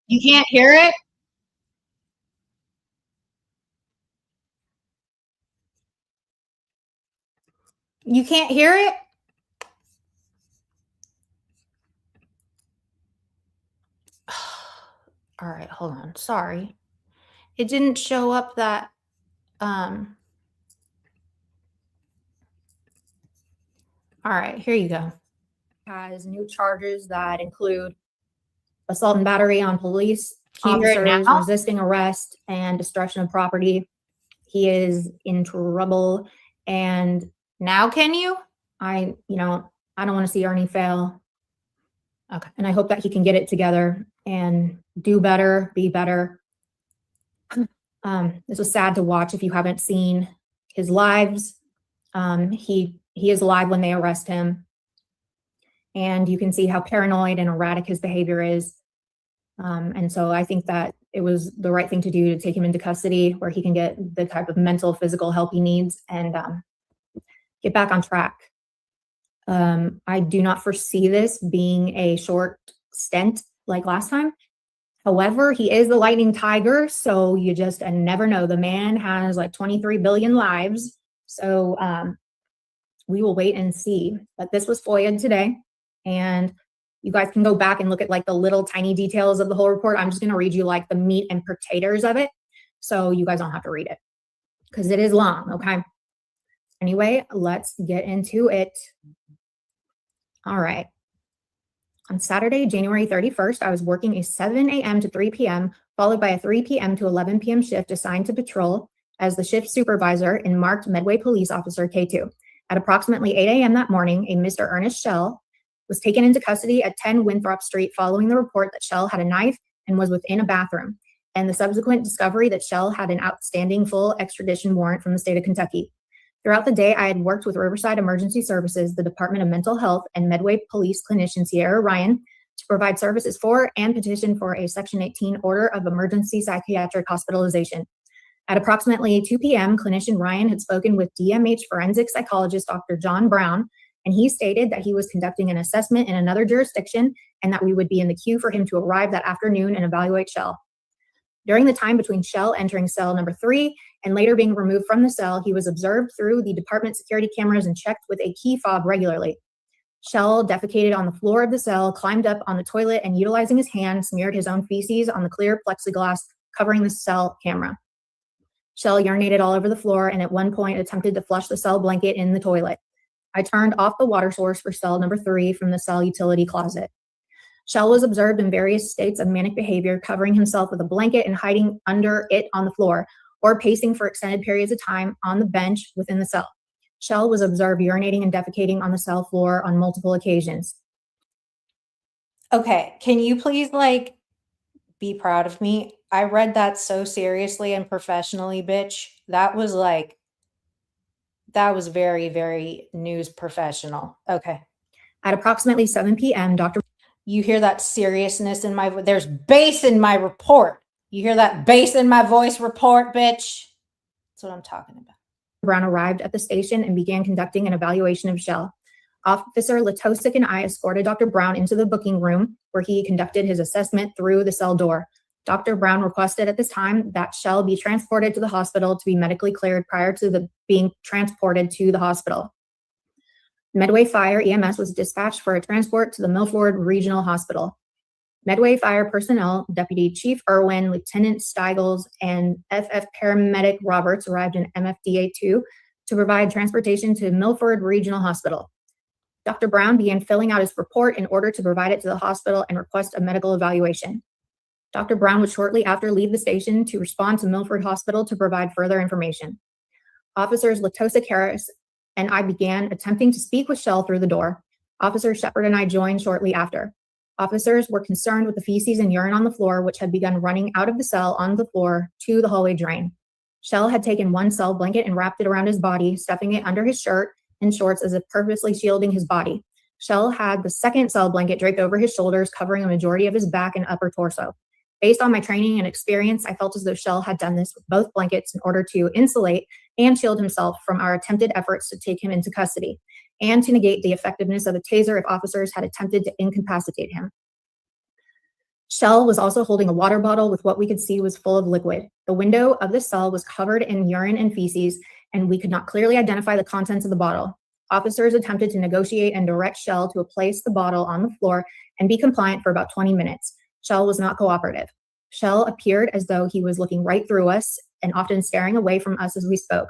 You can't hear it? You can't hear it? All right, hold on. Sorry. It didn't show up that all right, here you go. Has new charges that include assault and battery on police officers, resisting arrest, and destruction of property. He is in trouble. And now, can you? I don't want to see Ernie fail. Okay. And I hope that he can get it together and do better, be better. This was sad to watch if you haven't seen his lives. He is alive when they arrest him. And you can see how paranoid and erratic his behavior is. And so I think that it was the right thing to do to take him into custody where he can get the type of mental, physical help he needs and get back on track. I do not foresee this being a short stint like last time. However, he is the lightning tiger, so you just never know. The man has like 23 billion lives. So we will wait and see. But this was FOIA'd today. And you guys can go back and look at like the little tiny details of the whole report. I'm just going to read you like the meat and potatoes of it. So you guys don't have to read it because it is long. Okay. Anyway, let's get into it. All right. On Saturday, January 31st, I was working a 7 a.m. to 3 p.m., followed by a 3 p.m. to 11 p.m. shift assigned to patrol as the shift supervisor and marked Medway Police Officer K2. At approximately 8 a.m. that morning, a Mr. Ernest Shell was taken into custody at 10 Winthrop Street following the report that Shell had a knife and was within a bathroom, and the subsequent discovery that Shell had an outstanding full extradition warrant from the state of Kentucky. Throughout the day, I had worked with Riverside Emergency Services, the Department of Mental Health, and Medway Police clinician Sierra Ryan to provide services for and petition for a Section 18 order of emergency psychiatric hospitalization. At approximately 2 p.m., clinician Ryan had spoken with DMH forensic psychologist Dr. John Brown, and he stated that he was conducting an assessment in another jurisdiction and that we would be in the queue for him to arrive that afternoon and evaluate Shell. During the time between Shell entering cell number 3 and later being removed from the cell, he was observed through the department security cameras and checked with a key fob regularly. Shell defecated on the floor of the cell, climbed up on the toilet, and utilizing his hand, smeared his own feces on the clear plexiglass covering the cell camera. Shell urinated all over the floor and at one point attempted to flush the cell blanket in the toilet. I turned off the water source for cell number 3 from the cell utility closet. Shell was observed in various states of manic behavior, covering himself with a blanket and hiding under it on the floor, or pacing for extended periods of time on the bench within the cell. Shell was observed urinating and defecating on the cell floor on multiple occasions. Okay, can you please be proud of me? I read that so seriously and professionally, bitch. That was very, very news professional. Okay. At approximately 7 p.m., you hear that seriousness in my voice. There's bass in my report. You hear that bass in my voice report, bitch? That's what I'm talking about. Brown arrived at the station and began conducting an evaluation of Shell. Officer Latosik and I escorted Dr. Brown into the booking room where he conducted his assessment through the cell door. Dr. Brown requested at this time that Shell be transported to the hospital to be medically cleared prior to being transported to the hospital. Medway Fire EMS was dispatched for a transport to the Milford Regional Hospital. Medway Fire personnel, Deputy Chief Irwin, Lieutenant Steigels, and FF Paramedic Roberts arrived in MFDA 2 to provide transportation to Milford Regional Hospital. Dr. Brown began filling out his report in order to provide it to the hospital and request a medical evaluation. Dr. Brown would shortly after leave the station to respond to Milford Hospital to provide further information. Officers Latosik Harris and I began attempting to speak with Shell through the door. Officer Shepard and I joined shortly after. Officers were concerned with the feces and urine on the floor, which had begun running out of the cell on the floor to the hallway drain. Shell had taken one cell blanket and wrapped it around his body, stuffing it under his shirt and shorts as if purposely shielding his body. Shell had the second cell blanket draped over his shoulders, covering a majority of his back and upper torso. Based on my training and experience, I felt as though Shell had done this with both blankets in order to insulate and shield himself from our attempted efforts to take him into custody, and to negate the effectiveness of a taser if officers had attempted to incapacitate him. Shell was also holding a water bottle with what we could see was full of liquid. The window of the cell was covered in urine and feces, and we could not clearly identify the contents of the bottle. Officers attempted to negotiate and direct Shell to place the bottle on the floor and be compliant for about 20 minutes. Shell was not cooperative. Shell appeared as though he was looking right through us and often staring away from us as we spoke.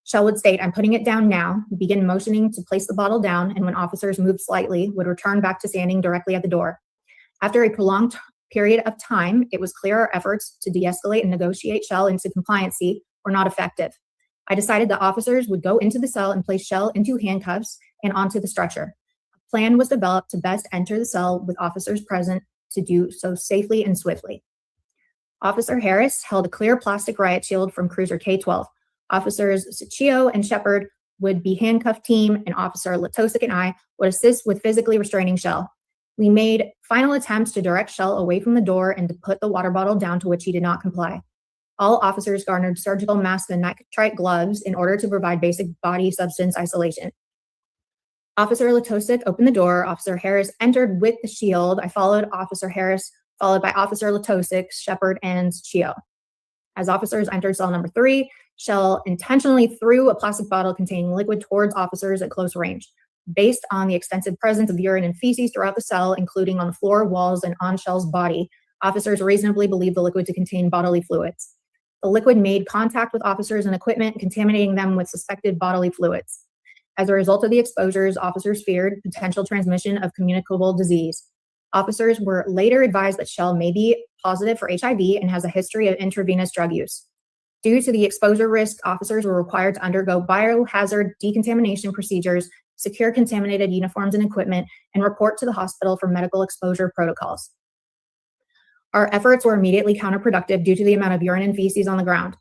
Shell would state, "I'm putting it down now," begin motioning to place the bottle down, and when officers moved slightly, would return back to standing directly at the door. After a prolonged period of time, it was clear our efforts to de-escalate and negotiate Shell into compliancy were not effective. I decided that officers would go into the cell and place Shell into handcuffs and onto the stretcher. A plan was developed to best enter the cell with officers present to do so safely and swiftly. Officer Harris held a clear plastic riot shield from cruiser K-12. Officers Sooooo and Shepard would be handcuffed team, and Officer Latosic and I would assist with physically restraining Shell. We made final attempts to direct Shell away from the door and to put the water bottle down, to which he did not comply. All officers garnered surgical masks and nitrite gloves in order to provide basic body substance isolation. Officer Latosic opened the door. Officer Harris entered with the shield. I followed Officer Harris, followed by Officer Latosic, Shepard, and Sooooo. As officers entered cell number 3, Shell intentionally threw a plastic bottle containing liquid towards officers at close range. Based on the extensive presence of urine and feces throughout the cell, including on the floor, walls, and on Shell's body, officers reasonably believed the liquid to contain bodily fluids. The liquid made contact with officers and equipment, contaminating them with suspected bodily fluids. As a result of the exposures, officers feared potential transmission of communicable disease. Officers were later advised that Shell may be positive for HIV and has a history of intravenous drug use. Due to the exposure risk, officers were required to undergo biohazard decontamination procedures, secure contaminated uniforms and equipment, and report to the hospital for medical exposure protocols. Our efforts were immediately counterproductive due to the amount of urine and feces on the ground.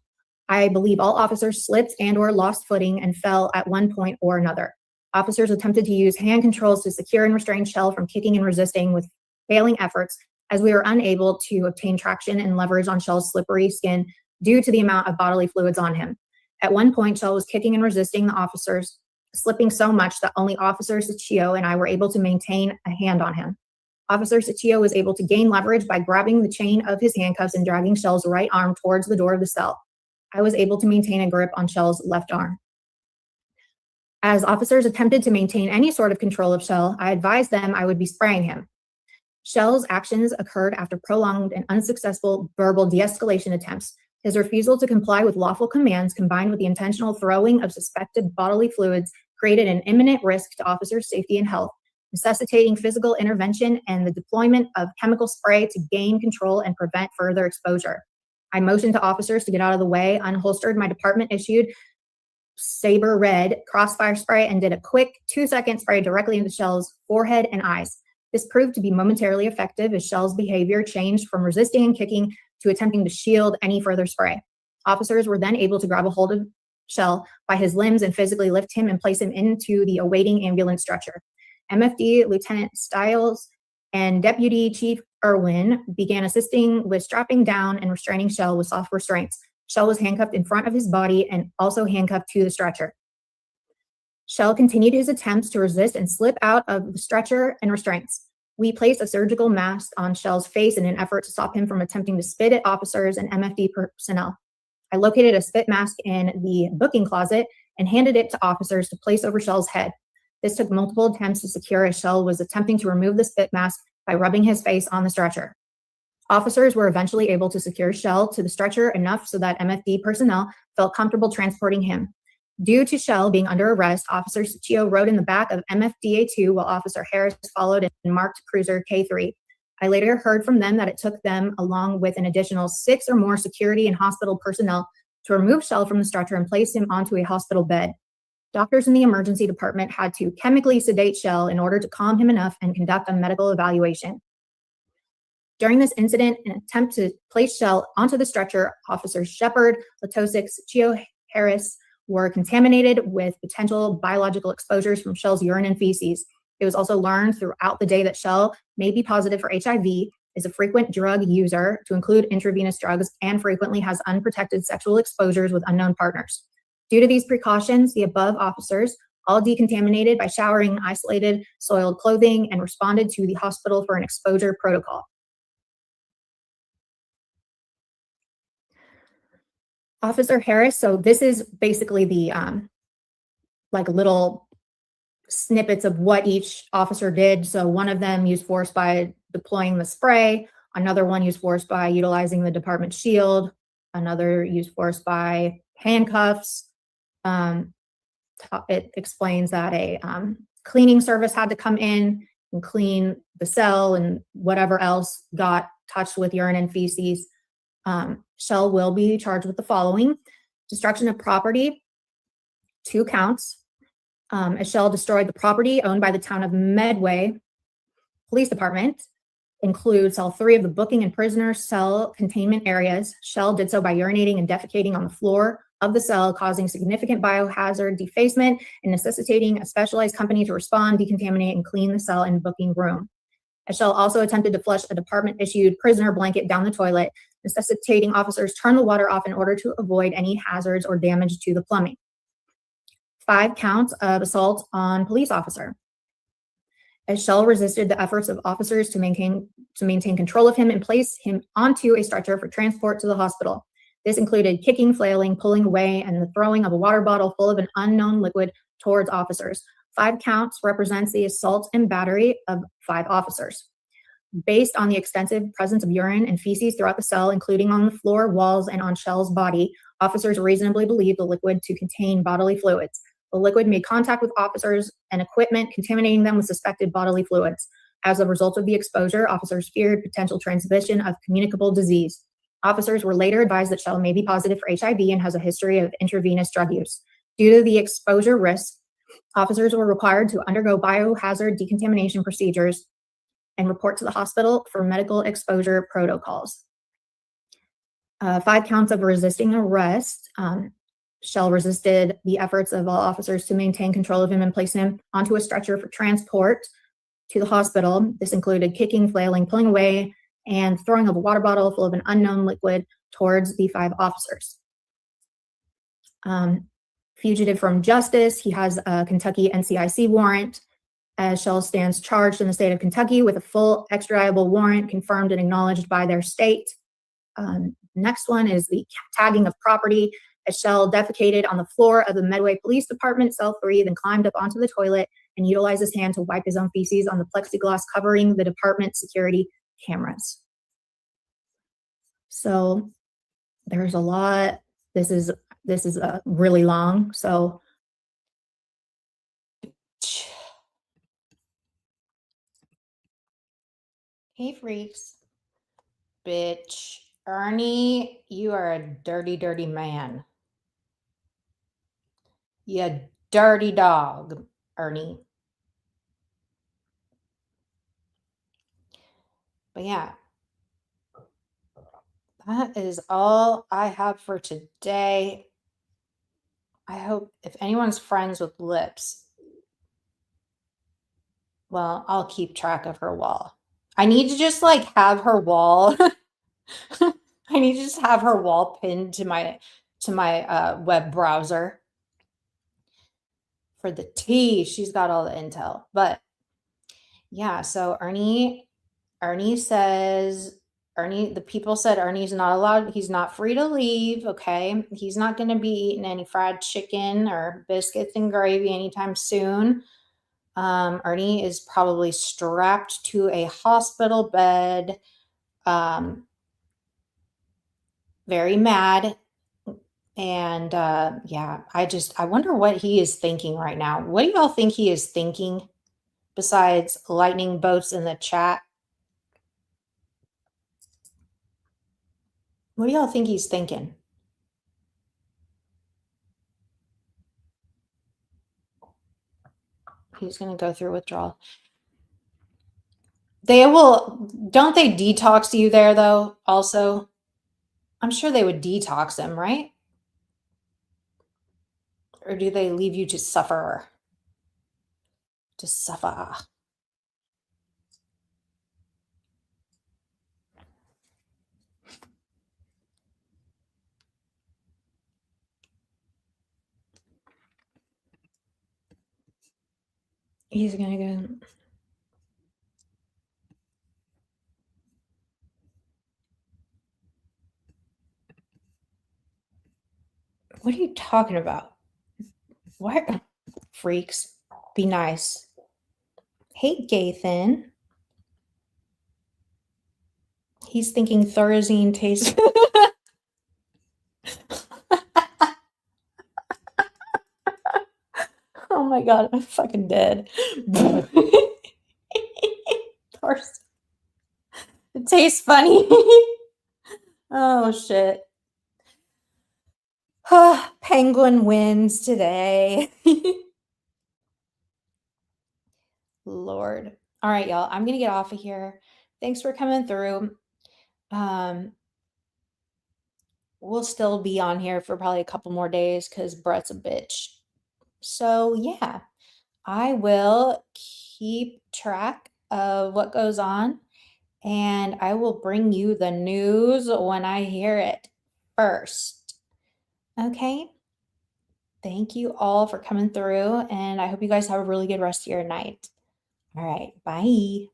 I believe all officers slipped and/or lost footing and fell at one point or another. Officers attempted to use hand controls to secure and restrain Shell from kicking and resisting with failing efforts, as we were unable to obtain traction and leverage on Shell's slippery skin due to the amount of bodily fluids on him. At one point, Shell was kicking and resisting the officers, slipping so much that only Officer Sooooo and I were able to maintain a hand on him. Officer Sooooo was able to gain leverage by grabbing the chain of his handcuffs and dragging Shell's right arm towards the door of the cell. I was able to maintain a grip on Shell's left arm. As officers attempted to maintain any sort of control of Shell, I advised them I would be spraying him. Shell's actions occurred after prolonged and unsuccessful verbal de-escalation attempts. His refusal to comply with lawful commands, combined with the intentional throwing of suspected bodily fluids, created an imminent risk to officers' safety and health, necessitating physical intervention and the deployment of chemical spray to gain control and prevent further exposure. I motioned to officers to get out of the way, unholstered my department-issued Saber Red crossfire spray, and did a quick 2-second spray directly into Shell's forehead and eyes. This proved to be momentarily effective as Shell's behavior changed from resisting and kicking to attempting to shield any further spray. Officers were then able to grab a hold of Shell by his limbs and physically lift him and place him into the awaiting ambulance stretcher. MFD Lieutenant Stiles and Deputy Chief Irwin began assisting with strapping down and restraining Shell with soft restraints. Shell was handcuffed in front of his body and also handcuffed to the stretcher. Shell continued his attempts to resist and slip out of the stretcher and restraints. We placed a surgical mask on Shell's face in an effort to stop him from attempting to spit at officers and MFD personnel. I located a spit mask in the booking closet and handed it to officers to place over Shell's head. This took multiple attempts to secure as Shell was attempting to remove the spit mask by rubbing his face on the stretcher. Officers were eventually able to secure Shell to the stretcher enough so that MFD personnel felt comfortable transporting him. Due to Shell being under arrest, Officer Sooooo rode in the back of MFDA-2 while Officer Harris followed in marked cruiser K3. I later heard from them that it took them, along with an additional 6 or more security and hospital personnel, to remove Shell from the stretcher and place him onto a hospital bed. Doctors in the emergency department had to chemically sedate Shell in order to calm him enough and conduct a medical evaluation. During this incident, an attempt to place Shell onto the stretcher, Officers Shepard, Latosic, Sooooo, Harris were contaminated with potential biological exposures from Shell's urine and feces. It was also learned throughout the day that Shell may be positive for HIV, is a frequent drug user, to include intravenous drugs, and frequently has unprotected sexual exposures with unknown partners. Due to these precautions, the above officers all decontaminated by showering isolated soiled clothing and responded to the hospital for an exposure protocol. Officer Harris, so this is basically the like little snippets of what each officer did. So one of them used force by deploying the spray, another one used force by utilizing the department shield, another used force by handcuffs. It explains that a cleaning service had to come in and clean the cell and whatever else got touched with urine and feces. Shell will be charged with the following: destruction of property, 2 counts. As Shell destroyed the property owned by the town of Medway Police Department, includes all 3 of the booking and prisoner cell containment areas. Shell did so by urinating and defecating on the floor of the cell, causing significant biohazard defacement and necessitating a specialized company to respond, decontaminate, and clean the cell and booking room. As Shell also attempted to flush a department-issued prisoner blanket down the toilet, necessitating officers turn the water off in order to avoid any hazards or damage to the plumbing. 5 counts of assault on police officer. As Shell resisted the efforts of officers to maintain control of him and place him onto a stretcher for transport to the hospital. This included kicking, flailing, pulling away, and the throwing of a water bottle full of an unknown liquid towards officers. 5 counts represents the assault and battery of 5 officers. Based on the extensive presence of urine and feces throughout the cell, including on the floor, walls, and on Shell's body, officers reasonably believed the liquid to contain bodily fluids. The liquid made contact with officers and equipment, contaminating them with suspected bodily fluids. As a result of the exposure, officers feared potential transmission of communicable disease. Officers were later advised that Shell may be positive for HIV and has a history of intravenous drug use. Due to the exposure risk, officers were required to undergo biohazard decontamination procedures and report to the hospital for medical exposure protocols. 5 counts of resisting arrest. Shell resisted the efforts of all officers to maintain control of him and place him onto a stretcher for transport to the hospital. This included kicking, flailing, pulling away, and throwing of a water bottle full of an unknown liquid towards the 5 officers. Fugitive from justice, he has a Kentucky NCIC warrant. As Shell stands charged in the state of Kentucky with a full extraditable warrant confirmed and acknowledged by their state. Next one is the tagging of property. As Shell defecated on the floor of the Medway Police Department, cell 3, then climbed up onto the toilet and utilized his hand to wipe his own feces on the plexiglass covering the department security cameras. So there's a lot. This is really long. So hey freaks, bitch, Ernie, you are a dirty, dirty man. You dirty dog, Ernie. But yeah, that is all I have for today. I hope if anyone's friends with Lips, well, I'll keep track of her wall. I need to just like have her wall. I need to just have her wall pinned to my web browser. For the tea, she's got all the intel. But yeah, so Ernie says, the people said Ernie's not allowed, he's not free to leave, okay? He's not going to be eating any fried chicken or biscuits and gravy anytime soon. Ernie is probably strapped to a hospital bed, very mad. And yeah, I wonder what he is thinking right now. What do y'all think he is thinking besides lightning bolts in the chat? What do y'all think he's thinking? He's going to go through withdrawal. Don't they detox you there though? Also, I'm sure they would detox him, right? Or do they leave you to suffer? To suffer. He's going to go. What are you talking about? What? Freaks. Be nice. Hey, Gathan. He's thinking Thorazine tastes. Oh my god, I'm fucking dead. It tastes funny. Oh shit. Penguin wins today. Lord. All right, y'all. I'm gonna get off of here. Thanks for coming through. We'll still be on here for probably a couple more days because Brett's a bitch. So yeah, I will keep track of what goes on and I will bring you the news when I hear it first. Okay? Thank you all for coming through, and I hope you guys have a really good rest of your night. All right, bye.